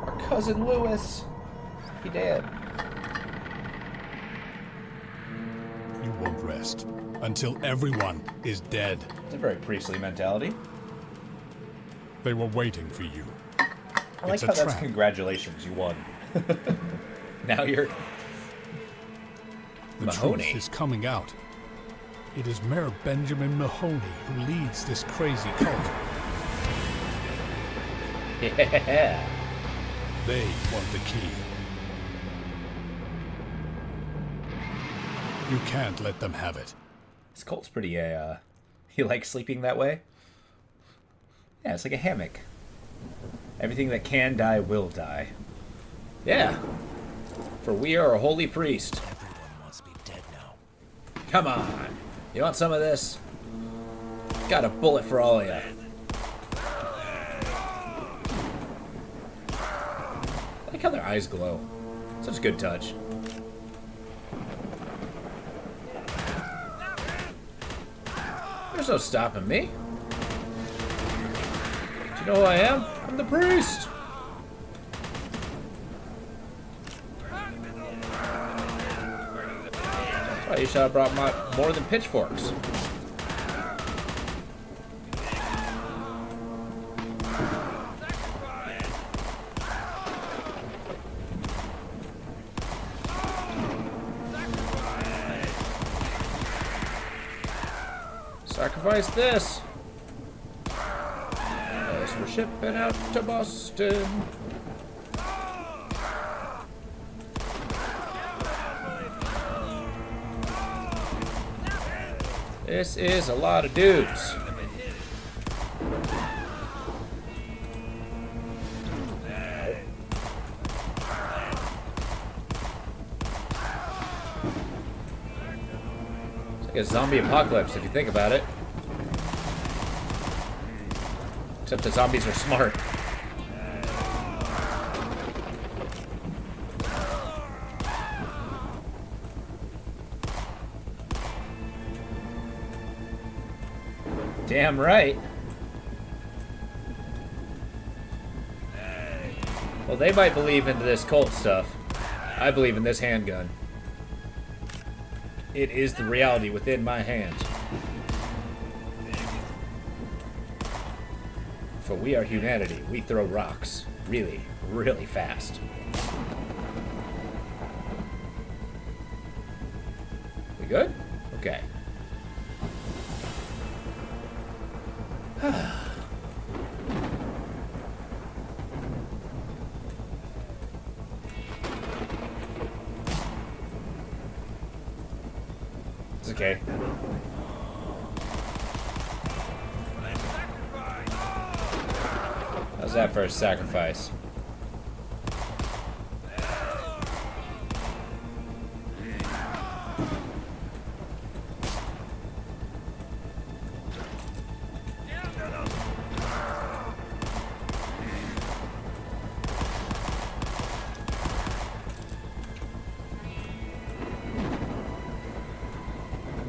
Our cousin Lewis. He dead. You won't rest until everyone is dead. It's a very priestly mentality. They were waiting for you. I like It's a how that's trap. congratulations, you won. Now you're The Mahoney. truth is coming out. It is Mayor Benjamin Mahoney who leads this crazy cult. Yeah. They want the key. You can't let them have it. This cult's pretty, you like sleeping that way? Yeah, it's like a hammock. Everything that can die will die. Yeah. For we are a holy priest. Everyone wants to be dead now. Come on. You want some of this? Got a bullet for all of you. I like how their eyes glow. Such a good touch. There's no stopping me. Do you know who I am? I'm the priest. That's why you should have brought more than pitchforks. Sacrifice this. As we're shipping out to Boston. This is a lot of dudes. It's like a zombie apocalypse if you think about it. Except the zombies are smart. Damn right. Well, they might believe into this cult stuff. I believe in this handgun. It is the reality within my hands. For we are humanity. We throw rocks really, really fast. We good? Okay. It's okay. How's that for a sacrifice?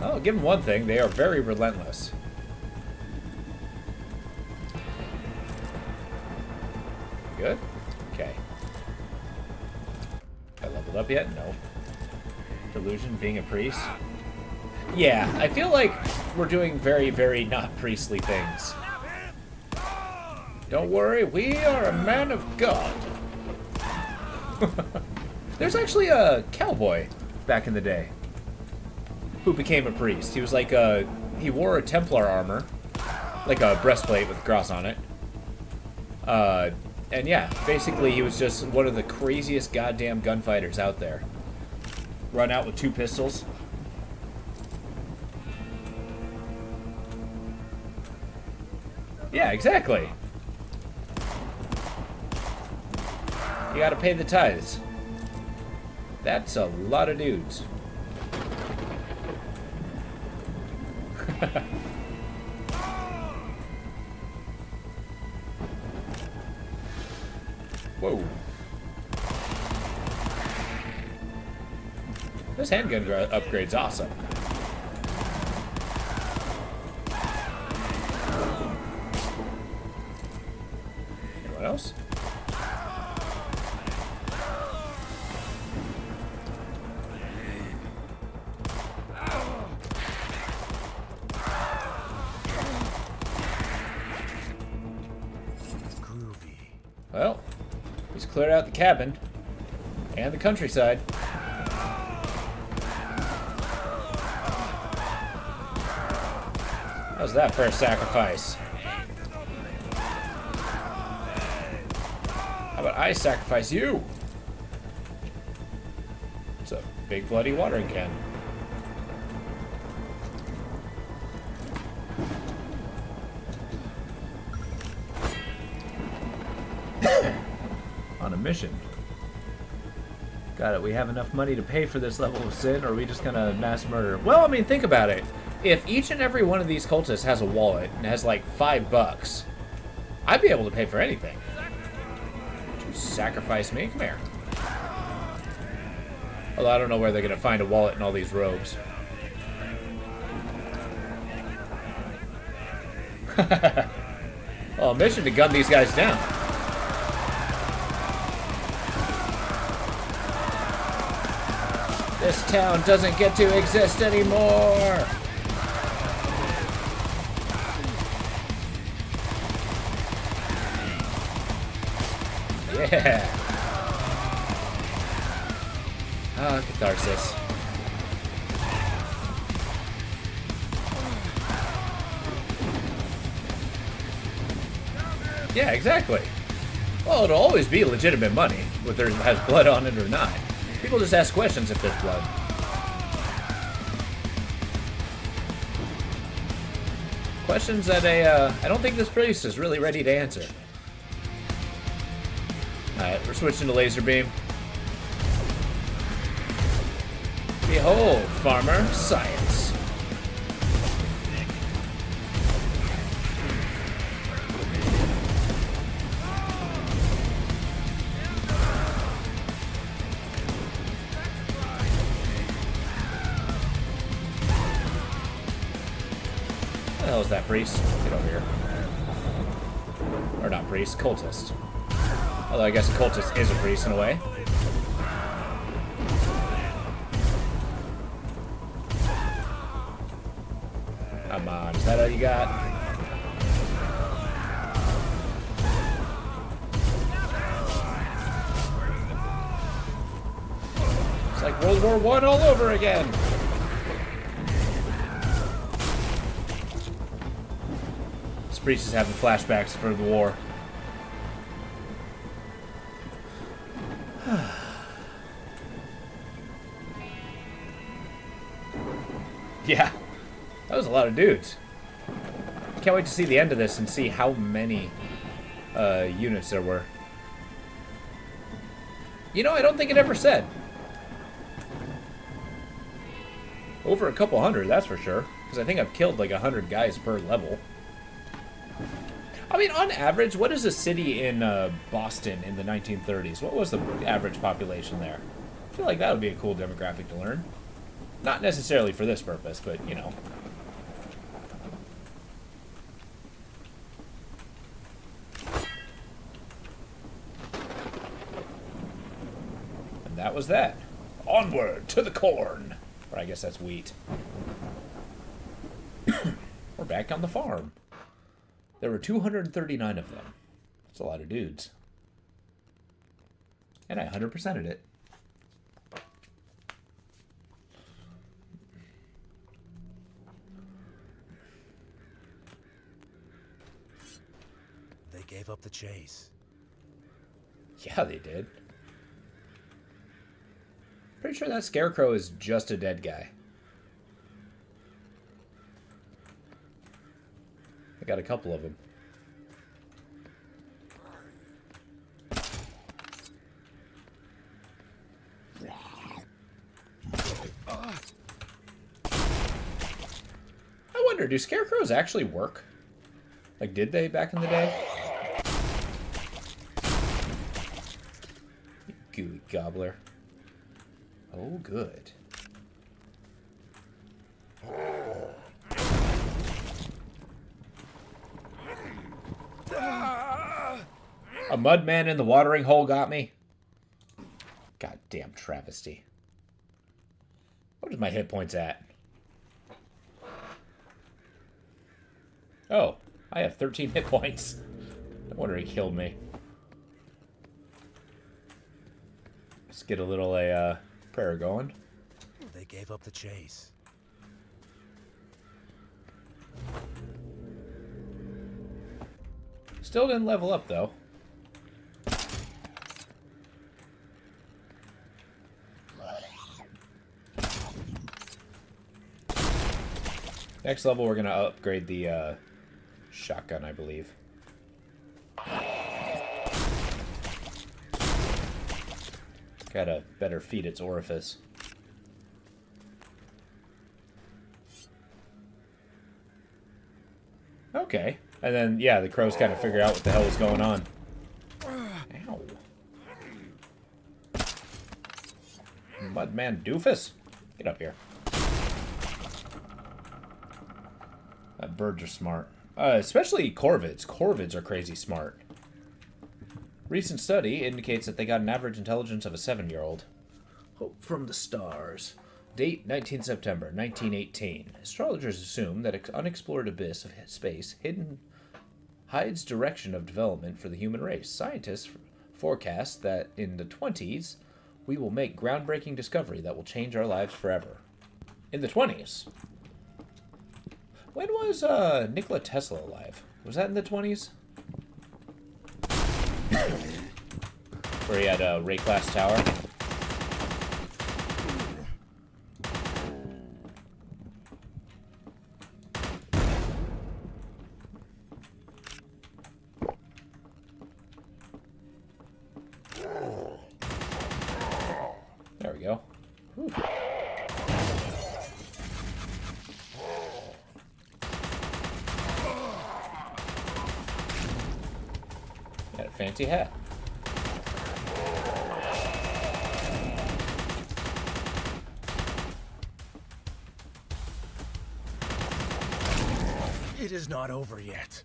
Oh, give them one thing, they are very relentless. Good? Okay. I leveled up yet? No. Delusion, being a priest? Yeah, I feel like we're doing very, very not priestly things. Don't worry, we are a man of God. There's actually a cowboy back in the day who became a priest. He was like he wore a Templar armor, like a breastplate with a cross on it. And yeah, basically he was just one of the craziest goddamn gunfighters out there. Run out with 2 pistols. Yeah, exactly. You gotta pay the tithes. That's a lot of dudes. Whoa. This handgun upgrade's awesome. Anyone else? Well, he's cleared out the cabin and the countryside. How's that for a sacrifice? How about I sacrifice you? It's a big bloody watering can. On a mission. Got it. We have enough money to pay for this level of sin, or are we just gonna mass murder? Well, I mean, think about it. If each and every one of these cultists has a wallet and has like $5, I'd be able to pay for anything. Would you sacrifice me? Come here. Although I don't know where they're gonna find a wallet in all these robes. Well, mission to gun these guys down. This town doesn't get to exist anymore. Yeah. Ah, catharsis. Yeah, exactly. Well, it'll always be legitimate money, whether it has blood on it or not. People just ask questions if there's blood. Questions that I don't think this priest is really ready to answer. Alright, we're switching to laser beam. Behold, farmer, science. What the hell is that, priest? Get over here. Or not priest, cultist. Although I guess a cultist is a priest in a way. Come on, is that all you got? It's like World War I all over again. This priest is having flashbacks for the war. Yeah, that was a lot of dudes. Can't wait to see the end of this and see how many units there were. You know, I don't think it ever said. Over a couple hundred, that's for sure. Because I think I've killed like 100 guys per level. I mean, on average, what is a city in Boston in the 1930s? What was the average population there? I feel like that would be a cool demographic to learn. Not necessarily for this purpose, but, you know. And that was that. Onward to the corn. Or I guess that's wheat. We're back on the farm. There were 239 of them. That's a lot of dudes. And I 100%ed it. They gave up the chase. Yeah, they did. Pretty sure that scarecrow is just a dead guy. I got a couple of them. I wonder, do scarecrows actually work? Like, did they back in the day? You gooey gobbler. Oh, good. A mudman in the watering hole got me. Goddamn travesty. What is my hit points at? Oh, I have 13 hit points. No wonder he killed me. Let's get a little prayer going. They gave up the chase. Still didn't level up though. Next level, we're gonna upgrade the shotgun, I believe. Gotta better feed its orifice. Okay. And then, yeah, the crows kind of figured out what the hell was going on. Ow. Mudman doofus. Get up here. Birds are smart. Especially corvids. Corvids are crazy smart. Recent study indicates that they got an average intelligence of a 7-year-old. Hope from the stars. Date 19 September 1918. Astrologers assume that an unexplored abyss of space hides direction of development for the human race. Scientists forecast that in the 20s, we will make groundbreaking discovery that will change our lives forever. In the 20s? When was Nikola Tesla alive? Was that in the 20s? Where he had a Ray class tower? There we go. Whew. Got a fancy hat. It is not over yet.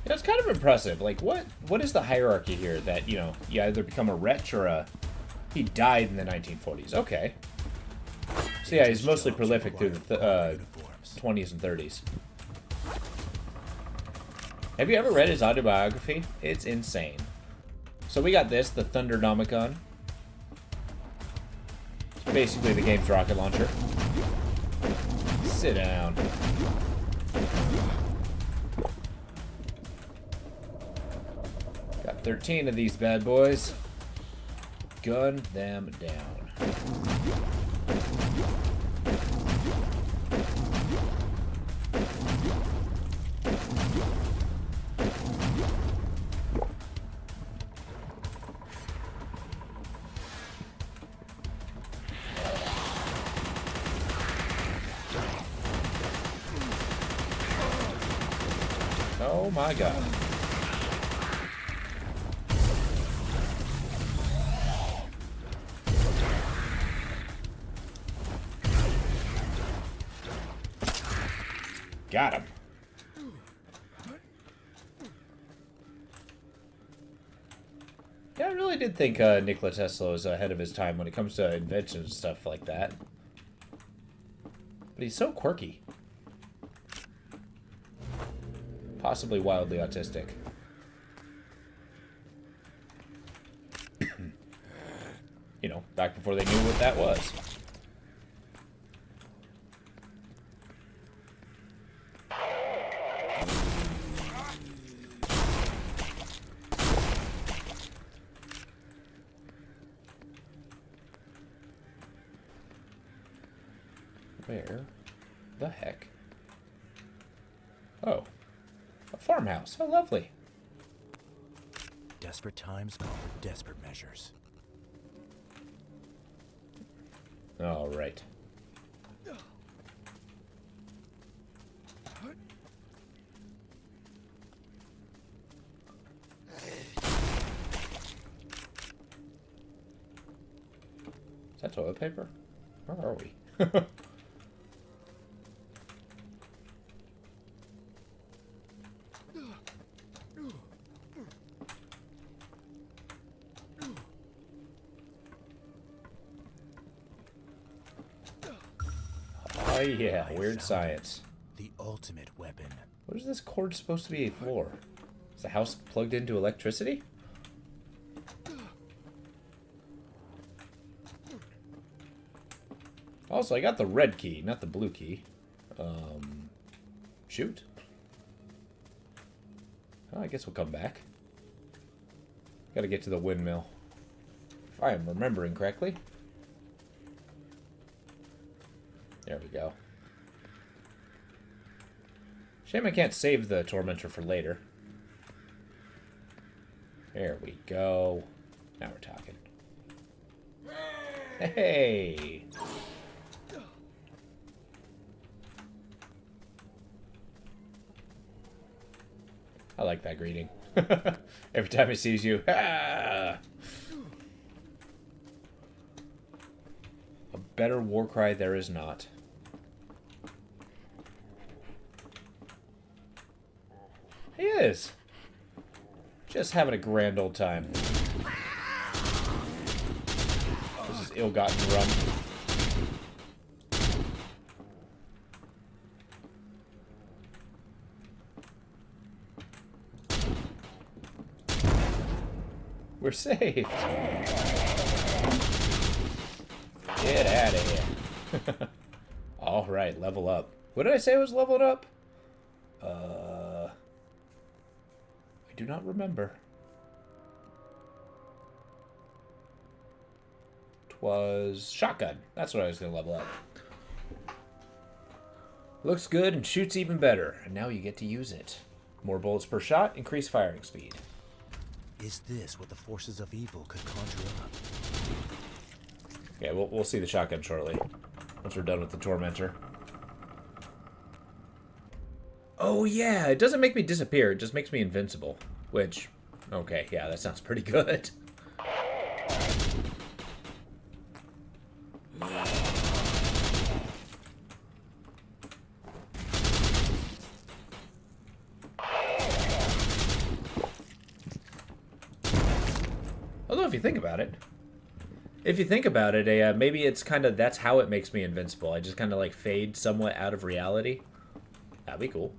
Yeah, it's kind of impressive. Like, what is the hierarchy here that, you know, you either become a wretch or a... He died in the 1940s. Okay. So yeah, he's mostly prolific through the 20s and 30s. Have you ever read his autobiography? It's insane. So we got this, the Thundernomicon. It's basically the game's rocket launcher. Sit down. Got 13 of these bad boys. Gun them down. Oh my god. Got him. Yeah, I really did think Nikola Tesla was ahead of his time when it comes to inventions and stuff like that. But he's so quirky. Possibly wildly autistic. You know, back before they knew what that was. Where the heck? Oh. A farmhouse. How lovely. Desperate times call for desperate measures. All right. Is that toilet paper? Where are we? Oh yeah, weird science. The ultimate weapon. What is this cord supposed to be for? Is the house plugged into electricity? Also, I got the red key, not the blue key. Shoot. Oh, I guess we'll come back. Gotta get to the windmill. If I am remembering correctly. There we go. Shame I can't save the Tormentor for later. There we go. Now we're talking. Hey! I like that greeting. Every time he sees you. Ah! A better war cry there is not. He is. Just having a grand old time. This is ill-gotten rum. We're saved. Get out of here. All right, level up. What did I say was leveled up? I do not remember. 'Twas shotgun. That's what I was going to level up. Looks good and shoots even better. And now you get to use it. More bullets per shot, increased firing speed. Is this what the forces of evil could conjure up? Yeah, we'll see the shotgun shortly. Once we're done with the Tormentor. Oh yeah, it doesn't make me disappear, it just makes me invincible. Which, okay, yeah, that sounds pretty good. Although if you think about it, maybe it's kind of, that's how it makes me invincible. I just kind of like fade somewhat out of reality. That'd be cool.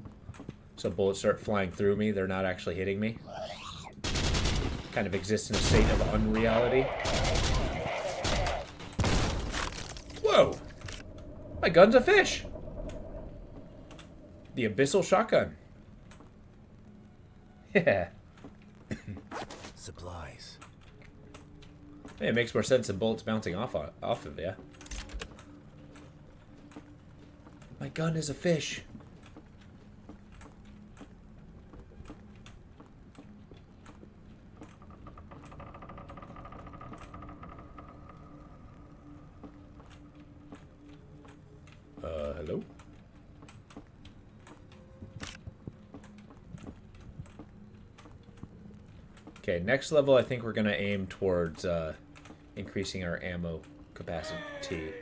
So bullets start flying through me, they're not actually hitting me. Kind of exist in a state of unreality. Whoa! My gun's a fish! The Abyssal Shotgun. Yeah. Supplies. Hey, it makes more sense than bullets bouncing off of you. My gun is a fish. Hello? Okay, next level I think we're going to aim towards increasing our ammo capacity.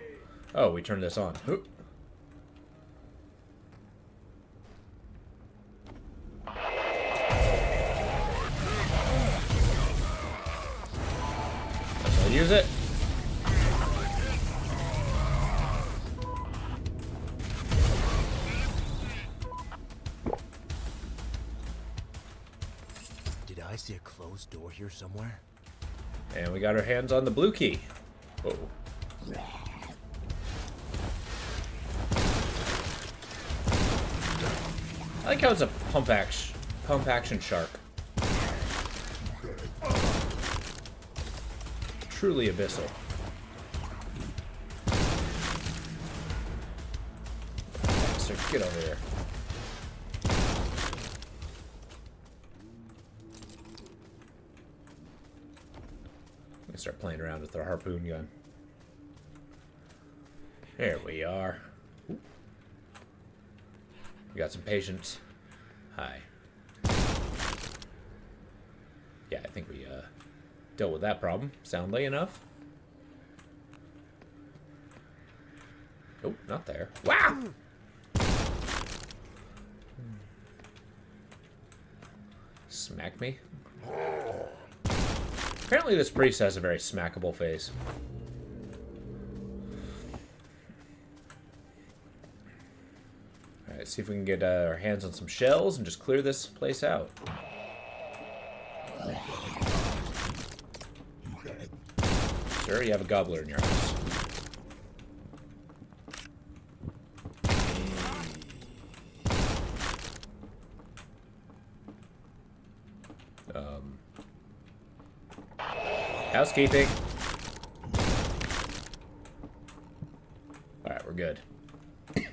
Oh, we turned this on. Oop. I'll use it. Did I see a closed door here somewhere? And we got our hands on the blue key. Whoa. I like how it's a pump action shark. Truly abyssal. So get over here. Start playing around with our harpoon gun. There we are. We got some patience. Hi. Yeah, I think we dealt with that problem soundly enough. Nope, not there. Wow! Smack me. Apparently this priest has a very smackable face. Alright, see if we can get our hands on some shells and just clear this place out. Sir, you have a gobbler in your house. Housekeeping. Alright, we're good. I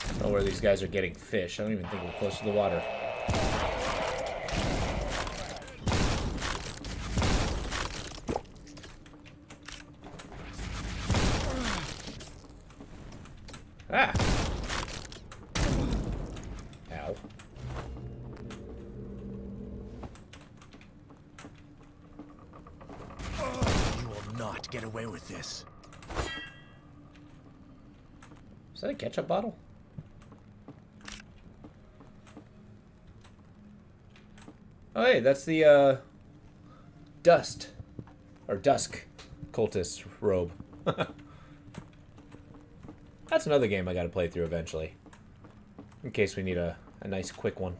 don't know where these guys are getting fish. I don't even think we're close to the water. Ah! Ow. You will not get away with this. Is that a ketchup bottle? Oh, hey, that's the, Dust. Or Dusk cultist robe. That's another game I gotta play through eventually. In case we need a nice quick one.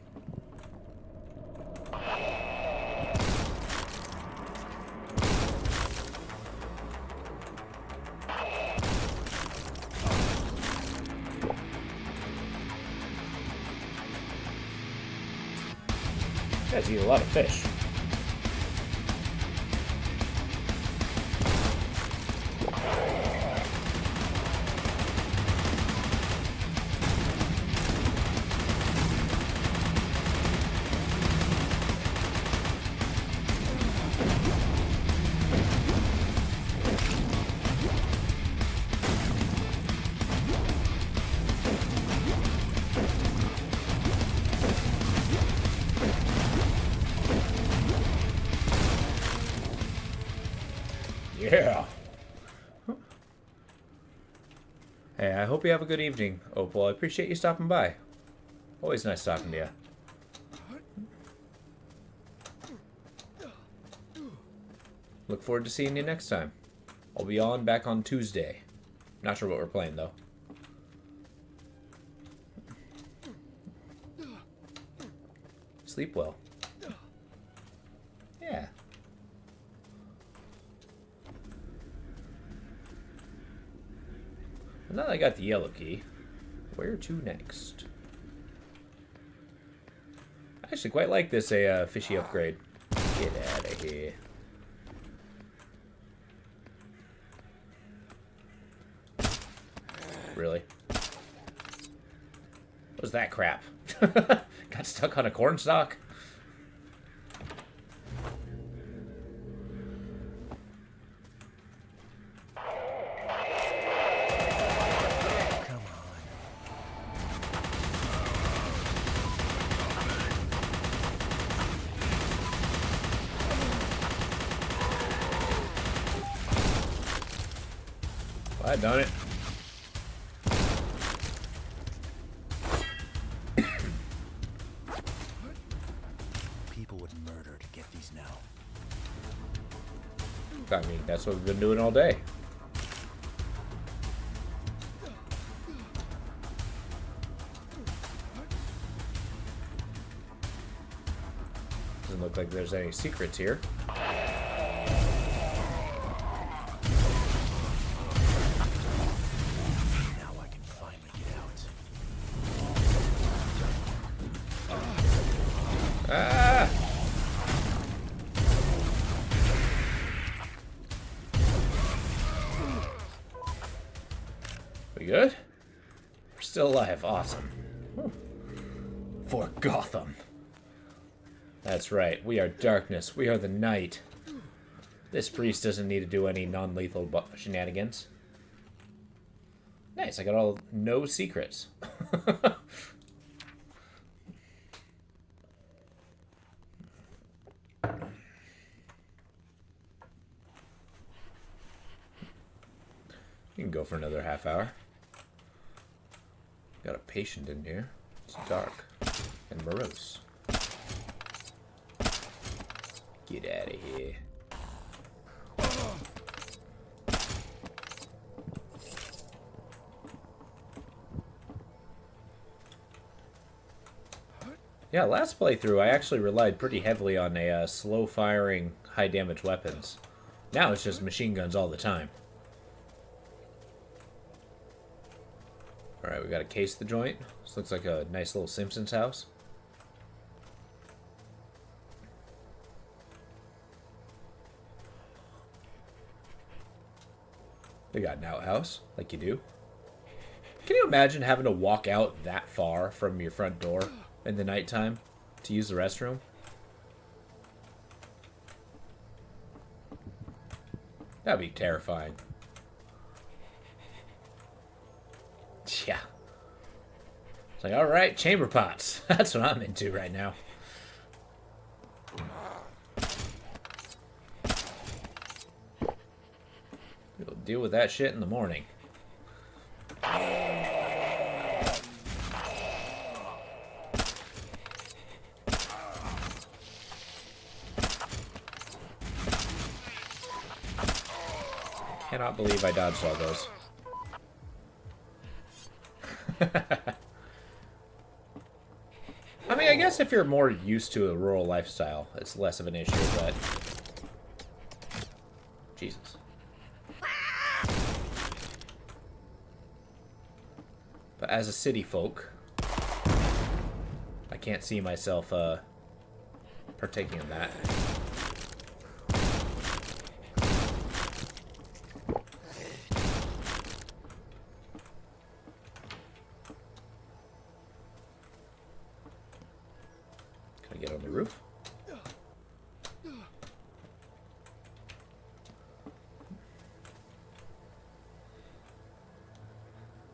You guys eat a lot of fish. Yeah. Hey, I hope you have a good evening, Opal. I appreciate you stopping by. Always nice talking to you. Look forward to seeing you next time. I'll be on back on Tuesday. Not sure what we're playing, though. Sleep well. Yeah. Now that I got the yellow key, where to next? I actually quite like this fishy upgrade. Get out of here. Really? What was that crap? Got stuck on a corn stalk? Come on. Well, I done it. People would murder to get these now. I mean, that's what we've been doing all day. Doesn't look like there's any secrets here. Now I can finally get out. Ah! We good? We're still alive. Awesome. For Gotham. That's right. We are darkness. We are the night. This priest doesn't need to do any non-lethal shenanigans. Nice. I got all no secrets. You can go for another half hour. Got a patient in here. It's dark and morose. Get out of here. Yeah, last playthrough I actually relied pretty heavily on a slow-firing, high-damage weapons. Now it's just machine guns all the time. Alright, we gotta case the joint. This looks like a nice little Simpsons house. They got an outhouse, like you do. Can you imagine having to walk out that far from your front door in the nighttime to use the restroom? That'd be terrifying. Yeah. It's like, alright, chamber pots. That's what I'm into right now. We'll deal with that shit in the morning. Cannot believe I dodged all those. I mean, I guess if you're more used to a rural lifestyle, it's less of an issue, but... Jesus. But as a city folk, I can't see myself, partaking in that. Can I get on the roof?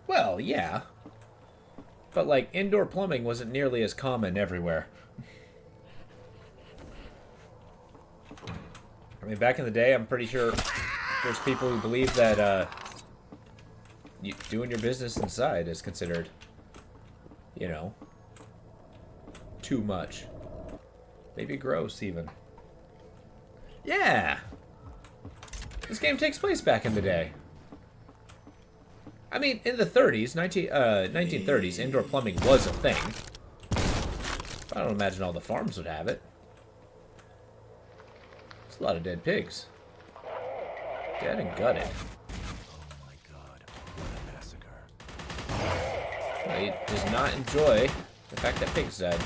Well, yeah. But, like, indoor plumbing wasn't nearly as common everywhere. I mean, back in the day, I'm pretty sure there's people who believe that, doing your business inside is considered, you know, too much. Maybe gross, even. Yeah! This game takes place back in the day. I mean, in the 30s, 1930s, indoor plumbing was a thing. I don't imagine all the farms would have it. It's a lot of dead pigs. Dead and gutted. Oh my god, what a massacre. He does not enjoy the fact that pigs died.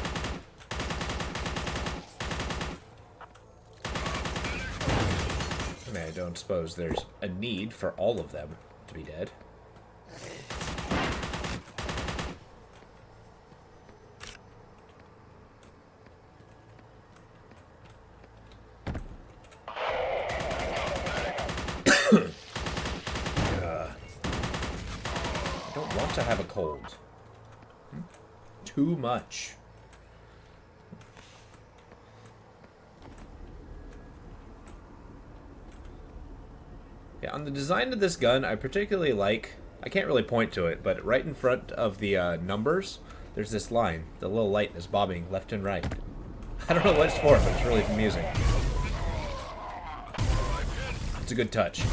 I mean, I don't suppose there's a need for all of them to be dead. I don't want to have a cold. Too much. Yeah, on the design of this gun, I particularly like... I can't really point to it, but right in front of the numbers, there's this line. The little light is bobbing left and right. I don't know what it's for, but it's really amusing. It's a good touch.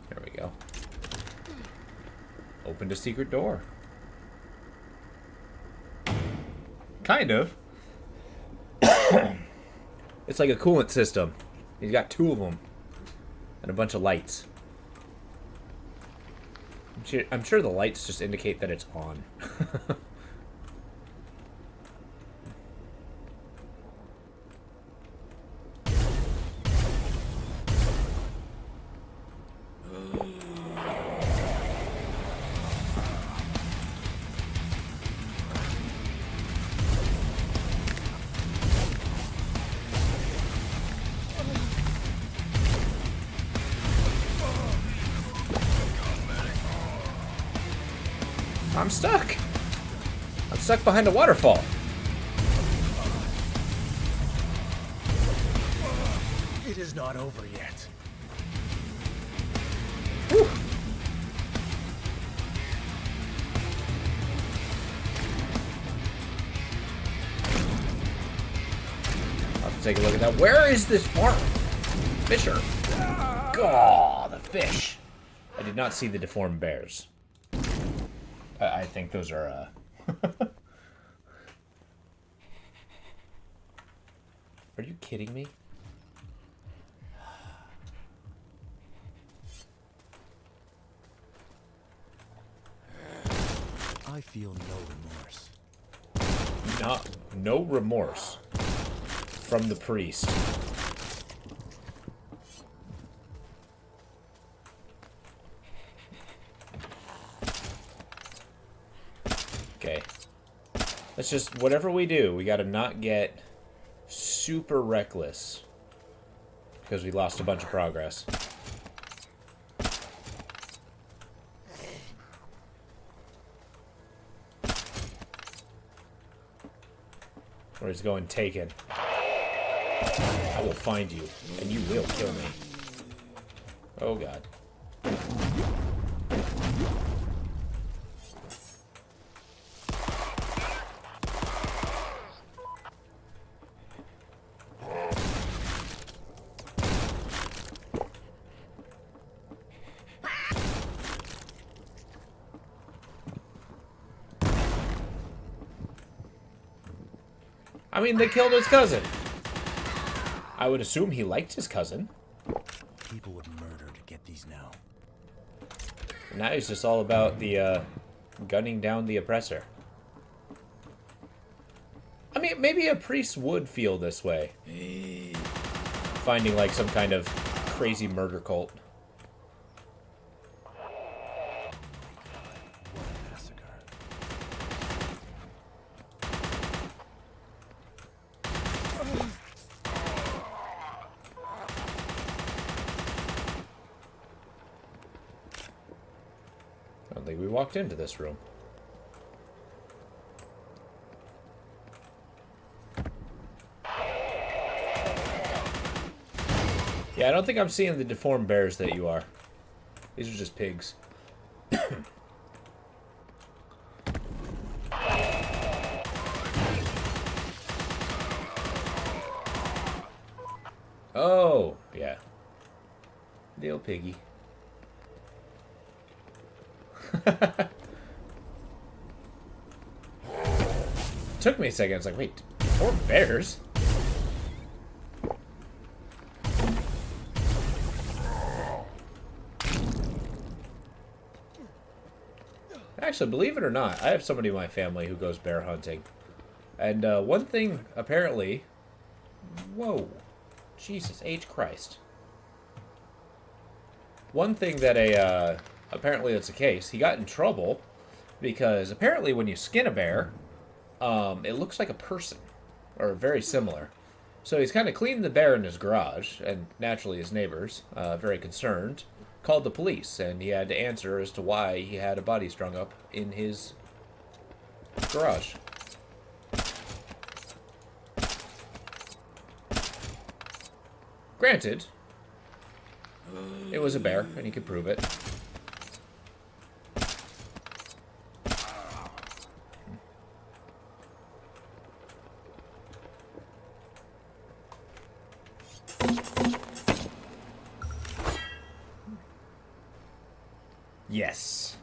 There we go. Opened a secret door. Kind of. It's like a coolant system. He's got two of them. And a bunch of lights. I'm sure the lights just indicate that it's on. I'm stuck. I'm stuck behind a waterfall. It is not over yet. Whew. I'll have to take a look at that. Where is this farm? Fisher. Gaw, the fish. I did not see the deformed bears. I think those are, Are you kidding me? I feel no remorse. No remorse from the priest. Okay. Let's just, whatever we do, we gotta not get super reckless. Because we lost a bunch of progress. Or he's going taken. I will find you, and you will kill me. Oh god. I mean, they killed his cousin. I would assume he liked his cousin. People would murder to get these now. Now he's just all about the gunning down the oppressor. I mean, maybe a priest would feel this way. Finding like some kind of crazy murder cult. I don't think we walked into this room. Yeah, I don't think I'm seeing the deformed bears that you are. These are just pigs. Oh, yeah. Little piggy. Took me a second. I was like, wait, 4 bears? Actually, believe it or not, I have somebody in my family who goes bear hunting. And one thing, apparently... Whoa. Jesus H. Christ. One thing that apparently that's the case. He got in trouble because apparently when you skin a bear, it looks like a person, or very similar. So he's kind of cleaned the bear in his garage, and naturally his neighbors, very concerned, called the police, and he had to answer as to why he had a body strung up in his garage. Granted, it was a bear, and he could prove it. Yes.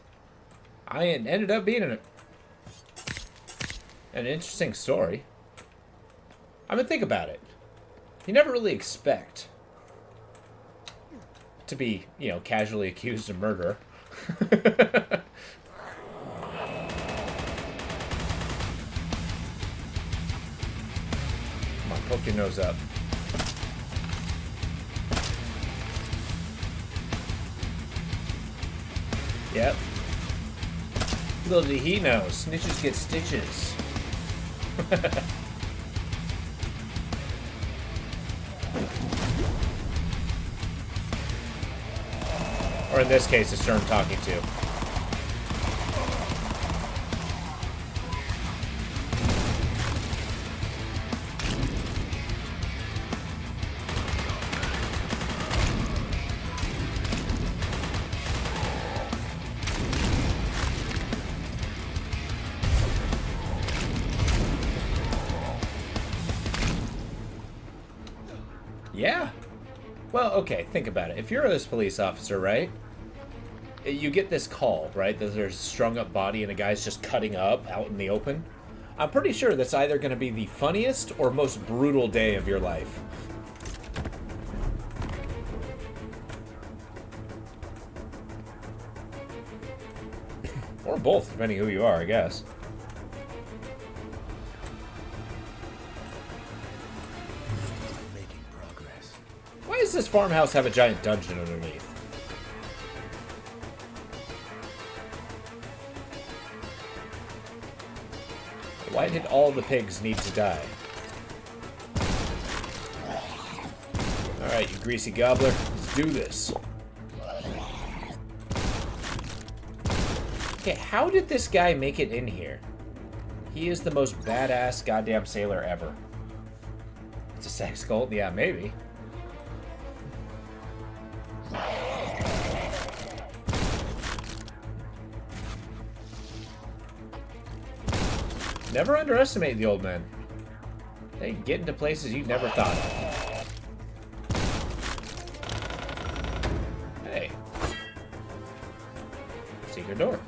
I ended up being an interesting story. I mean, think about it. You never really expect to be, you know, casually accused of murder. Come on, poke your nose up. Yep. Little did he know, snitches get stitches. Or in this case, it's Stern talking to. Yeah. Well, okay, think about it. If you're this police officer, right? You get this call, right? That there's a strung up body and a guy's just cutting up out in the open. I'm pretty sure that's either going to be the funniest or most brutal day of your life. Or both, depending who you are, I guess. Making progress. Why does this farmhouse have a giant dungeon underneath? Why did all the pigs need to die? Alright, you greasy gobbler. Let's do this. Okay, how did this guy make it in here? He is the most badass goddamn sailor ever. It's a sex cult? Yeah, maybe. Never underestimate the old man. They get into places you never thought of. Hey. Secret door.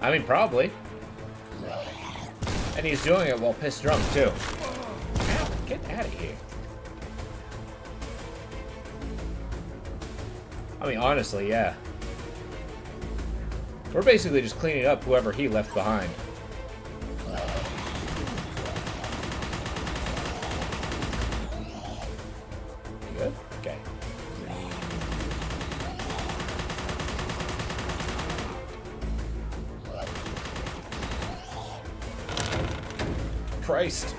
I mean, probably. And he's doing it while pissed drunk, too. Ow, get out of here. I mean, honestly, yeah. We're basically just cleaning up whoever he left behind. You good? Okay. Christ.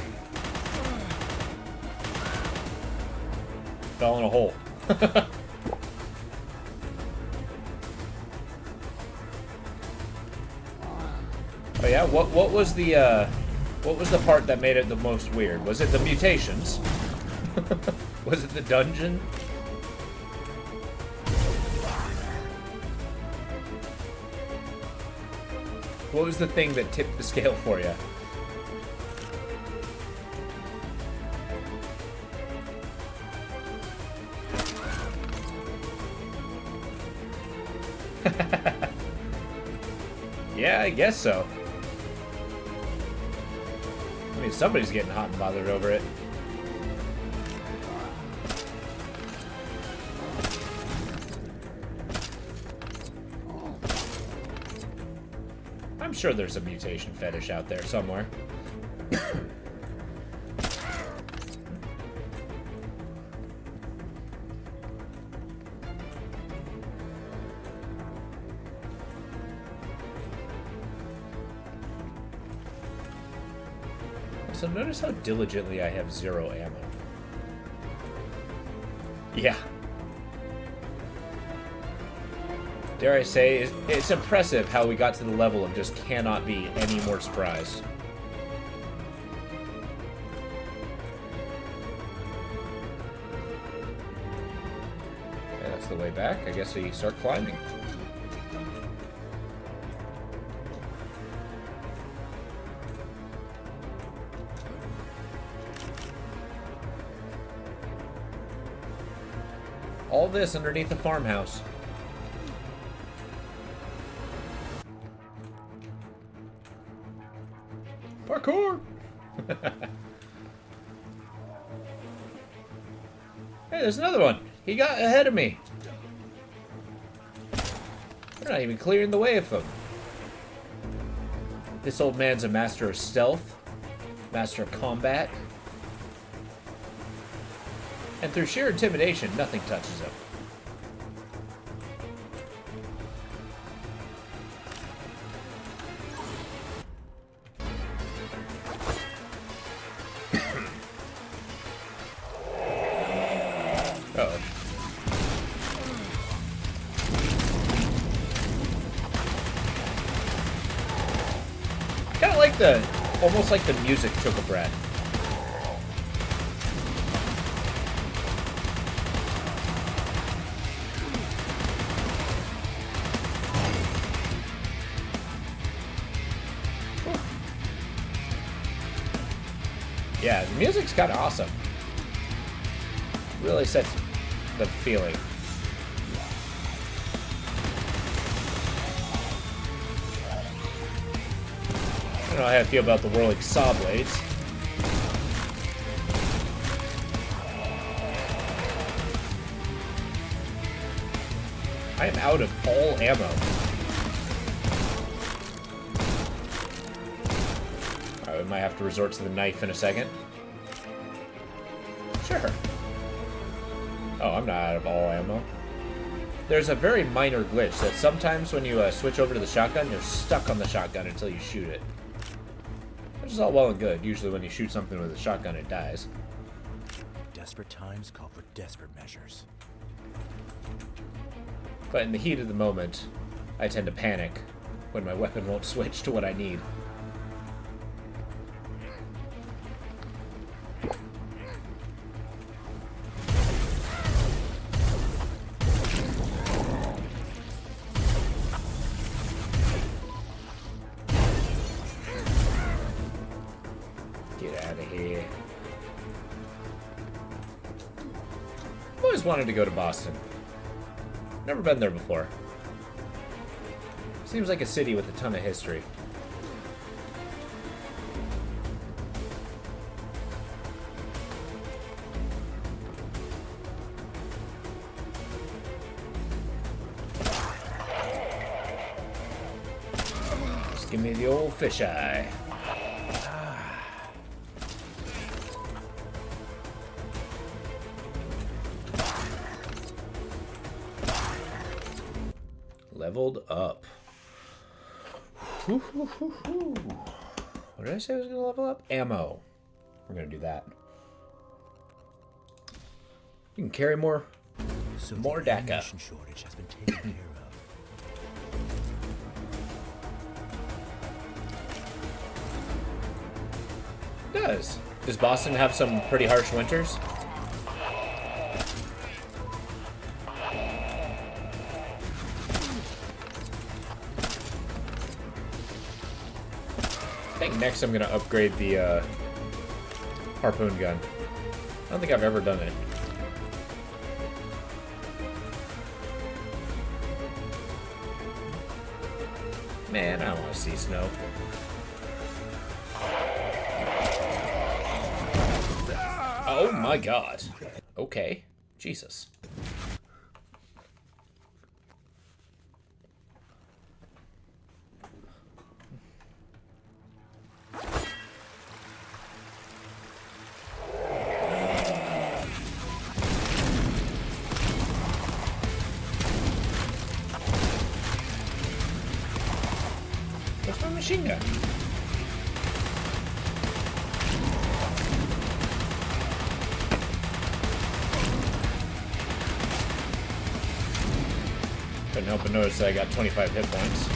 Fell in a hole. Oh yeah, what was the part that made it the most weird? Was it the mutations? Was it the dungeon? What was the thing that tipped the scale for you? Yeah, I guess so. I mean, somebody's getting hot and bothered over it. I'm sure there's a mutation fetish out there somewhere. So notice how diligently I have 0 ammo. Yeah. Dare I say, it's impressive how we got to the level of just cannot be any more surprised. Okay, that's the way back. I guess we start climbing. All this underneath the farmhouse. Parkour! Hey, there's another one. He got ahead of me. We're not even clearing the way for him. This old man's a master of stealth, master of combat. And through sheer intimidation, nothing touches him. Uh-oh. Kind of like almost like the music took a breath. Yeah, the music's kind of awesome. Really sets the feeling. know how I feel about the whirling saw blades. I am out of all ammo. Alright, we might have to resort to the knife in a second. Sure. Oh, I'm not out of all ammo. There's a very minor glitch that sometimes when you switch over to the shotgun, you're stuck on the shotgun until you shoot it. Which is all well and good. Usually when you shoot something with a shotgun, it dies. Desperate times call for desperate measures. But in the heat of the moment, I tend to panic when my weapon won't switch to what I need. Get out of here. I've always wanted to go to Boston. Never been there before. Seems like a city with a ton of history. Just give me the old fisheye. Leveled up. What did I say I was going to level up? Ammo. We're going to do that. You can carry more So More the DACA. ammunition shortage has been taken care of. It does. Does Boston have some pretty harsh winters? I think next I'm going to upgrade the harpoon gun. I don't think I've ever done it. Man, I don't want to see snow. Oh my god. Okay. Jesus. What's my machine gun? Couldn't help but notice that I got 25 hit points.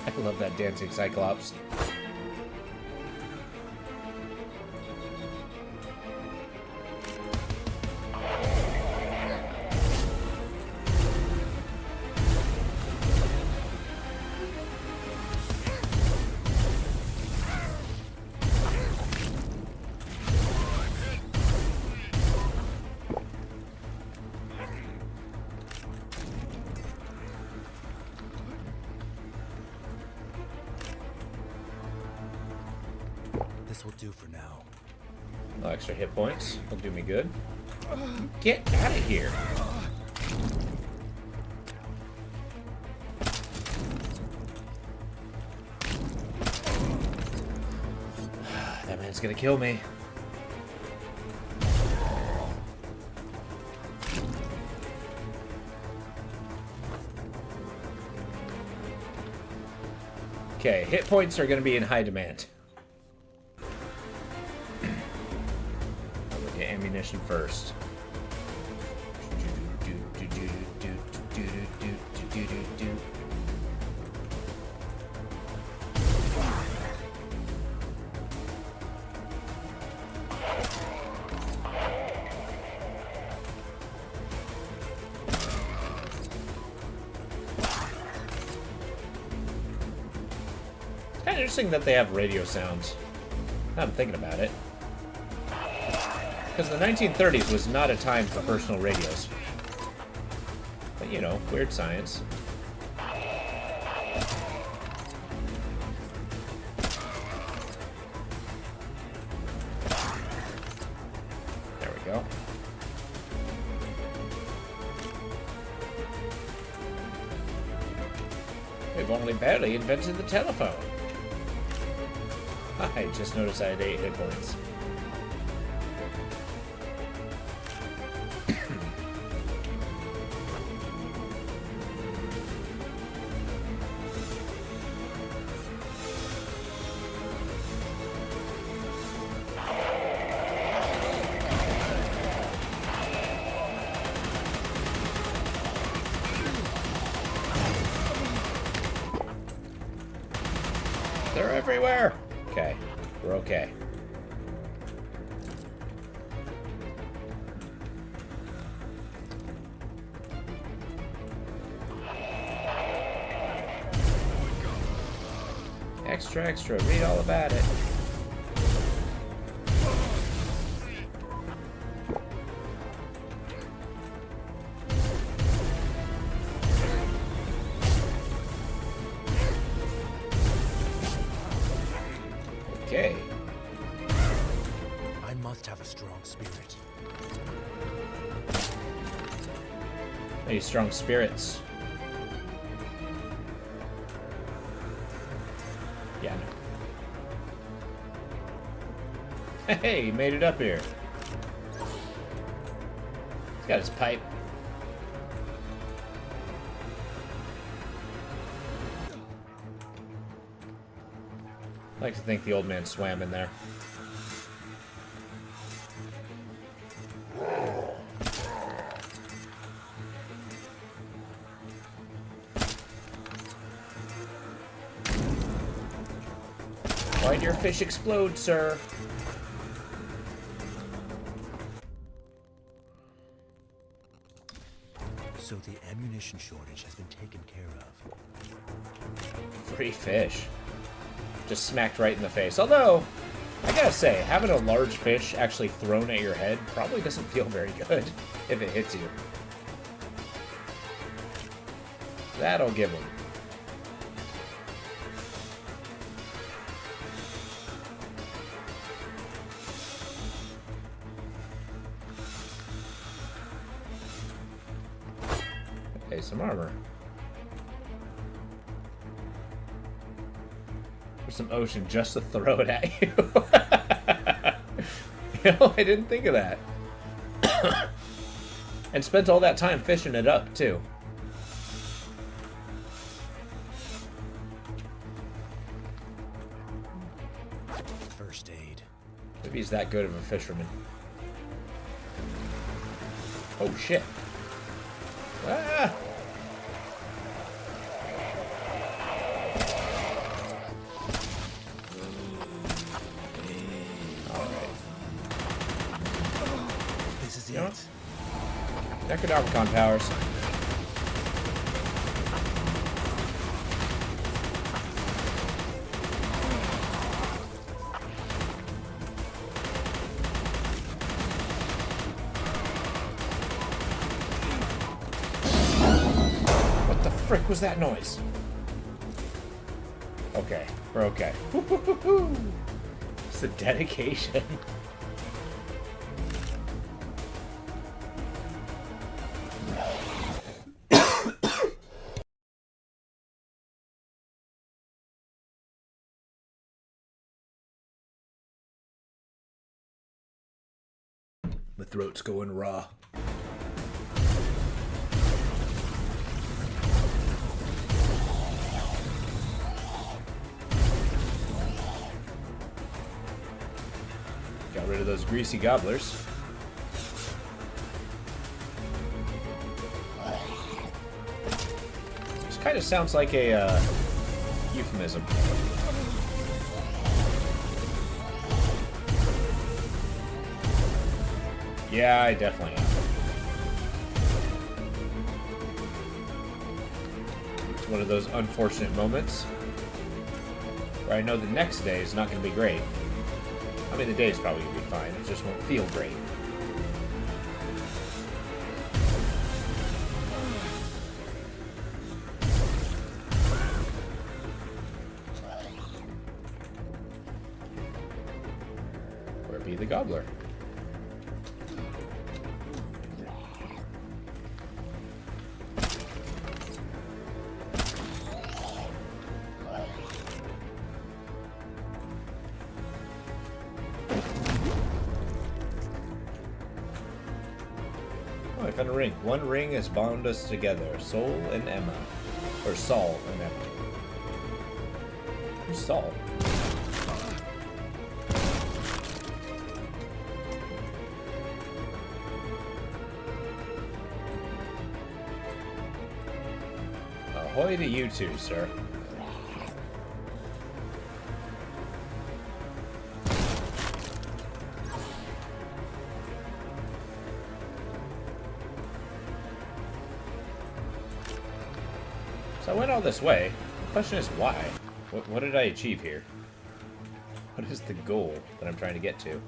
I love that dancing Cyclops. This will do for now. No extra hit points. Will do me good. Get out of here. That man's gonna kill me. Okay, hit points are gonna be in high demand. Ammunition first. interesting that they have radio sounds. Now I'm thinking about it. Because the 1930s was not a time for personal radios. But, you know, weird science. There we go. We've only barely invented the telephone. I just noticed I had 8 hit points. They're everywhere! Okay, we're okay. Extra, extra, read all about it. Okay. I must have a strong spirit. Any strong spirits? Yeah, no. Hey, he made it up here. He's got his pipe. I like to think the old man swam in there. Why'd your fish explode, sir? So the ammunition shortage has been taken care of. Free fish. Just smacked right in the face. Although, I gotta say, having a large fish actually thrown at your head probably doesn't feel very good if it hits you. That'll give him. Okay, some armor. Some ocean just to throw it at you. You know, I didn't think of that. And spent all that time fishing it up, too. First aid. Maybe he's that good of a fisherman. Oh, shit. Ah! It. Necronomicon powers. What the frick was that noise? Okay, we're okay. It's the dedication. My throat's going raw. Got rid of those greasy gobblers. This kind of sounds like a euphemism. Yeah, I definitely am. It's one of those unfortunate moments. where I know the next day is not going to be great. I mean, the day is probably going to be fine. It just won't feel great. Where be the gobbler? Oh, I found a ring. One ring has bound us together. Sol and Emma. Or Saul and Emma. Who's Saul? Ahoy to you two, sir. So I went all this way. The question is why? What did I achieve here? What is the goal that I'm trying to get to?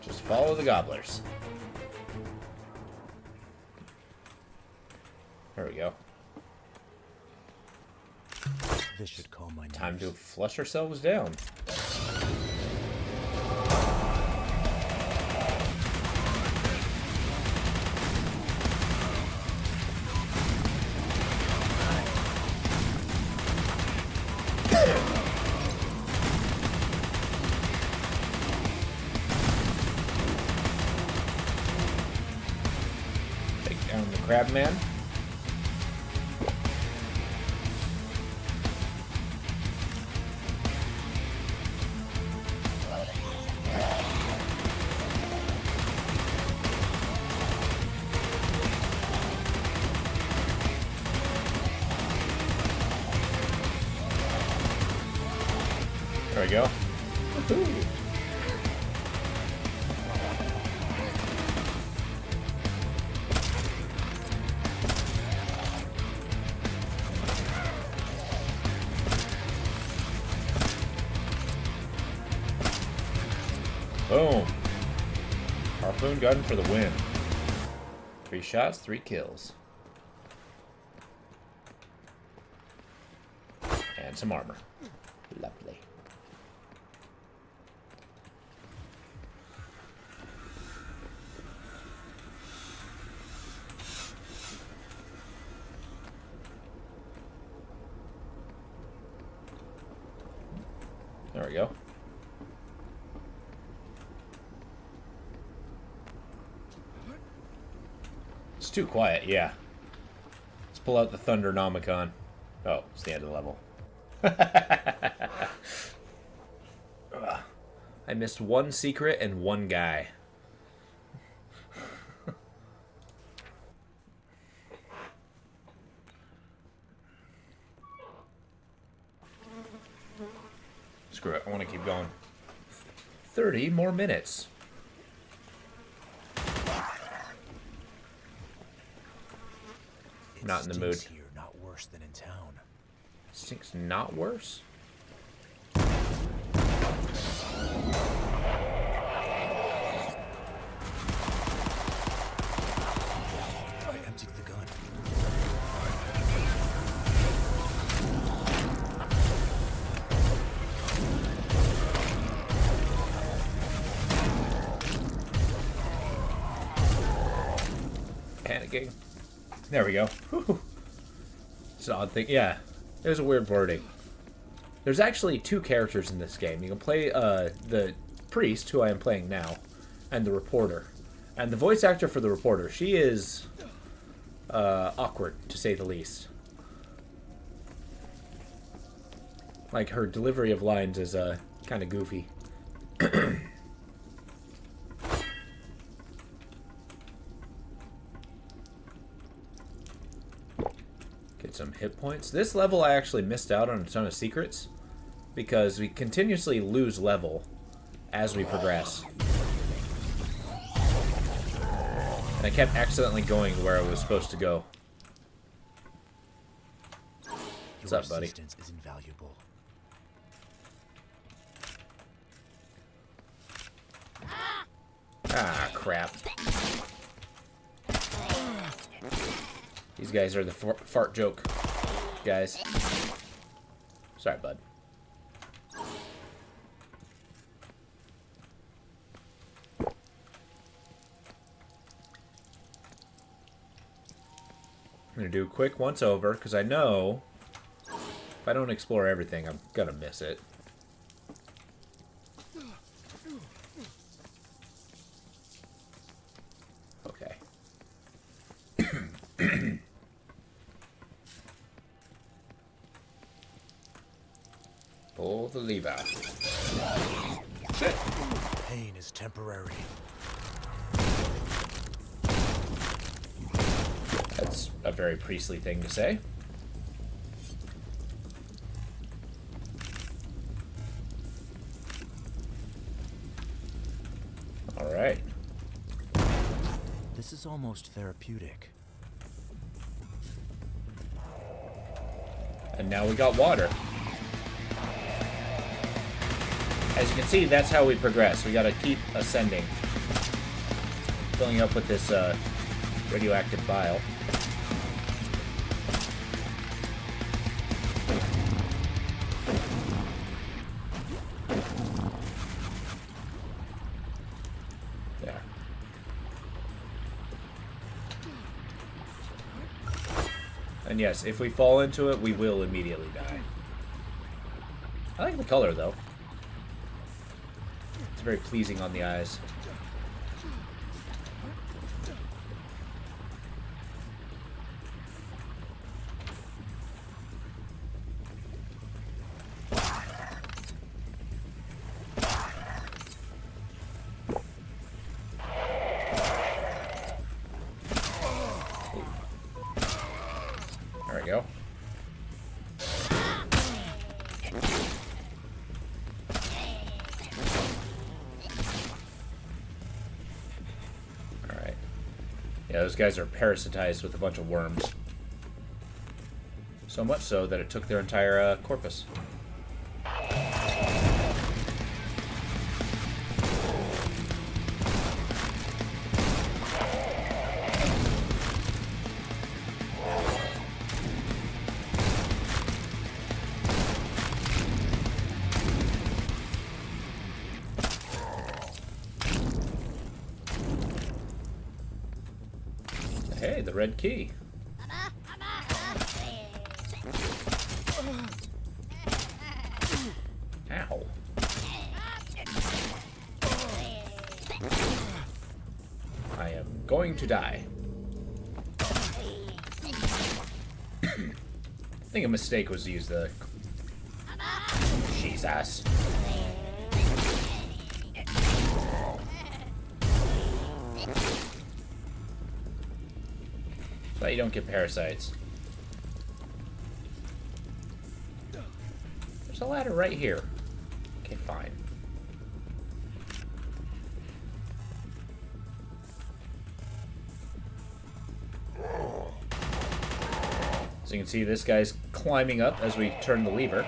Just follow the gobblers. There we go. This should calm my nerves. Time to flush ourselves down. Take down the crab man. There we go. Woohoo. Boom. Harpoon gun for the win. 3 shots, 3 kills. And some armor. Lovely. There we go. It's too quiet, yeah. Let's pull out the Thundernomicon. Oh, it's the end of the level. Ugh. I missed 1 secret and 1 guy. Screw it, I want to keep going. 30 more minutes. Not in the mood. Here, not worse than in town. Stinks not worse? I emptied the gun. Panicking. There we go. Whew. It's an odd thing. Yeah, it was a weird wording. There's actually 2 characters in this game. You can play the priest, who I am playing now, and the reporter. And the voice actor for the reporter, she is awkward, to say the least. Like, her delivery of lines is kind of goofy. Get some hit points. This level I actually missed out on a ton of secrets because we continuously lose level as we progress. And I kept accidentally going where I was supposed to go. What's Your up, buddy? assistance is invaluable. Ah, crap. These guys are the fart joke guys. Sorry, bud. I'm gonna do a quick once over because I know if I don't explore everything, I'm gonna miss it. Okay. Pull the lever. Shit. Pain is temporary. That's a very priestly thing to say. All right. This is almost therapeutic. And now we got water. As you can see, that's how we progress. We gotta keep ascending. Filling up with this radioactive bile. There. And yes, if we fall into it, we will immediately die. I like the color, though. It's very pleasing on the eyes. There we go. Alright. Yeah, those guys are parasitized with a bunch of worms. So much so that it took their entire corpus. Hey, the red key. Ow. I am going to die. I think a mistake was to use the... Jesus. But you don't get parasites. There's a ladder right here. Okay, fine. So you can see this guy's climbing up as we turn the lever.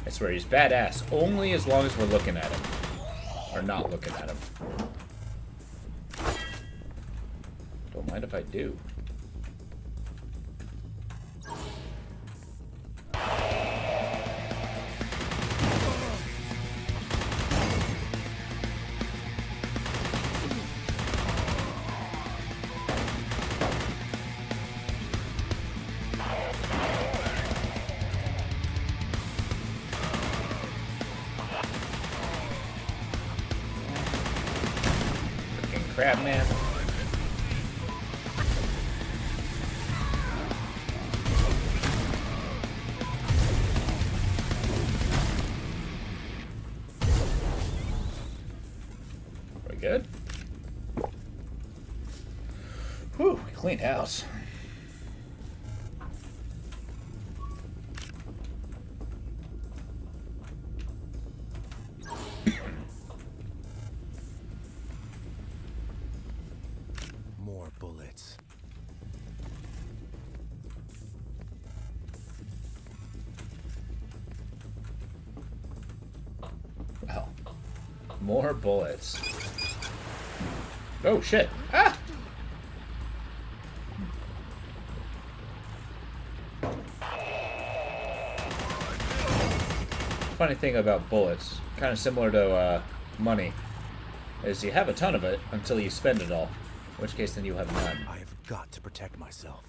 I swear, he's badass, only as long as we're looking at him. Or not looking at him. Don't mind if I do. Freaking crab man. Pretty good. Whew, clean house. More bullets. Well, more bullets. Oh shit! Ah! Funny thing about bullets, kind of similar to money, is you have a ton of it until you spend it all. In which case, then you have none. I have got to protect myself.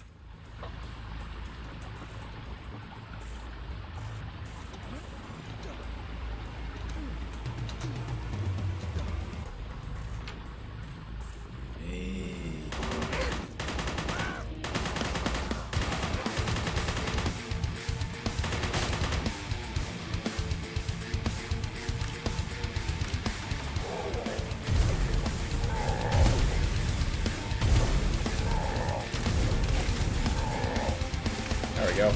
There we go.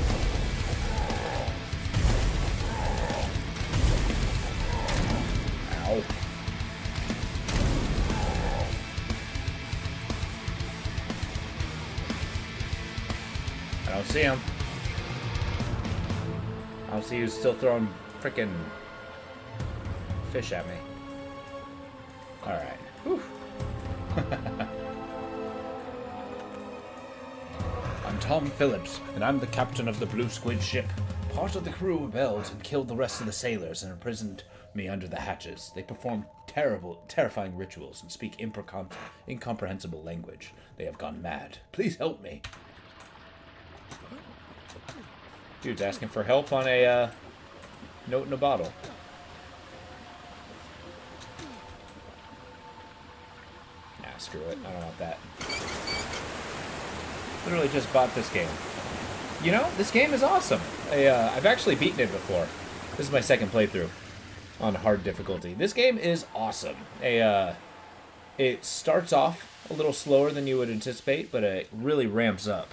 Ow. I don't see him. I don't see who's still throwing frickin' fish at me. Alright. Whew. I'm Tom Phillips, and I'm the captain of the Blue Squid ship. Part of the crew rebelled and killed the rest of the sailors and imprisoned me under the hatches. They perform terrifying rituals and speak incomprehensible language. They have gone mad. Please help me. Dude's asking for help on a note in a bottle. Nah, screw it. I don't want that. Literally just bought this game. You know, this game is awesome. I've actually beaten it before. This is my second playthrough on hard difficulty. This game is awesome. It starts off a little slower than you would anticipate, but it really ramps up.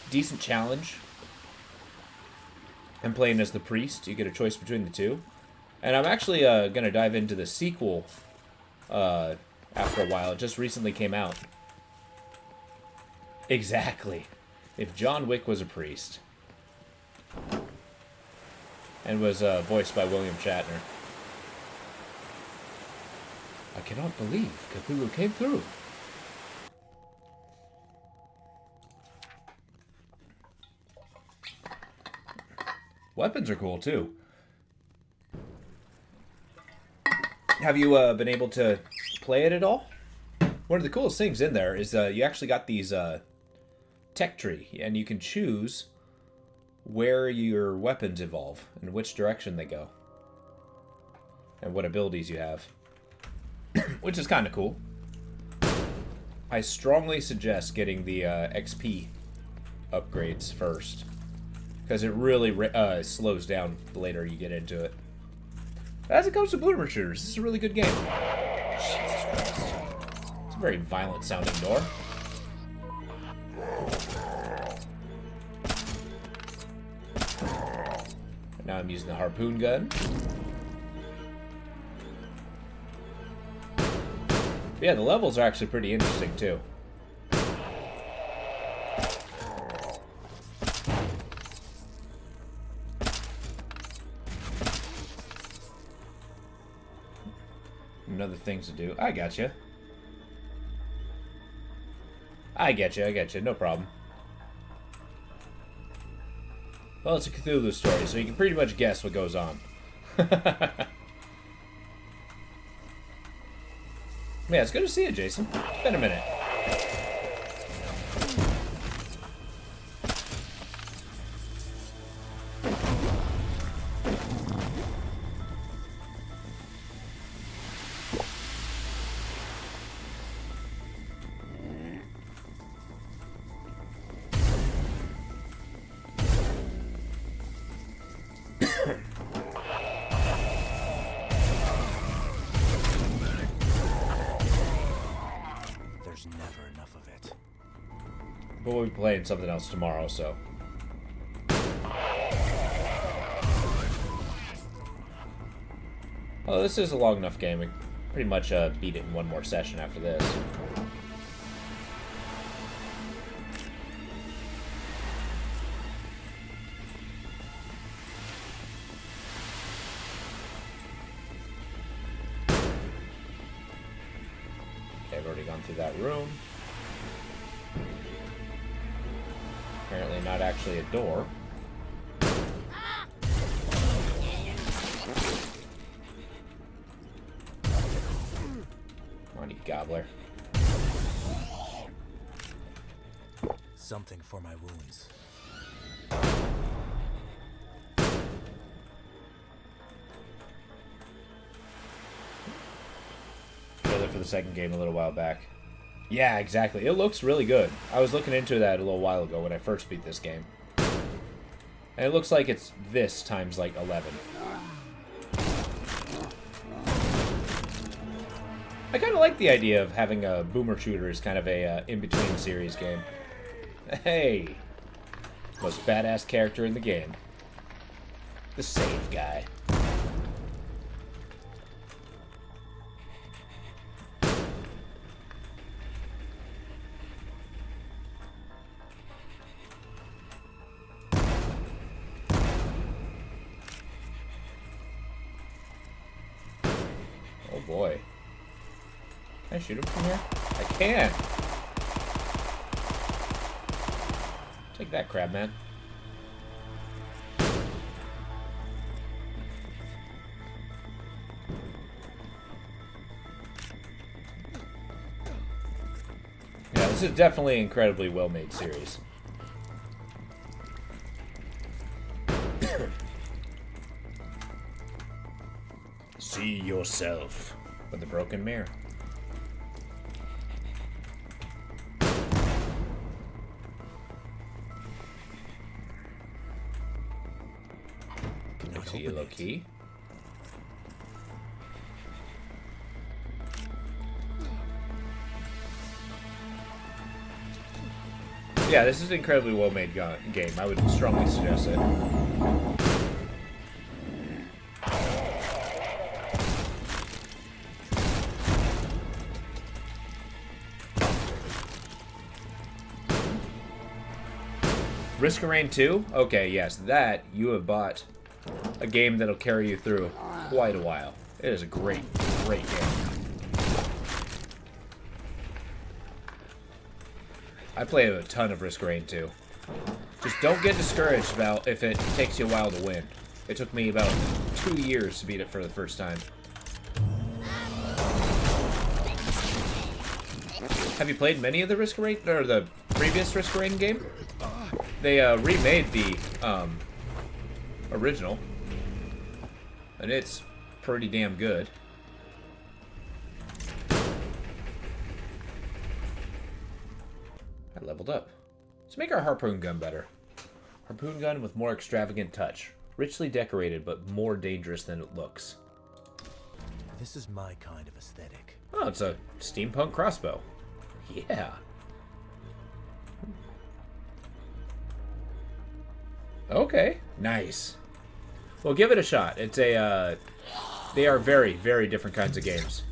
Decent challenge. I'm playing as the priest. You get a choice between the two. And I'm actually going to dive into the sequel after a while. It just recently came out. Exactly. If John Wick was a priest. And was voiced by William Shatner. I cannot believe Cthulhu came through. Weapons are cool, too. Have you been able to play it at all? One of the coolest things in there is you actually got these tech tree, and you can choose where your weapons evolve and which direction they go. And what abilities you have. Which is kind of cool. I strongly suggest getting the XP upgrades first. Because it really slows down the later you get into it. As it comes to boomer shooters, this is a really good game. Jesus Christ. It's a very violent sounding door. And now I'm using the harpoon gun. But yeah, the levels are actually pretty interesting too. Other things to do. I gotcha. I getcha. No problem. Well, it's a Cthulhu story, so you can pretty much guess what goes on. Yeah, it's good to see you, Jason. It's been a minute. But we'll be playing something else tomorrow, so. Well, this is a long enough game. We pretty much beat it in one more session after this. to that room. Apparently not actually a door. Come on, you gobbler. Something for my wounds. Trailer for the second game a little while back. Yeah, exactly. It looks really good. I was looking into that a little while ago when I first beat this game. And it looks like it's this times like 11. I kind of like the idea of having a boomer shooter as kind of a in-between series game. Hey! Most badass character in the game. The save guy. Oh boy. Can I shoot him from here? I can! Take that, Crabman. Yeah, this is definitely an incredibly well-made series. See yourself. With the broken mirror. Cannot See a open yellow it. key. Yeah, this is an incredibly well-made game. I would strongly suggest it. Risk of Rain 2? Okay, yes, that you have bought a game that'll carry you through quite a while. It is a great, great game. I play a ton of Risk of Rain 2. Just don't get discouraged about if it takes you a while to win. It took me about 2 years to beat it for the first time. Have you played many of the Risk of Rain, or the previous Risk of Rain game? They remade the original, and it's pretty damn good. I leveled up. Let's make our harpoon gun better. Harpoon gun with more extravagant touch. Richly decorated, but more dangerous than it looks. This is my kind of aesthetic. Oh, it's a steampunk crossbow. Yeah. Okay. Nice. Well, give it a shot. It's a, they are very, very different kinds of games.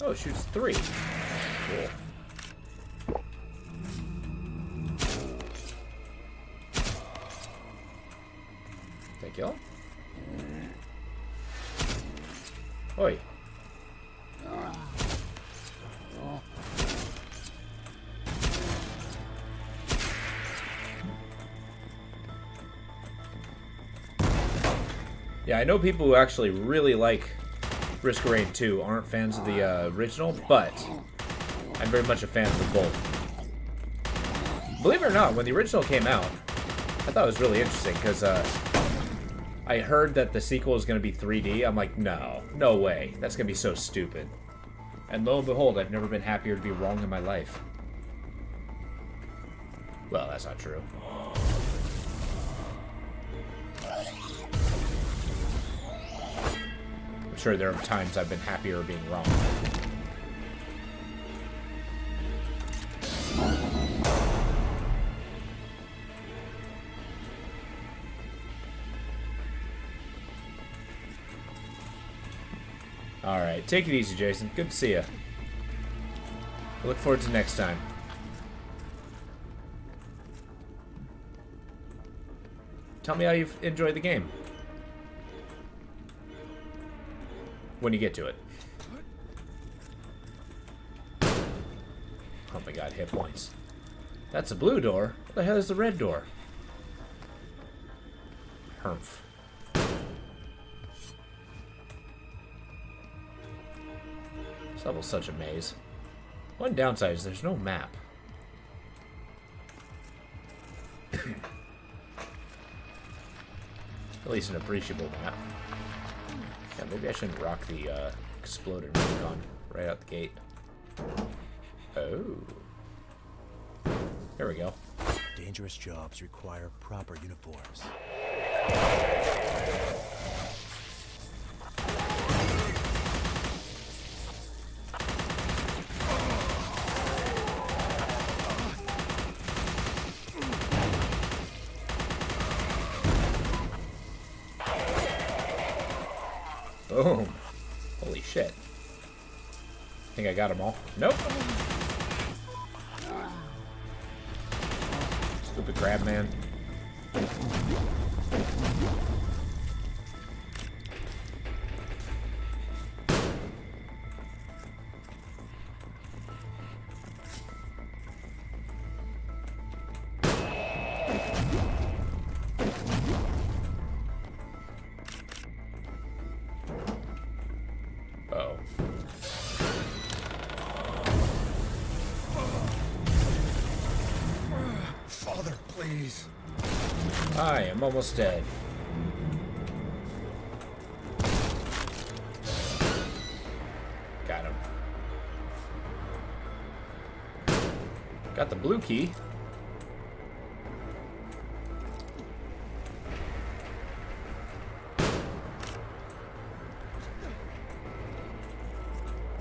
Oh, it shoots 3. Cool. Thank you all. Oi. Yeah, I know people who actually really like Risk of Rain 2 aren't fans of the original, but I'm very much a fan of both. Believe it or not, when the original came out, I thought it was really interesting because I heard that the sequel is going to be 3D. I'm like, no way. That's going to be so stupid. And lo and behold, I've never been happier to be wrong in my life. Well, that's not true. I'm sure there are times I've been happier being wrong. Alright, take it easy, Jason. Good to see you. I look forward to next time. Tell me how you've enjoyed the game. When you get to it. Oh my god, hit points. That's a blue door. What the hell is the red door? Humph. This level's such a maze. One downside is there's no map. At least an appreciable map. Yeah, maybe I shouldn't rock the exploded recon right out the gate. Oh. There we go. Dangerous jobs require proper uniforms. Boom. Holy shit. Think I got them all? Nope. Stupid crab man. Uh-oh. Father, please. I am almost dead. Got him. Got the blue key.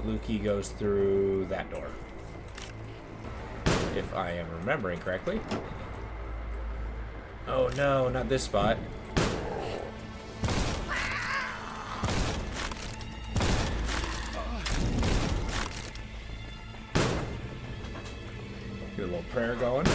Blue key goes through that door. If I am remembering correctly. Oh no, not this spot. Get a little prayer going.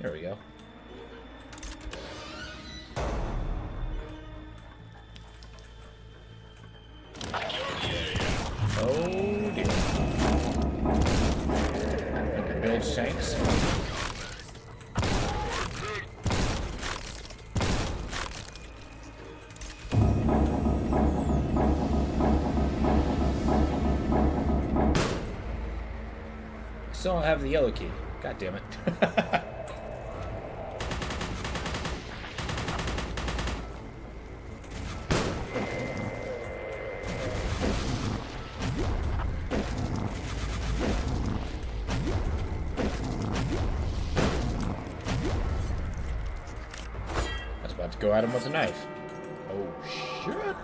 There we go. Oh dear. Builds tanks. Still don't have the yellow key. God damn it. I was about to go at him with a knife. Oh shit.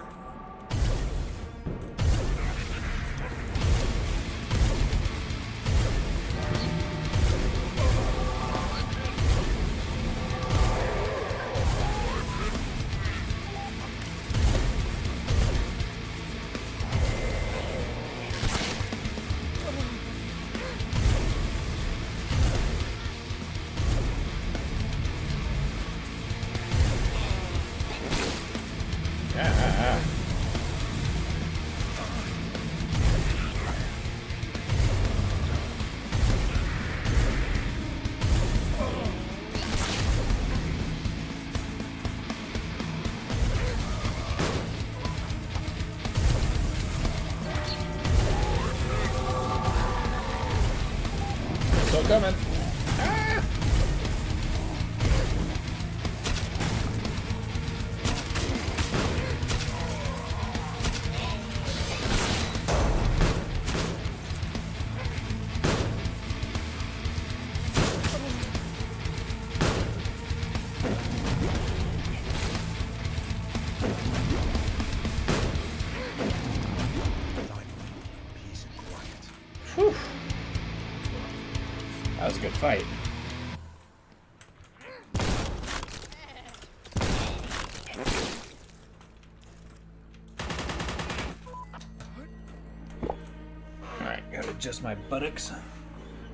Still coming. Ah! Finally, peace and quiet. Whew. That was a good fight. Alright, gotta adjust my buttocks.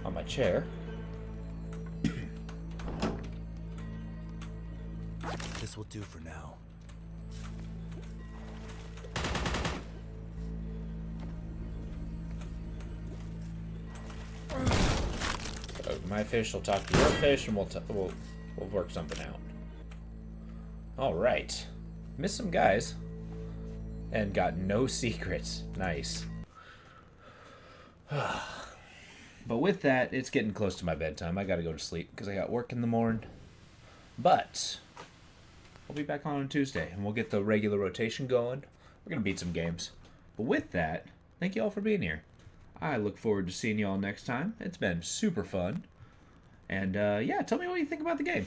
On my chair. This will do for now. My fish will talk to your fish, and we'll work something out. All right, missed some guys, and got no secrets. Nice. But with that, it's getting close to my bedtime. I gotta go to sleep because I got work in the morning. But I'll be back on Tuesday, and we'll get the regular rotation going. We're gonna beat some games. But with that, thank you all for being here. I look forward to seeing you all next time. It's been super fun. And yeah, tell me what you think about the game.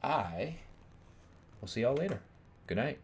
I will see y'all later. Good night.